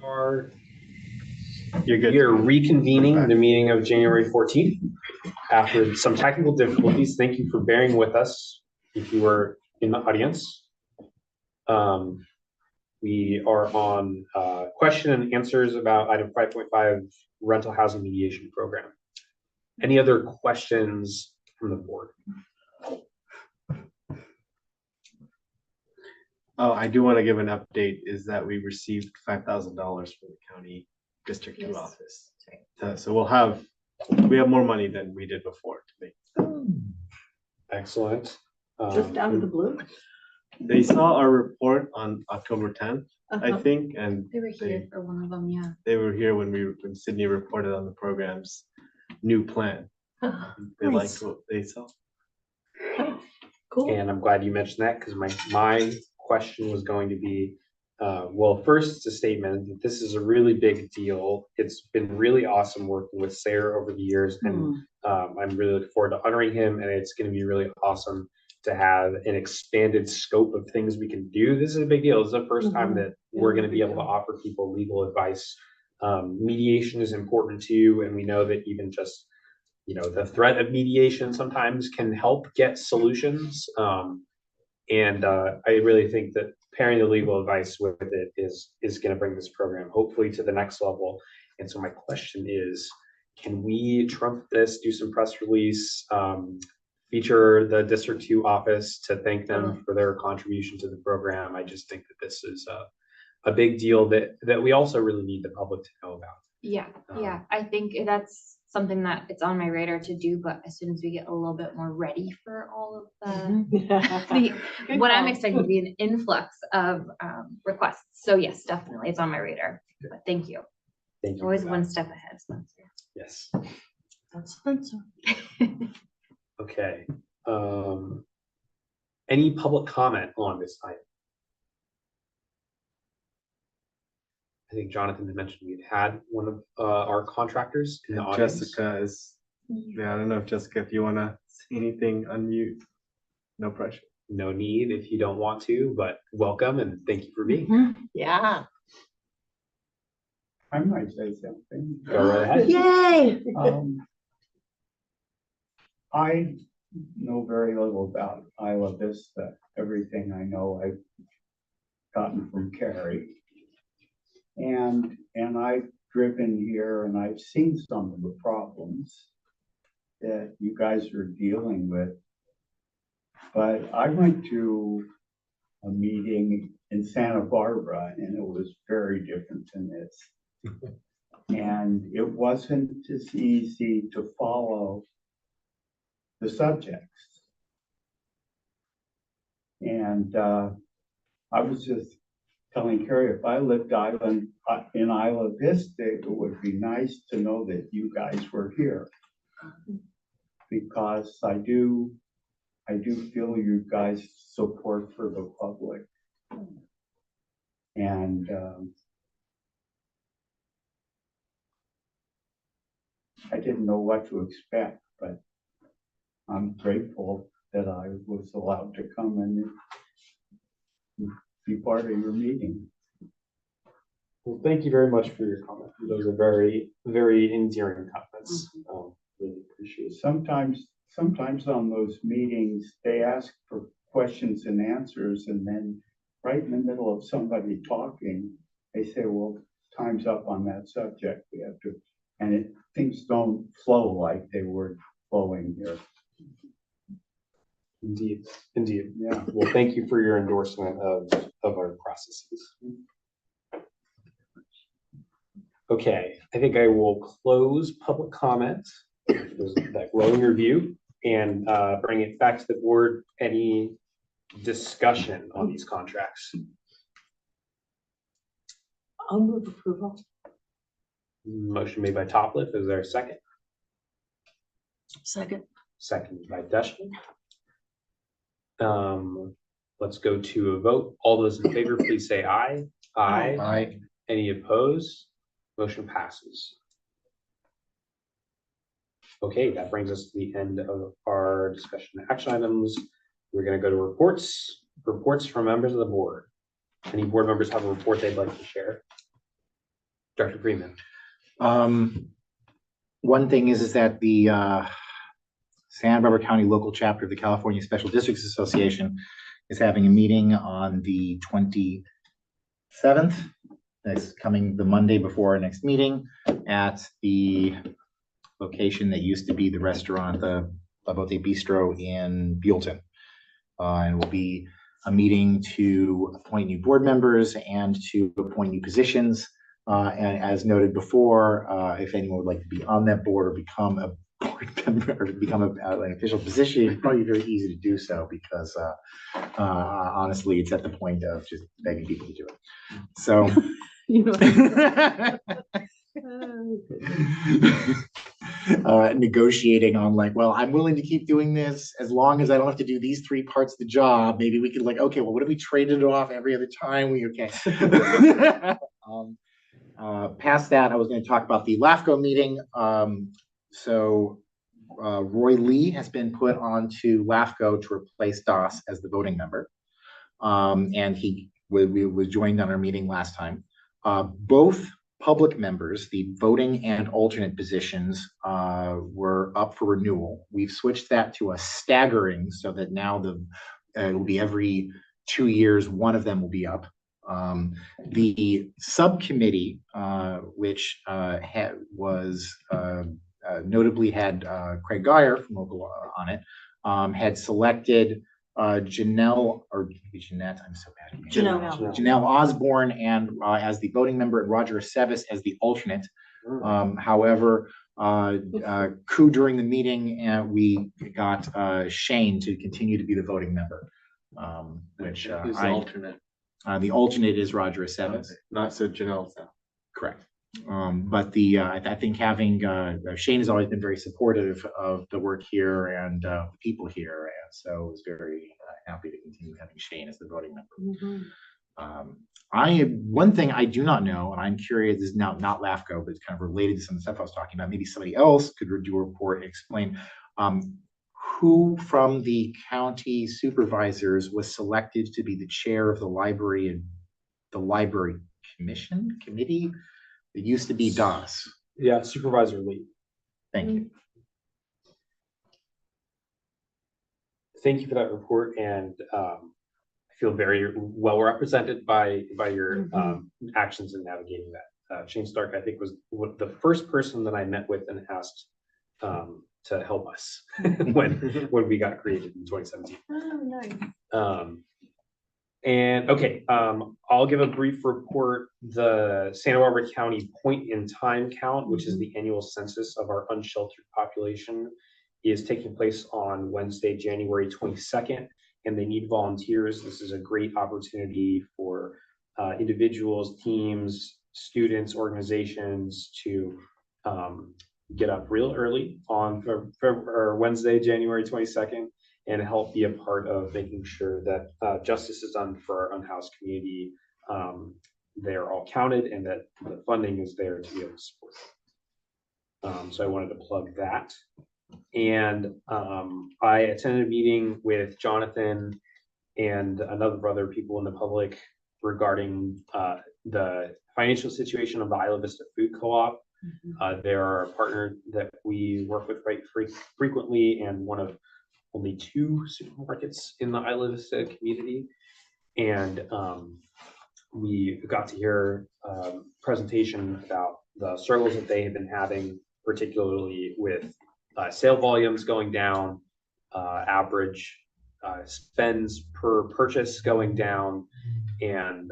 Are You're good. We are reconvening the meeting of January 14th after some technical difficulties. Thank you for bearing with us if you were in the audience. We are on question and answers about item 5.5 rental housing mediation program. Any other questions from the board? Oh, I do want to give an update is that we received $5,000 from the county District 2 Yes. office. So we have more money than we did before to make. Excellent. Just out of the blue. They saw our report on October 10th, I Uh-huh. think, and They were here for one of them, yeah. they were here when Sydney reported on the program's new plan. They liked Nice. what they saw. Cool. And I'm glad you mentioned that because my question was going to be, well, first it's a statement that this is a really big deal. It's been really awesome working with Sarah over the years, and I'm really looking forward to honoring him. And it's going to be really awesome to have an expanded scope of things we can do. This is a big deal. It's the first time that we're going to be able to offer people legal advice. Mediation is important too, and we know that even just the threat of mediation sometimes can help get solutions. And I really think that pairing the legal advice with it is going to bring this program hopefully to the next level. And so my question is, can we trump this, do some press release, feature the District 2 office to thank them for their contribution to the program? I just think that this is a big deal that we also really need the public to know about. Yeah, I think that's something that it's on my radar to do, but as soon as we get a little bit more ready for all of what I'm expecting to be an influx of requests. So yes, definitely, it's on my radar. But thank you. Thank you. Always for one that. step ahead, Spencer. Yes. That's Spencer. Okay. Any public comment on this item? I think Jonathan had mentioned we had one of our contractors in the audience. Jessica is, I don't know if Jessica, if you want to say anything, unmute. No pressure. No need if you don't want to, but welcome and thank you for being here. Yeah. I might say something. Go right ahead. Yay. I know very little about Isla Vista. Everything I know I've gotten from Carrie. And I've driven here and I've seen some of the problems that you guys are dealing with. But I went to a meeting in Santa Barbara and it was very different than this. And it wasn't as easy to follow the subjects. And I was just telling Carrie, if I lived in Isla Vista, it would be nice to know that you guys were here. Because I do feel you guys' support for the public. And I didn't know what to expect, but I'm grateful that I was allowed to come and be part of your meeting. Well, thank you very much for your comment. Those are very, very endearing comments. Really appreciate it. Sometimes on those meetings, they ask for questions and answers, and then right in the middle of somebody talking, they say, well, time's up on that subject. We have to, and things don't flow like they were flowing here. Indeed, indeed. Yeah. Well, thank you for your endorsement of our processes. Okay, I think I will close public comment, that glowing review, and bring it back to the board. Any discussion on these contracts? I'll move approval. Motion made by Topliff. Is there a second? Second. Second by Deshman. Let's go to a vote. All those in favor, please say aye. Aye. Aye. Any opposed? Motion passes. Okay, that brings us to the end of our discussion action items. We're going to go to reports. Reports from members of the board. Any board members have a report they'd like to share? Director Freeman. One thing is that the Santa Barbara County local chapter of the California Special Districts Association is having a meeting on the 27th. That's coming the Monday before our next meeting at the location that used to be the restaurant, the La Bote Bistro in Buellton. And it will be a meeting to appoint new board members and to appoint new positions. And as noted before, if anyone would like to be on that board or become a board member or become an official position, it's probably very easy to do so because honestly, it's at the point of just begging people to do it. So. Negotiating on like, well, I'm willing to keep doing this as long as I don't have to do these 3 parts of the job. Maybe we could like, okay, well, what if we traded it off every other time? Okay. Past that, I was going to talk about the LAFCO meeting. Roy Lee has been put onto LAFCO to replace DOS as the voting member. And he was joined on our meeting last time. Both public members, the voting and alternate positions, were up for renewal. We've switched that to a staggering so that now it will be every 2 years, one of them will be up. The subcommittee, which notably had Craig Geyer from local on it, had selected Janelle, or Jeanette, I'm so bad. Janelle Osborne and as the voting member and Roger Sevis as the alternate. However, coup during the meeting, we got Shane to continue to be the voting member, which Who's the alternate? The alternate is Roger Sevis. Okay. Not so Janelle. Correct. But I think having Shane has always been very supportive of the work here and the people here, and so I was very happy to continue having Shane as the voting member. One thing I do not know, and I'm curious, is now not LAFCO, but it's kind of related to some of the stuff I was talking about. Maybe somebody else could do a report and explain who from the county supervisors was selected to be the chair of the library and the library committee. It used to be DOS. Yeah, Supervisor Lee. Thank you. Thank you for that report, and I feel very well represented by your actions in navigating that. Shane Stark, I think, was the first person that I met with and asked to help us when we got created in 2017. Oh, nice. And okay, I'll give a brief report. The Santa Barbara County point in time count, which is the annual census of our unsheltered population, is taking place on Wednesday, January 22nd, and they need volunteers. This is a great opportunity for individuals, teams, students, organizations to get up real early on Wednesday, January 22nd, and help be a part of making sure that justice is done for our unhoused community. They're all counted and that the funding is there to be able to support them. So I wanted to plug that. And I attended a meeting with Jonathan and another other people in the public regarding the financial situation of the Isla Vista Food Co-op. They're a partner that we work with quite frequently and one of only 2 supermarkets in the Isla Vista community. And we got to hear a presentation about the struggles that they have been having, particularly with sale volumes going down, average spends per purchase going down, And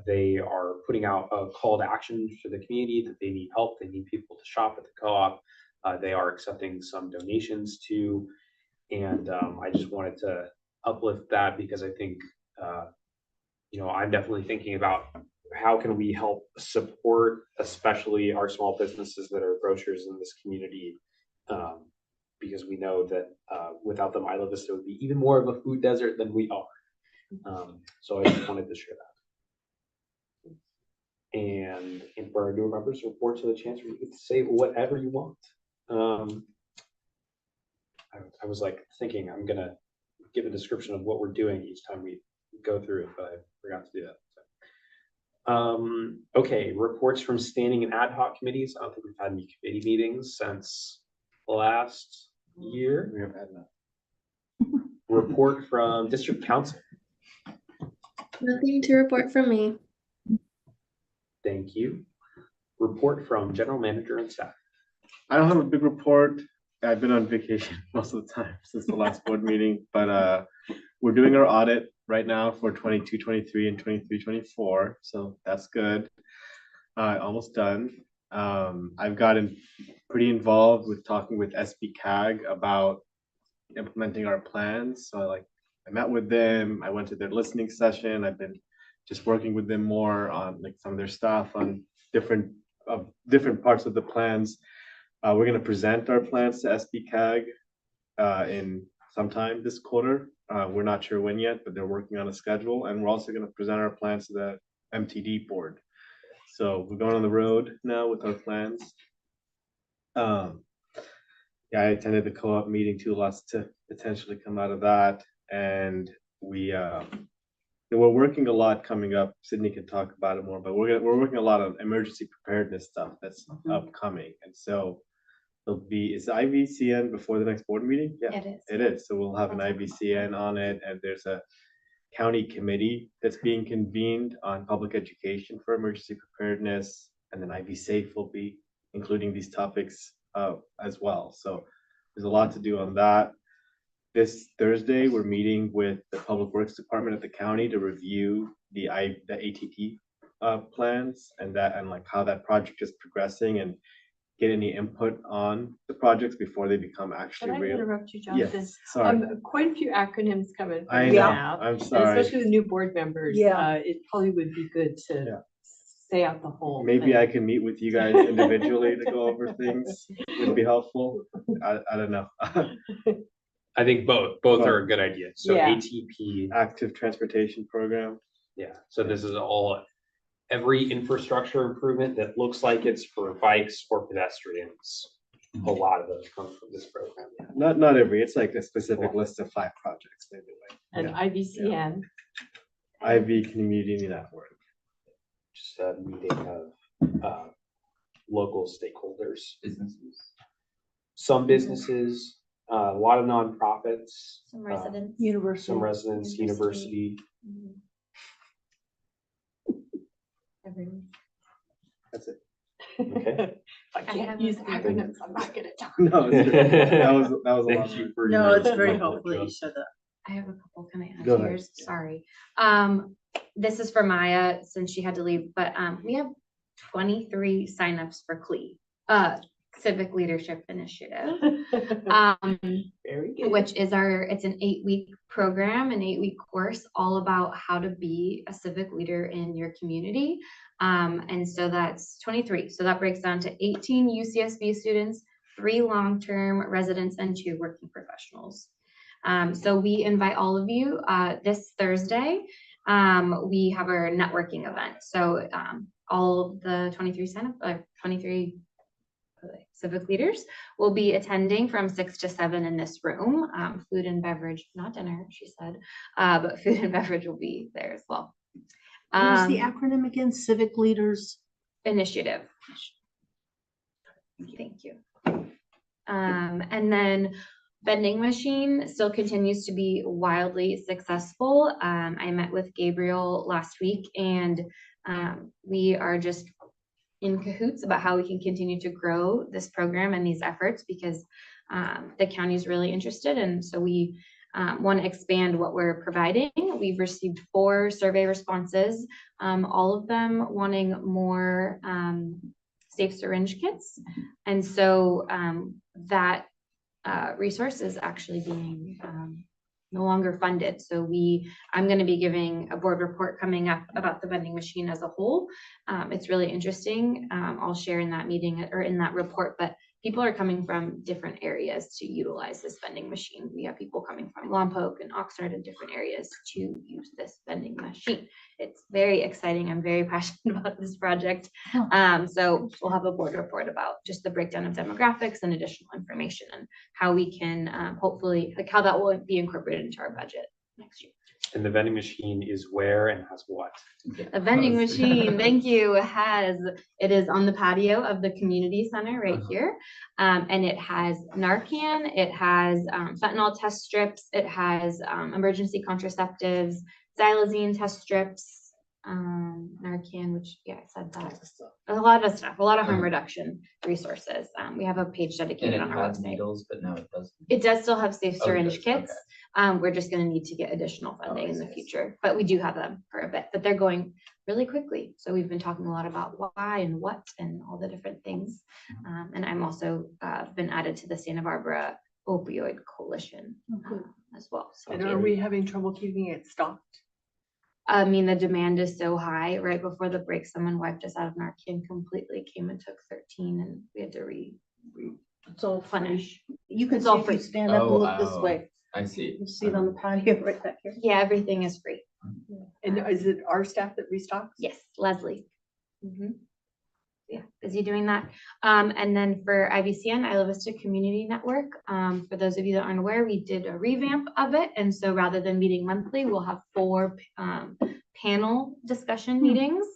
they are putting out a call to action for the community that they need help, they need people to shop at the co-op. They are accepting some donations too. And I just wanted to uplift that because I think, I'm definitely thinking about how can we help support, especially our small businesses that are grocers in this community. Because we know that without them, Isla Vista would be even more of a food desert than we are. So I just wanted to share that. And for our newer members, report to the chancellor, you get to say whatever you want. I was like thinking I'm gonna give a description of what we're doing each time we go through it, but I forgot to do that. So. Okay, reports from standing and ad hoc committees. I don't think we've had any committee meetings since last year. We have had none. Report from district council. Nothing to report from me. Thank you. Report from general manager and staff. I don't have a big report. I've been on vacation most of the time since the last board meeting, but we're doing our audit right now for 22-23 and 23-24, so that's good. Almost done. I've gotten pretty involved with talking with SBCAG about implementing our plans. So I met with them. I went to their listening session. I've been just working with them more on like some of their stuff on different parts of the plans. We're going to present our plans to SBCAG in sometime this quarter. We're not sure when yet, but they're working on a schedule. And we're also going to present our plans to the MTD board. So we're going on the road now with our plans. Yeah, I attended the co-op meeting too. Lots to potentially come out of that. And we're working a lot coming up. Sydney can talk about it more, but we're working a lot on emergency preparedness stuff that's upcoming. And so is IVCN before the next board meeting? Yeah, It is. It is. So we'll have an IVCN on it, and there's a county committee that's being convened on public education for emergency preparedness, and then IV Safe will be including these topics as well. So there's a lot to do on that. This Thursday, we're meeting with the Public Works Department at the county to review the ATP plans and like how that project is progressing and get any input on the projects before they become actually Can I real. interrupt you, Jonathan? Yes, sorry. Quite a few acronyms coming. I from know, now, I'm and sorry. especially the new board members. Yeah. It probably would be good to stay out the whole. Maybe thing. I can meet with you guys individually to go over things. Would be helpful. I don't know. I think both are a good idea. So Yeah. ATP, Active transportation program. yeah. So this is all every infrastructure improvement that looks like it's for bikes or pedestrians. A lot of those come from this program. Yeah. Not every. It's like a specific list of 5 projects they're doing. And IVCN. IV Community Network. Just a meeting of local stakeholders, Businesses. some businesses, a lot of nonprofits, Some residents. University. some residents, university. Everyone. That's it. Okay. I I can't have use a- acronyms. I'm not good at talk. No, it's good. That was a lot. Thank you for No, your it's very input, helpful that Joe. you said that. I have a couple, can I add Go to ahead. yours? Sorry. This is for Maya since she had to leave, but we have 23 signups for CLE, Civic Leadership Initiative. Very good. Which is it's an 8-week program, an 8-week course all about how to be a civic leader in your community. And so that's 23. So that breaks down to 18 UCSB students, 3 long-term residents, and 2 working professionals. So we invite all of you this Thursday. We have our networking event. So all of the 23 civic leaders will be attending from 6 to 7 in this room. Food and beverage, not dinner, she said, but food and beverage will be there as well. What is the acronym again? Civic Leaders? Initiative. Thank you. And then vending machine still continues to be wildly successful. I met with Gabriel last week and we are just in cahoots about how we can continue to grow this program and these efforts because the county is really interested. And so we want to expand what we're providing. We've received 4 survey responses, all of them wanting more safe syringe kits. And so that resource is actually being no longer funded. So I'm going to be giving a board report coming up about the vending machine as a whole. It's really interesting. I'll share in that meeting or in that report, but people are coming from different areas to utilize this vending machine. We have people coming from Lompoc and Oxnard and different areas to use this vending machine. It's very exciting. I'm very passionate about this project. So we'll have a board report about just the breakdown of demographics and additional information and how we can hopefully, like how that will be incorporated into our budget next year. And the vending machine is where and has what? A vending machine, thank you, it is on the patio of the community center right here. And it has Narcan, it has fentanyl test strips, it has emergency contraceptives, xylazine test strips, Narcan, which, yeah, I said that. A lot of stuff, a lot of harm reduction resources. We have a page And dedicated it on our had website. needles, but now it doesn't. It does still have safe Oh, it syringe does, kits. We're just gonna need to get additional funding I in the see, I see. future, but we do have them for a bit, but they're going really quickly. So we've been talking a lot about why and what and all the different things. And I'm also been added to the Santa Barbara Opioid Coalition as well. So And are we having trouble keeping it stocked? I mean, the demand is so high. Right before the break, someone wiped us out of Narcan completely, came and took 13 and we had to It's all free. replenish. You can It's see all if free. you stand up and look this Oh, way. I see. You see it on the patio right back here. Yeah, everything is free. And is it our staff that restocks? Yes, Leslie. Mhm. Yeah, busy doing that. And then for IVCN, Isla Vista Community Network, for those of you that aren't aware, we did a revamp of it. And so rather than meeting monthly, we'll have 4 panel discussion meetings.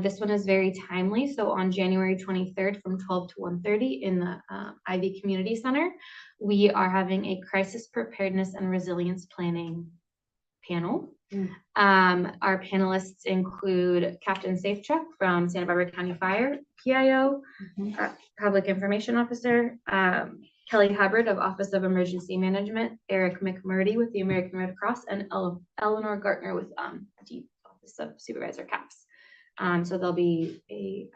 This one is very timely. So on January 23rd from 12 to 1:30 in the Ivy Community Center, we are having a crisis preparedness and resilience planning panel. Our panelists include Captain Safechuck from Santa Barbara County Fire, PIO, Public Information Officer, Kelly Hubbard of Office of Emergency Management, Eric McMurdy with the American Red Cross, and Eleanor Gartner with the Office of Supervisor CAPS. So there'll be a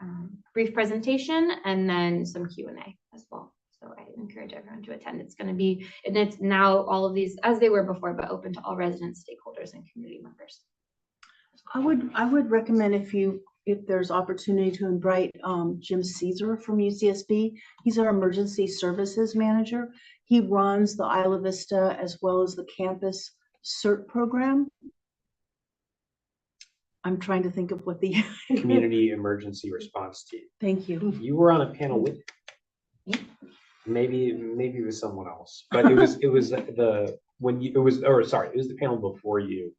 brief presentation and then some Q&A as well. So I encourage everyone to attend. It's going to be, and it's now all of these as they were before, but open to all residents, stakeholders, and community members. I would recommend if there's opportunity to invite Jim Caesar from UCSB. He's our emergency services manager. He runs the Isla Vista as well as the campus CERT program. I'm trying to think of what the Community Emergency Response Team. Thank you. You were on a panel with me. Maybe it was someone else, but it was it was the panel before you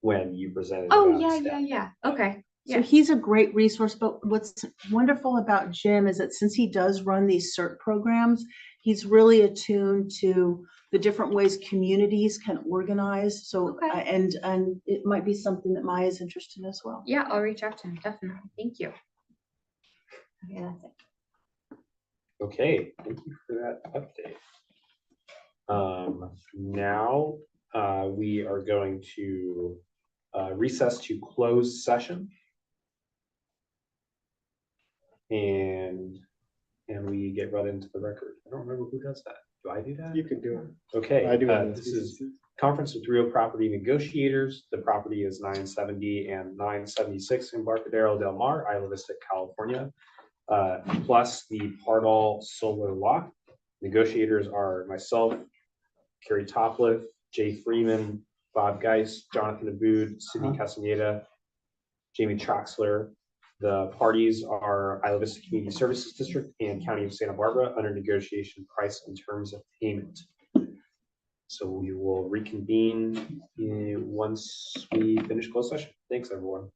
when you presented. Oh, about yeah, STEP. yeah. Okay. So Yeah. he's a great resource, but what's wonderful about Jim is that since he does run these CERT programs, he's really attuned to the different ways communities can organize. So, Okay. and it might be something that Maya's interested in as well. Yeah, I'll reach out to him, definitely. Thank you. Okay, that's it. Okay, thank you for that update. Now we are going to recess to close session. And we get right into the record. I don't remember who does that. Do I do that? You can do it. Okay, I do. this is conference with real property negotiators. The property is 970 and 976 Embarcadero Del Mar, Isla Vista, California, plus the Pardall Solar Lock. Negotiators are myself, Carrie Topliff, Jay Freeman, Bob Geist, Jonathan Abood, Sydney Castaneda, Jamie Troxler. The parties are Isla Vista Community Services District and County of Santa Barbara under negotiation price and terms of payment. So we will reconvene once we finish closed session. Thanks, everyone.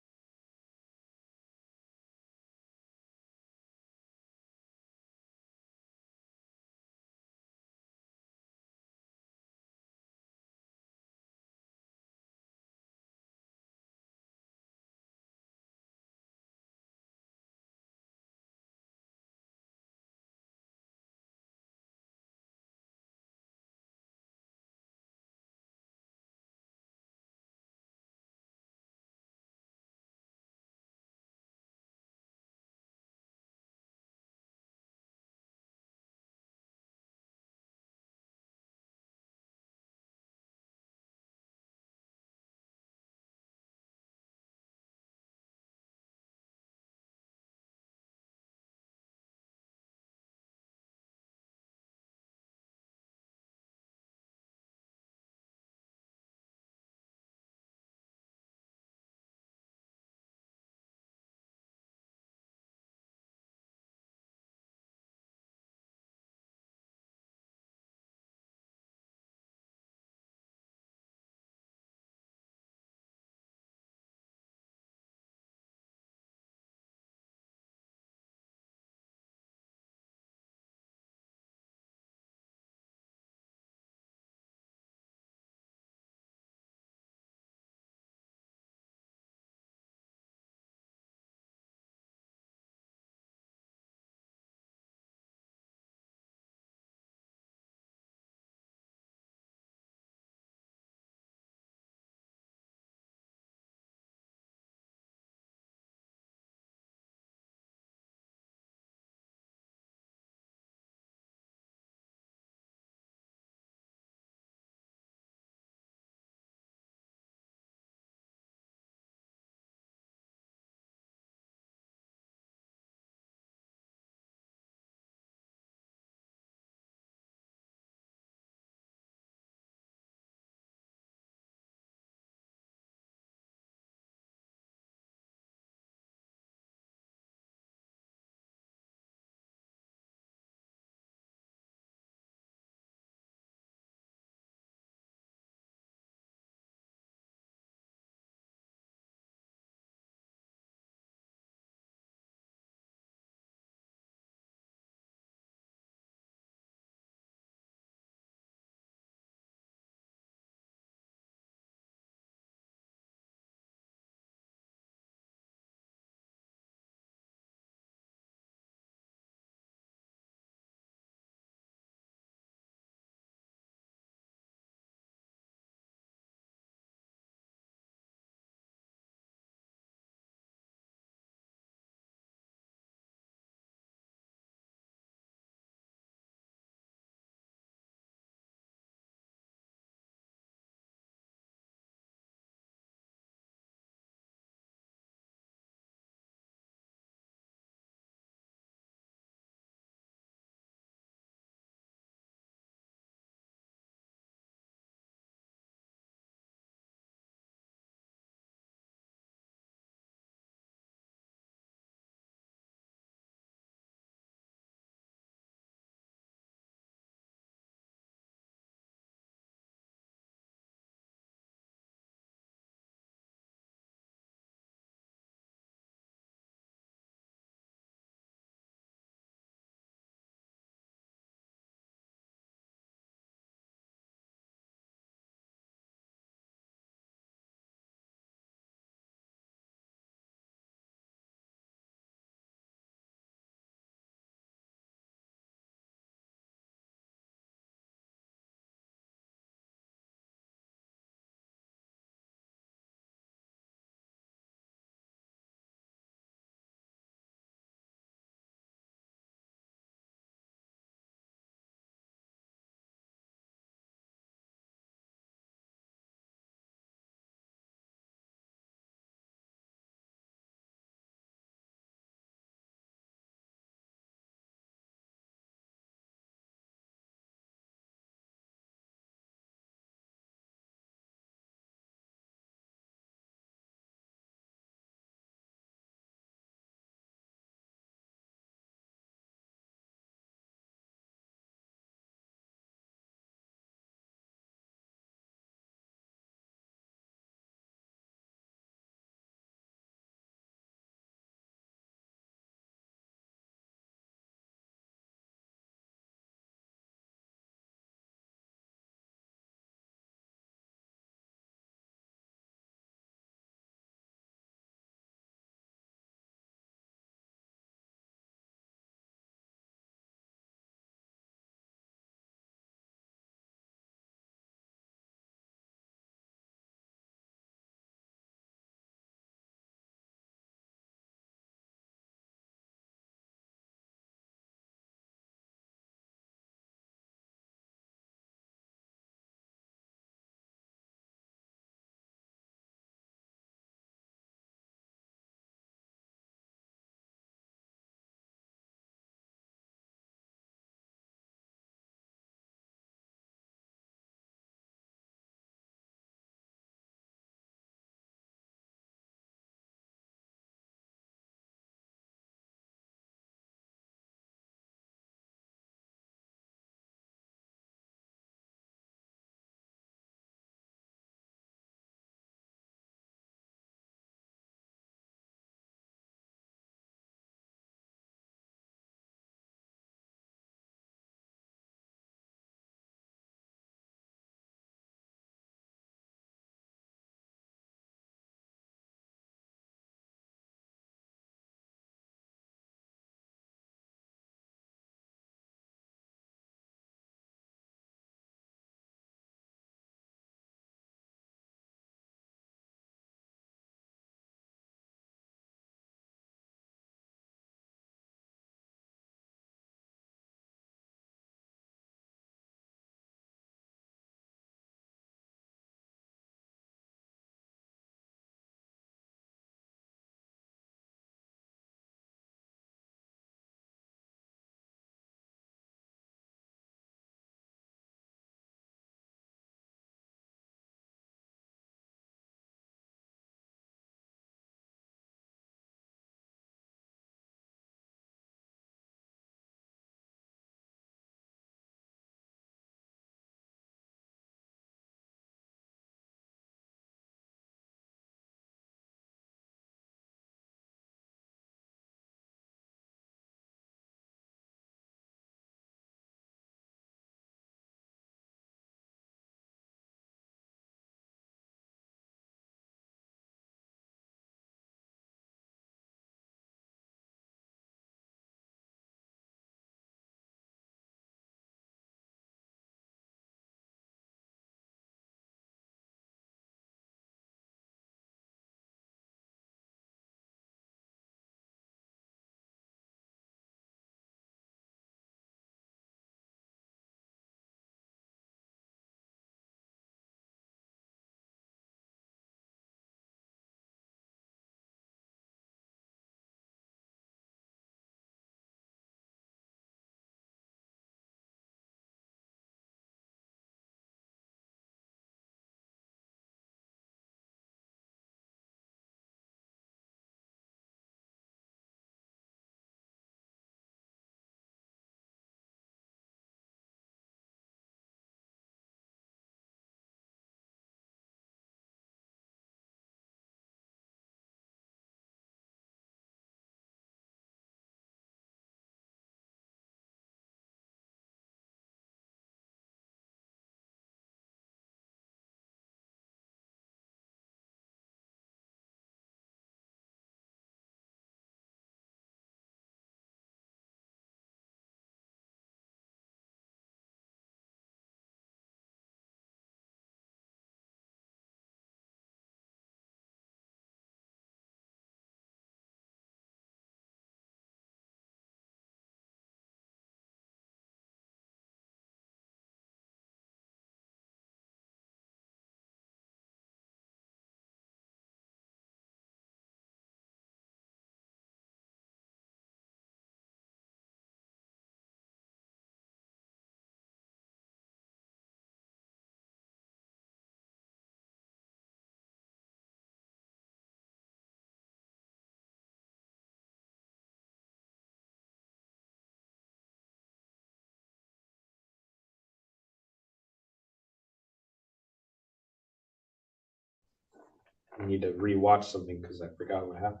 I need to rewatch something because I forgot what happened.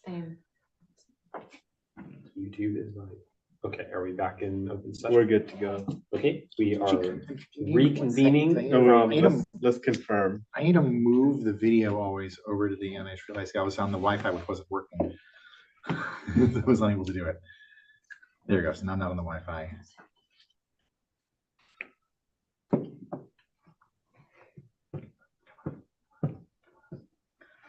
Same. YouTube is like, okay, are we back in open session? We're good to go. Okay, we are No, reconvening from, Let's confirm. I need to move the video always over to the end. I just realized I was on the Wi-Fi, which wasn't working. I was unable to do it. There it goes. Now I'm not on the Wi-Fi.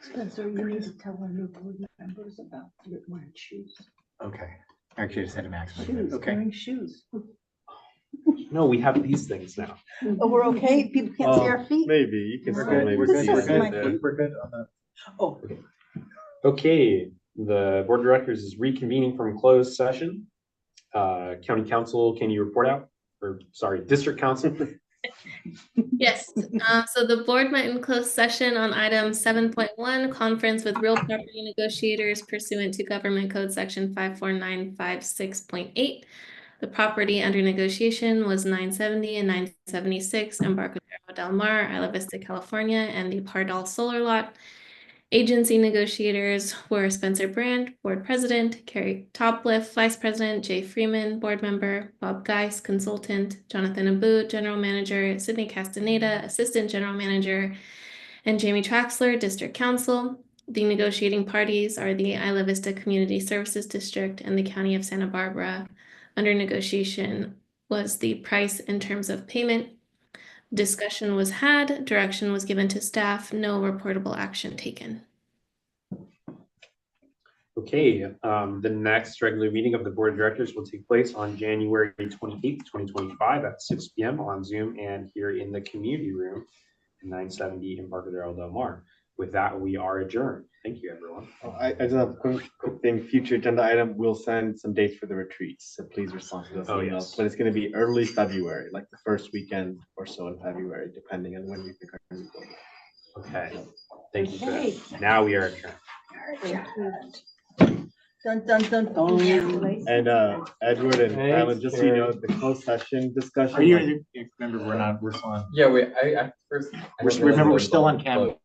Spencer, you need to tell our new board members about wearing shoes. Okay. Actually, I just had to maximize it. Shoes, Okay. wearing shoes. no, we have these things now. Oh, we're okay? People can't see our feet? Maybe, you can We're still good. maybe We're see good. We're it. my good. We're good on the. Oh, Okay, the board of directors is reconvening from closed session. County council, can you report out? Or sorry, district council? Yes, so the board met in closed session on item 7.1, conference with real property negotiators pursuant to Government Code Section 54956.8. The property under negotiation was 970 and 976 Embarcadero Del Mar, Isla Vista, California, and the Pardal Solar Lot. Agency negotiators were Spencer Brand, board president, Carrie Topliff, vice president, Jay Freeman, board member, Bob Geis, consultant, Jonathan Abu, general manager, Sydney Castaneda, assistant general manager, and Jamie Traxler, district counsel. The negotiating parties are the Isla Vista Community Services District and the County of Santa Barbara. Under negotiation was the price in terms of payment. Discussion was had, direction was given to staff, no reportable action taken. Okay, the next regular meeting of the board of directors will take place on January 28th, 2025 at 6 p.m. on Zoom and here in the community room in 970 Embarcadero Del Mar. With that, we are adjourned. Thank you, everyone. I just have a quick thing, future agenda item, we'll send some dates for the retreats, so please respond to those Oh, emails. yes. But it's gonna be early February, like the first weekend or so in February, depending on when we pick our. Okay, thank you for Okay. that. Now we are adjourned. dun, dun, dun, dun. And Edward and Thanks, Alan, just so you know, the closed session discussion. Are you, remember, we're still on. Yeah, wait, I first. I didn't Remember, we're realize still on that- camera.